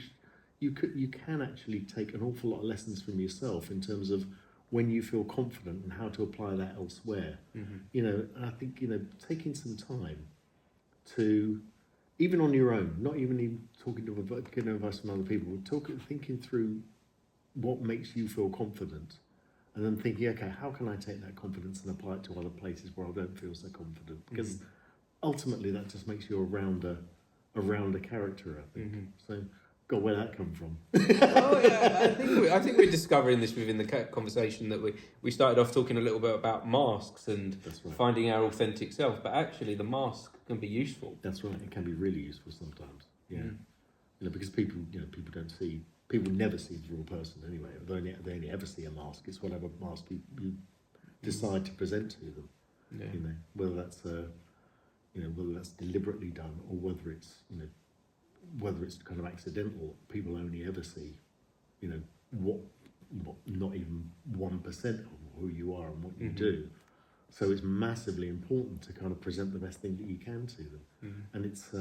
B: You can actually take an awful lot of lessons from yourself in terms of when you feel confident and how to apply that elsewhere. And I think taking some time to, even on your own, not even talking to getting advice from other people, thinking through what makes you feel confident. And then thinking, okay, how can I take that confidence and apply it to other places where I don't feel so confident? Because ultimately, that just makes you a rounder character, I think. So, God, where that come from?
A: Oh yeah, I think we're discovering this within the conversation that we started off talking a little bit about masks and finding our authentic self, but actually the mask can be useful.
B: That's right. It can be really useful sometimes. Yeah, because people don't see. People never see the real person anyway. They only ever see a mask. It's whatever mask you decide to present to them. Yeah. Whether that's deliberately done or whether it's kind of accidental. People only ever see, what not even 1% of who you are and what you do. So it's massively important to kind of present the best thing that you can to them. And it's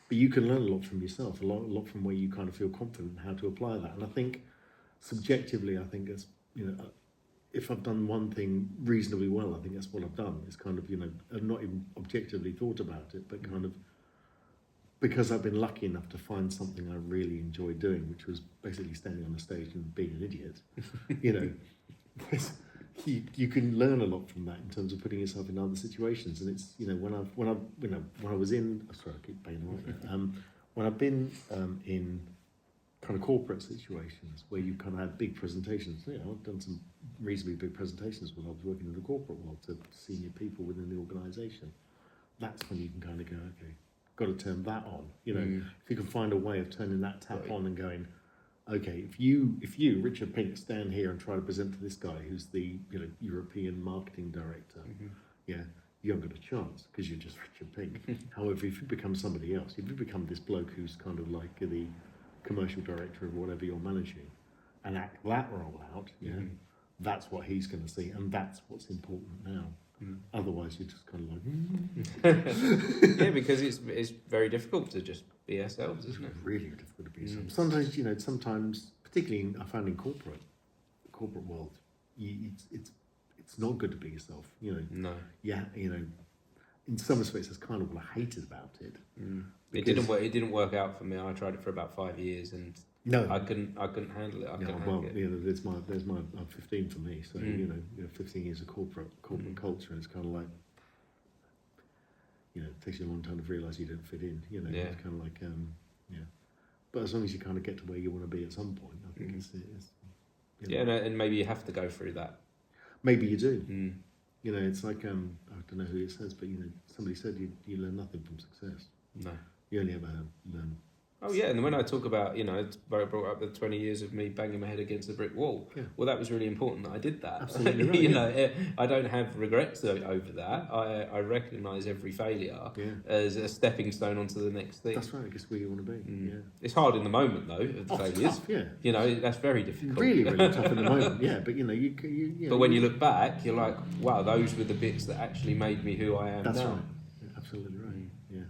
B: but you can learn a lot from yourself, a lot from where you kind of feel confident in how to apply that. And I think subjectively, I think it's, if I've done one thing reasonably well, I think that's what I've done. It's kind of, I've not even objectively thought about it, but kind of because I've been lucky enough to find something I really enjoy doing, which was basically standing on a stage and being an idiot. You can learn a lot from that in terms of putting yourself in other situations. And it's, when I was in, sorry, I keep banging on. When I've been in kind of corporate situations where you kind of had big presentations, I've done some reasonably big presentations when I was working in the corporate world to senior people within the organisation. That's when you can kind of go, okay, got to turn that on. If you can find a way of turning that tap on and going, okay, if you, Richard Pink, stand here and try to present to this guy who's the European marketing director, you haven't got a chance because you're just Richard Pink. However, if you become somebody else, if you become this bloke who's kind of like the commercial director of whatever you're managing, and act that role out, that's what he's going to see, and that's what's important now. Otherwise, you're just kind of like...
A: Yeah, because it's very difficult to just be ourselves, isn't it?
B: It's really difficult to be yourself. Sometimes, particularly I found in corporate world, it's not good to be yourself.
A: No.
B: Yeah, in some respects, that's kind of what I hated about it.
A: It didn't work out for me. I tried it for about 5 years, and I couldn't handle it.
B: There's my 15 for me. So 15 years of corporate culture, and it's kind of like, it takes you a long time to realise you don't fit in. It's kind of like But as long as you kind of get to where you want to be at some point, I think it's
A: and maybe you have to go through that.
B: Maybe you do. It's like I don't know who it says, but somebody said you learn nothing from success.
A: No,
B: you only ever learn.
A: Oh yeah, and when I talk about it's brought up the 20 years of me banging my head against a brick wall. Yeah. Well, that was really important that I did that.
B: Absolutely right.
A: I don't have regrets over that. I recognise every failure as a stepping stone onto the next thing.
B: That's right. I guess where you want to be. Yeah.
A: It's hard in the moment though of the failures.
B: Tough, yeah.
A: That's very difficult.
B: Really, really tough in the moment. Yeah, but you.
A: But when you look back, you're like, wow, those were the bits that actually made me who I am now.
B: That's right. Yeah, absolutely right. Yeah.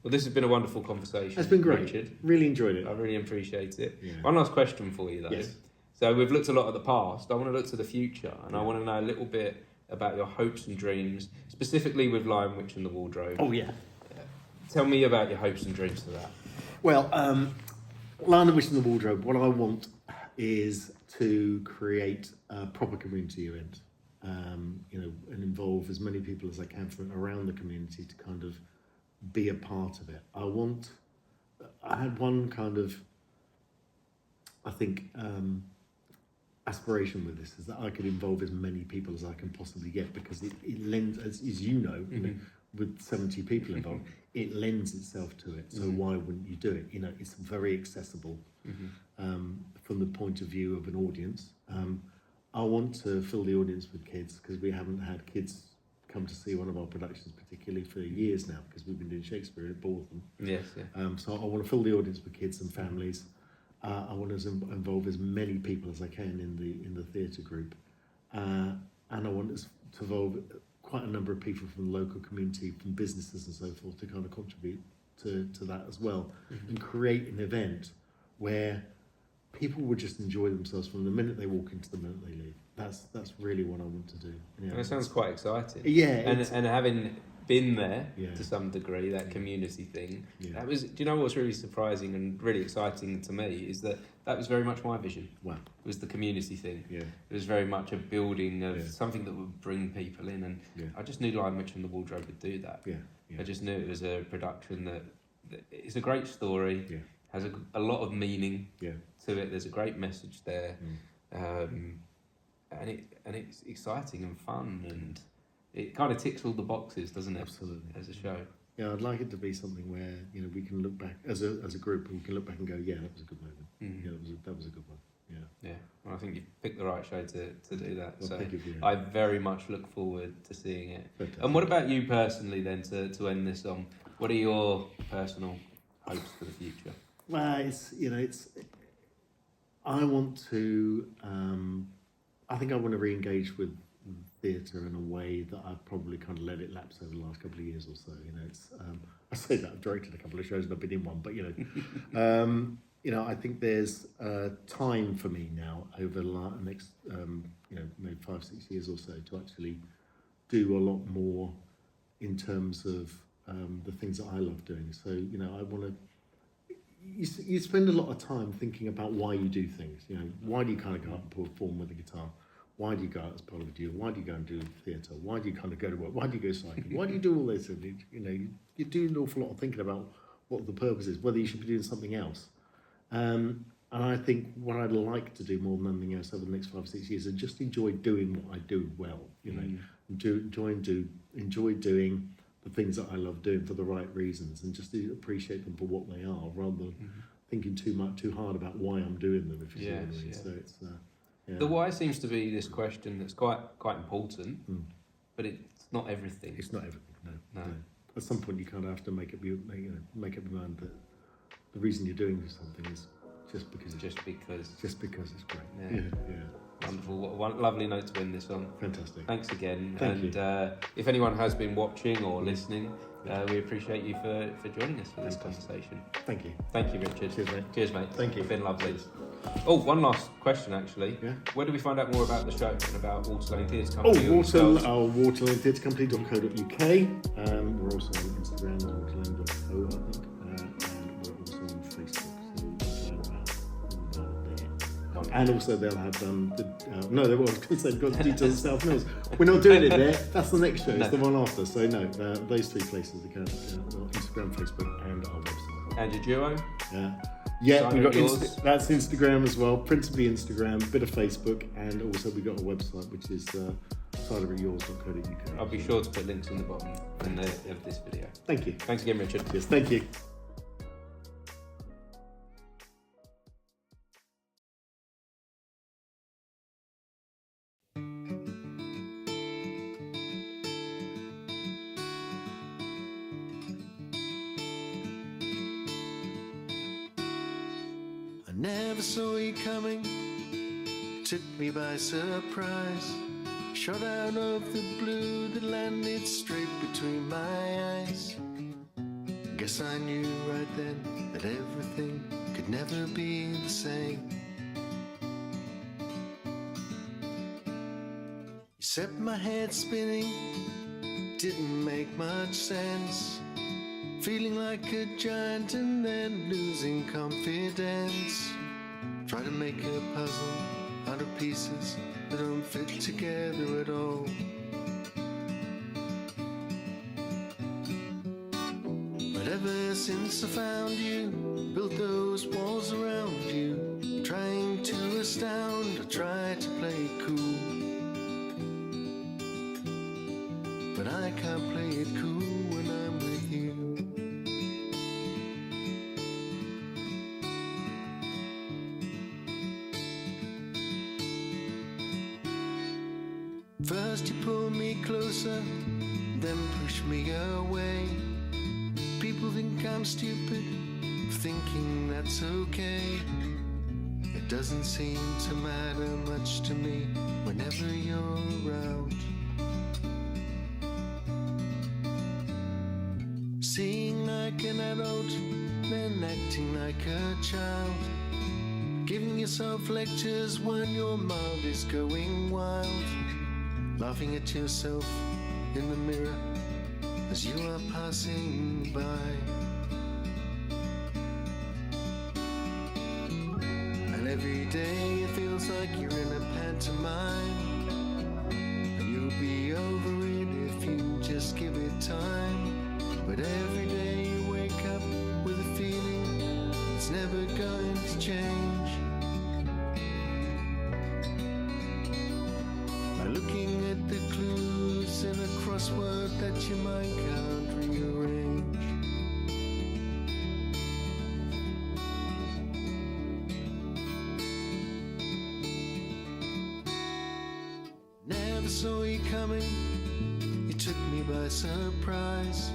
A: Well, this has been a wonderful conversation.
B: It's been great.
A: Richard.
B: Really enjoyed it.
A: I really appreciate it.
B: Yeah.
A: One last question for you, though.
B: Yes.
A: So we've looked a lot at the past. I want to look to the future, and I want to know a little bit about your hopes and dreams, specifically with Lion Witch and the Wardrobe.
B: Oh, yeah.
A: Tell me about your hopes and dreams for that.
B: Well, Lion Witch and the Wardrobe, what I want is to create a proper community event, and involve as many people as I can from around the community to kind of be a part of it. I had one kind of, I think, aspiration with this, is that I could involve as many people as I can possibly get, because it lends, as you know, with 70 people involved, it lends itself to it. So why wouldn't you do it? It's very accessible from the point of view of an audience. I want to fill the audience with kids, because we haven't had kids come to see one of our productions particularly for years now, because we've been doing Shakespeare, it bores them.
A: Yes, yeah.
B: So I want to fill the audience with kids and families. I want to involve as many people as I can in the theatre group, and I want to involve quite a number of people from the local community, from businesses and so forth, to kind of contribute to that as well, and create an event where people would just enjoy themselves from the minute they walk into the minute they leave. That's really what I want to do. Yeah.
A: And it sounds quite exciting.
B: Yeah,
A: and having been there
B: Yeah.
A: to some degree, that community thing,
B: Yeah.
A: that was. Do you know what's really surprising and really exciting to me is that was very much my vision.
B: Wow.
A: It was the community thing.
B: Yeah.
A: It was very much a building of
B: Yeah.
A: something that would bring people in, and
B: Yeah.
A: I just knew Lion Mitchell and the Wardrobe would do that.
B: Yeah. Yeah.
A: I just knew it was a production that it's a great story,
B: Yeah.
A: has a lot of meaning
B: Yeah.
A: to it. There's a great message there,
B: Mm.
A: and it's exciting and fun, and it kind of ticks all the boxes, doesn't it?
B: Absolutely.
A: As a show.
B: Yeah, I'd like it to be something where we can look back as a group, and we can look back and go, yeah, that was a good moment.
A: Mm.
B: Yeah, that was a good one. Yeah.
A: Yeah, well, I think you've picked the right show to do that.
B: Well,
A: So
B: thank you for your-
A: I very much look forward to seeing it.
B: Fantastic.
A: And what about you personally then, to end this on? What are your personal hopes for the future?
B: Well, I want to. I think I want to re-engage with theatre in a way that I've probably kind of let it lapse over the last couple of years or so. It's. I say that I've directed a couple of shows and I've been in one, but I think there's time for me now over the next maybe 5-6 years or so to actually do a lot more in terms of the things that I love doing. So I want to. You spend a lot of time thinking about why you do things. Why do you kind of go out and perform with the guitar? Why do you go out as part of a duo? Why do you go and do theatre? Why do you kind of go to work? Why do you go cycling? Why do you do all this? And you do an awful lot of thinking about what the purpose is, whether you should be doing something else. And I think what I'd like to do more than anything else over the next 5-6 years is just enjoy doing what I do well. Enjoy doing the things that I love doing for the right reasons, and just to appreciate them for what they are, rather than thinking too hard about why I'm doing them. If you see what I mean.
A: Yeah.
B: So it's
A: The why seems to be this question that's quite important, but it's not everything.
B: It's not everything. No.
A: No.
B: At some point, you kind of have to make up your mind that the reason you're doing something is just because it's great.
A: Yeah. Wonderful. What a lovely note to end this on.
B: Fantastic.
A: Thanks again.
B: Thank you.
A: If anyone has been watching or listening, we appreciate you for joining us for this conversation.
B: Thank you.
A: Thank you, Richard.
B: Cheers, mate. Thank you.
A: It's been lovely.
B: Cheers.
A: Oh, one last question, actually.
B: Yeah.
A: Where do we find out more about the show and about Waterlane Theatre
B: Oh,
A: Company?
B: waterlanetheatrecompany.co.uk. We're also on Instagram, waterlane.co, I think. And we're also on Facebook. So you can find out there. And also they'll have they were going to say got the details of South Mills. We're not doing it there. That's the next show. It's the one after. So no, those three places are Instagram, Facebook, and our website.
C: And your duo?
B: Yeah, we got
A: Yours?
B: that's Instagram as well. Principally Instagram, bit of Facebook, and also we got a website which is cideratyours.co.uk.
A: I'll be sure to put links in the bottom of this video.
B: Thank you.
A: Thanks again, Richard.
B: Yes, thank you.
D: Never saw you coming, took me by surprise. Shot out of the blue that landed straight between my eyes. Guess I knew right then that everything could never be the same. You set my head spinning, didn't make much sense. Feeling like a giant and then losing confidence. Try to make a puzzle out of pieces that don't fit together at all. But ever since I found you, built those walls around you, trying to astound, I try to play it cool. But I can't play it cool when I'm with you. First you pull me closer, then push me away. People think I'm stupid, thinking that's okay. Doesn't seem to matter much to me whenever you're around. Seeing like an adult, then acting like a child. Giving yourself lectures when your mind is going wild. Laughing at yourself in the mirror as you are passing by. And every day it feels like you're in a pantomime, and you'll be over it if you just give it time. But every day you wake up with a feeling it's never going to change. By looking at the clues in a crossword that your mind can't rearrange. Never saw you coming, you took me by surprise.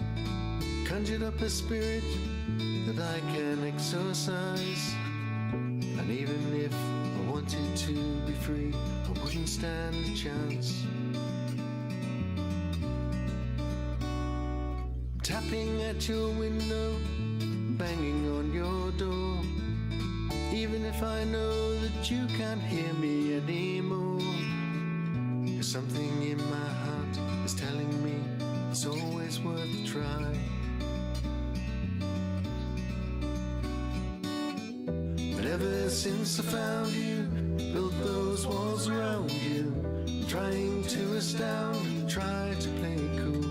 D: Conjured up a spirit that I can exorcise. And even if I wanted to be free, I wouldn't stand a chance. Tapping at your window, banging on your door. Even if I know that you can't hear me anymore. 'Cause something in my heart is telling me it's always worth a try. But ever since I found you, built those walls around you, trying to astound, try to play it cool.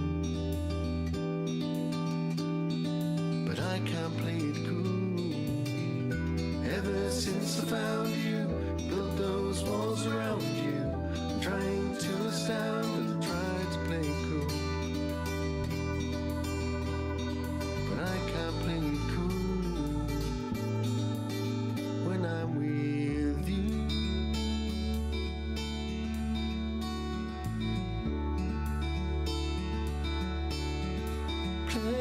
D: But I can't play it cool. Ever since I found you, built those walls around you, trying to astound, try to play it cool. But I can't play it cool when I'm with you. Play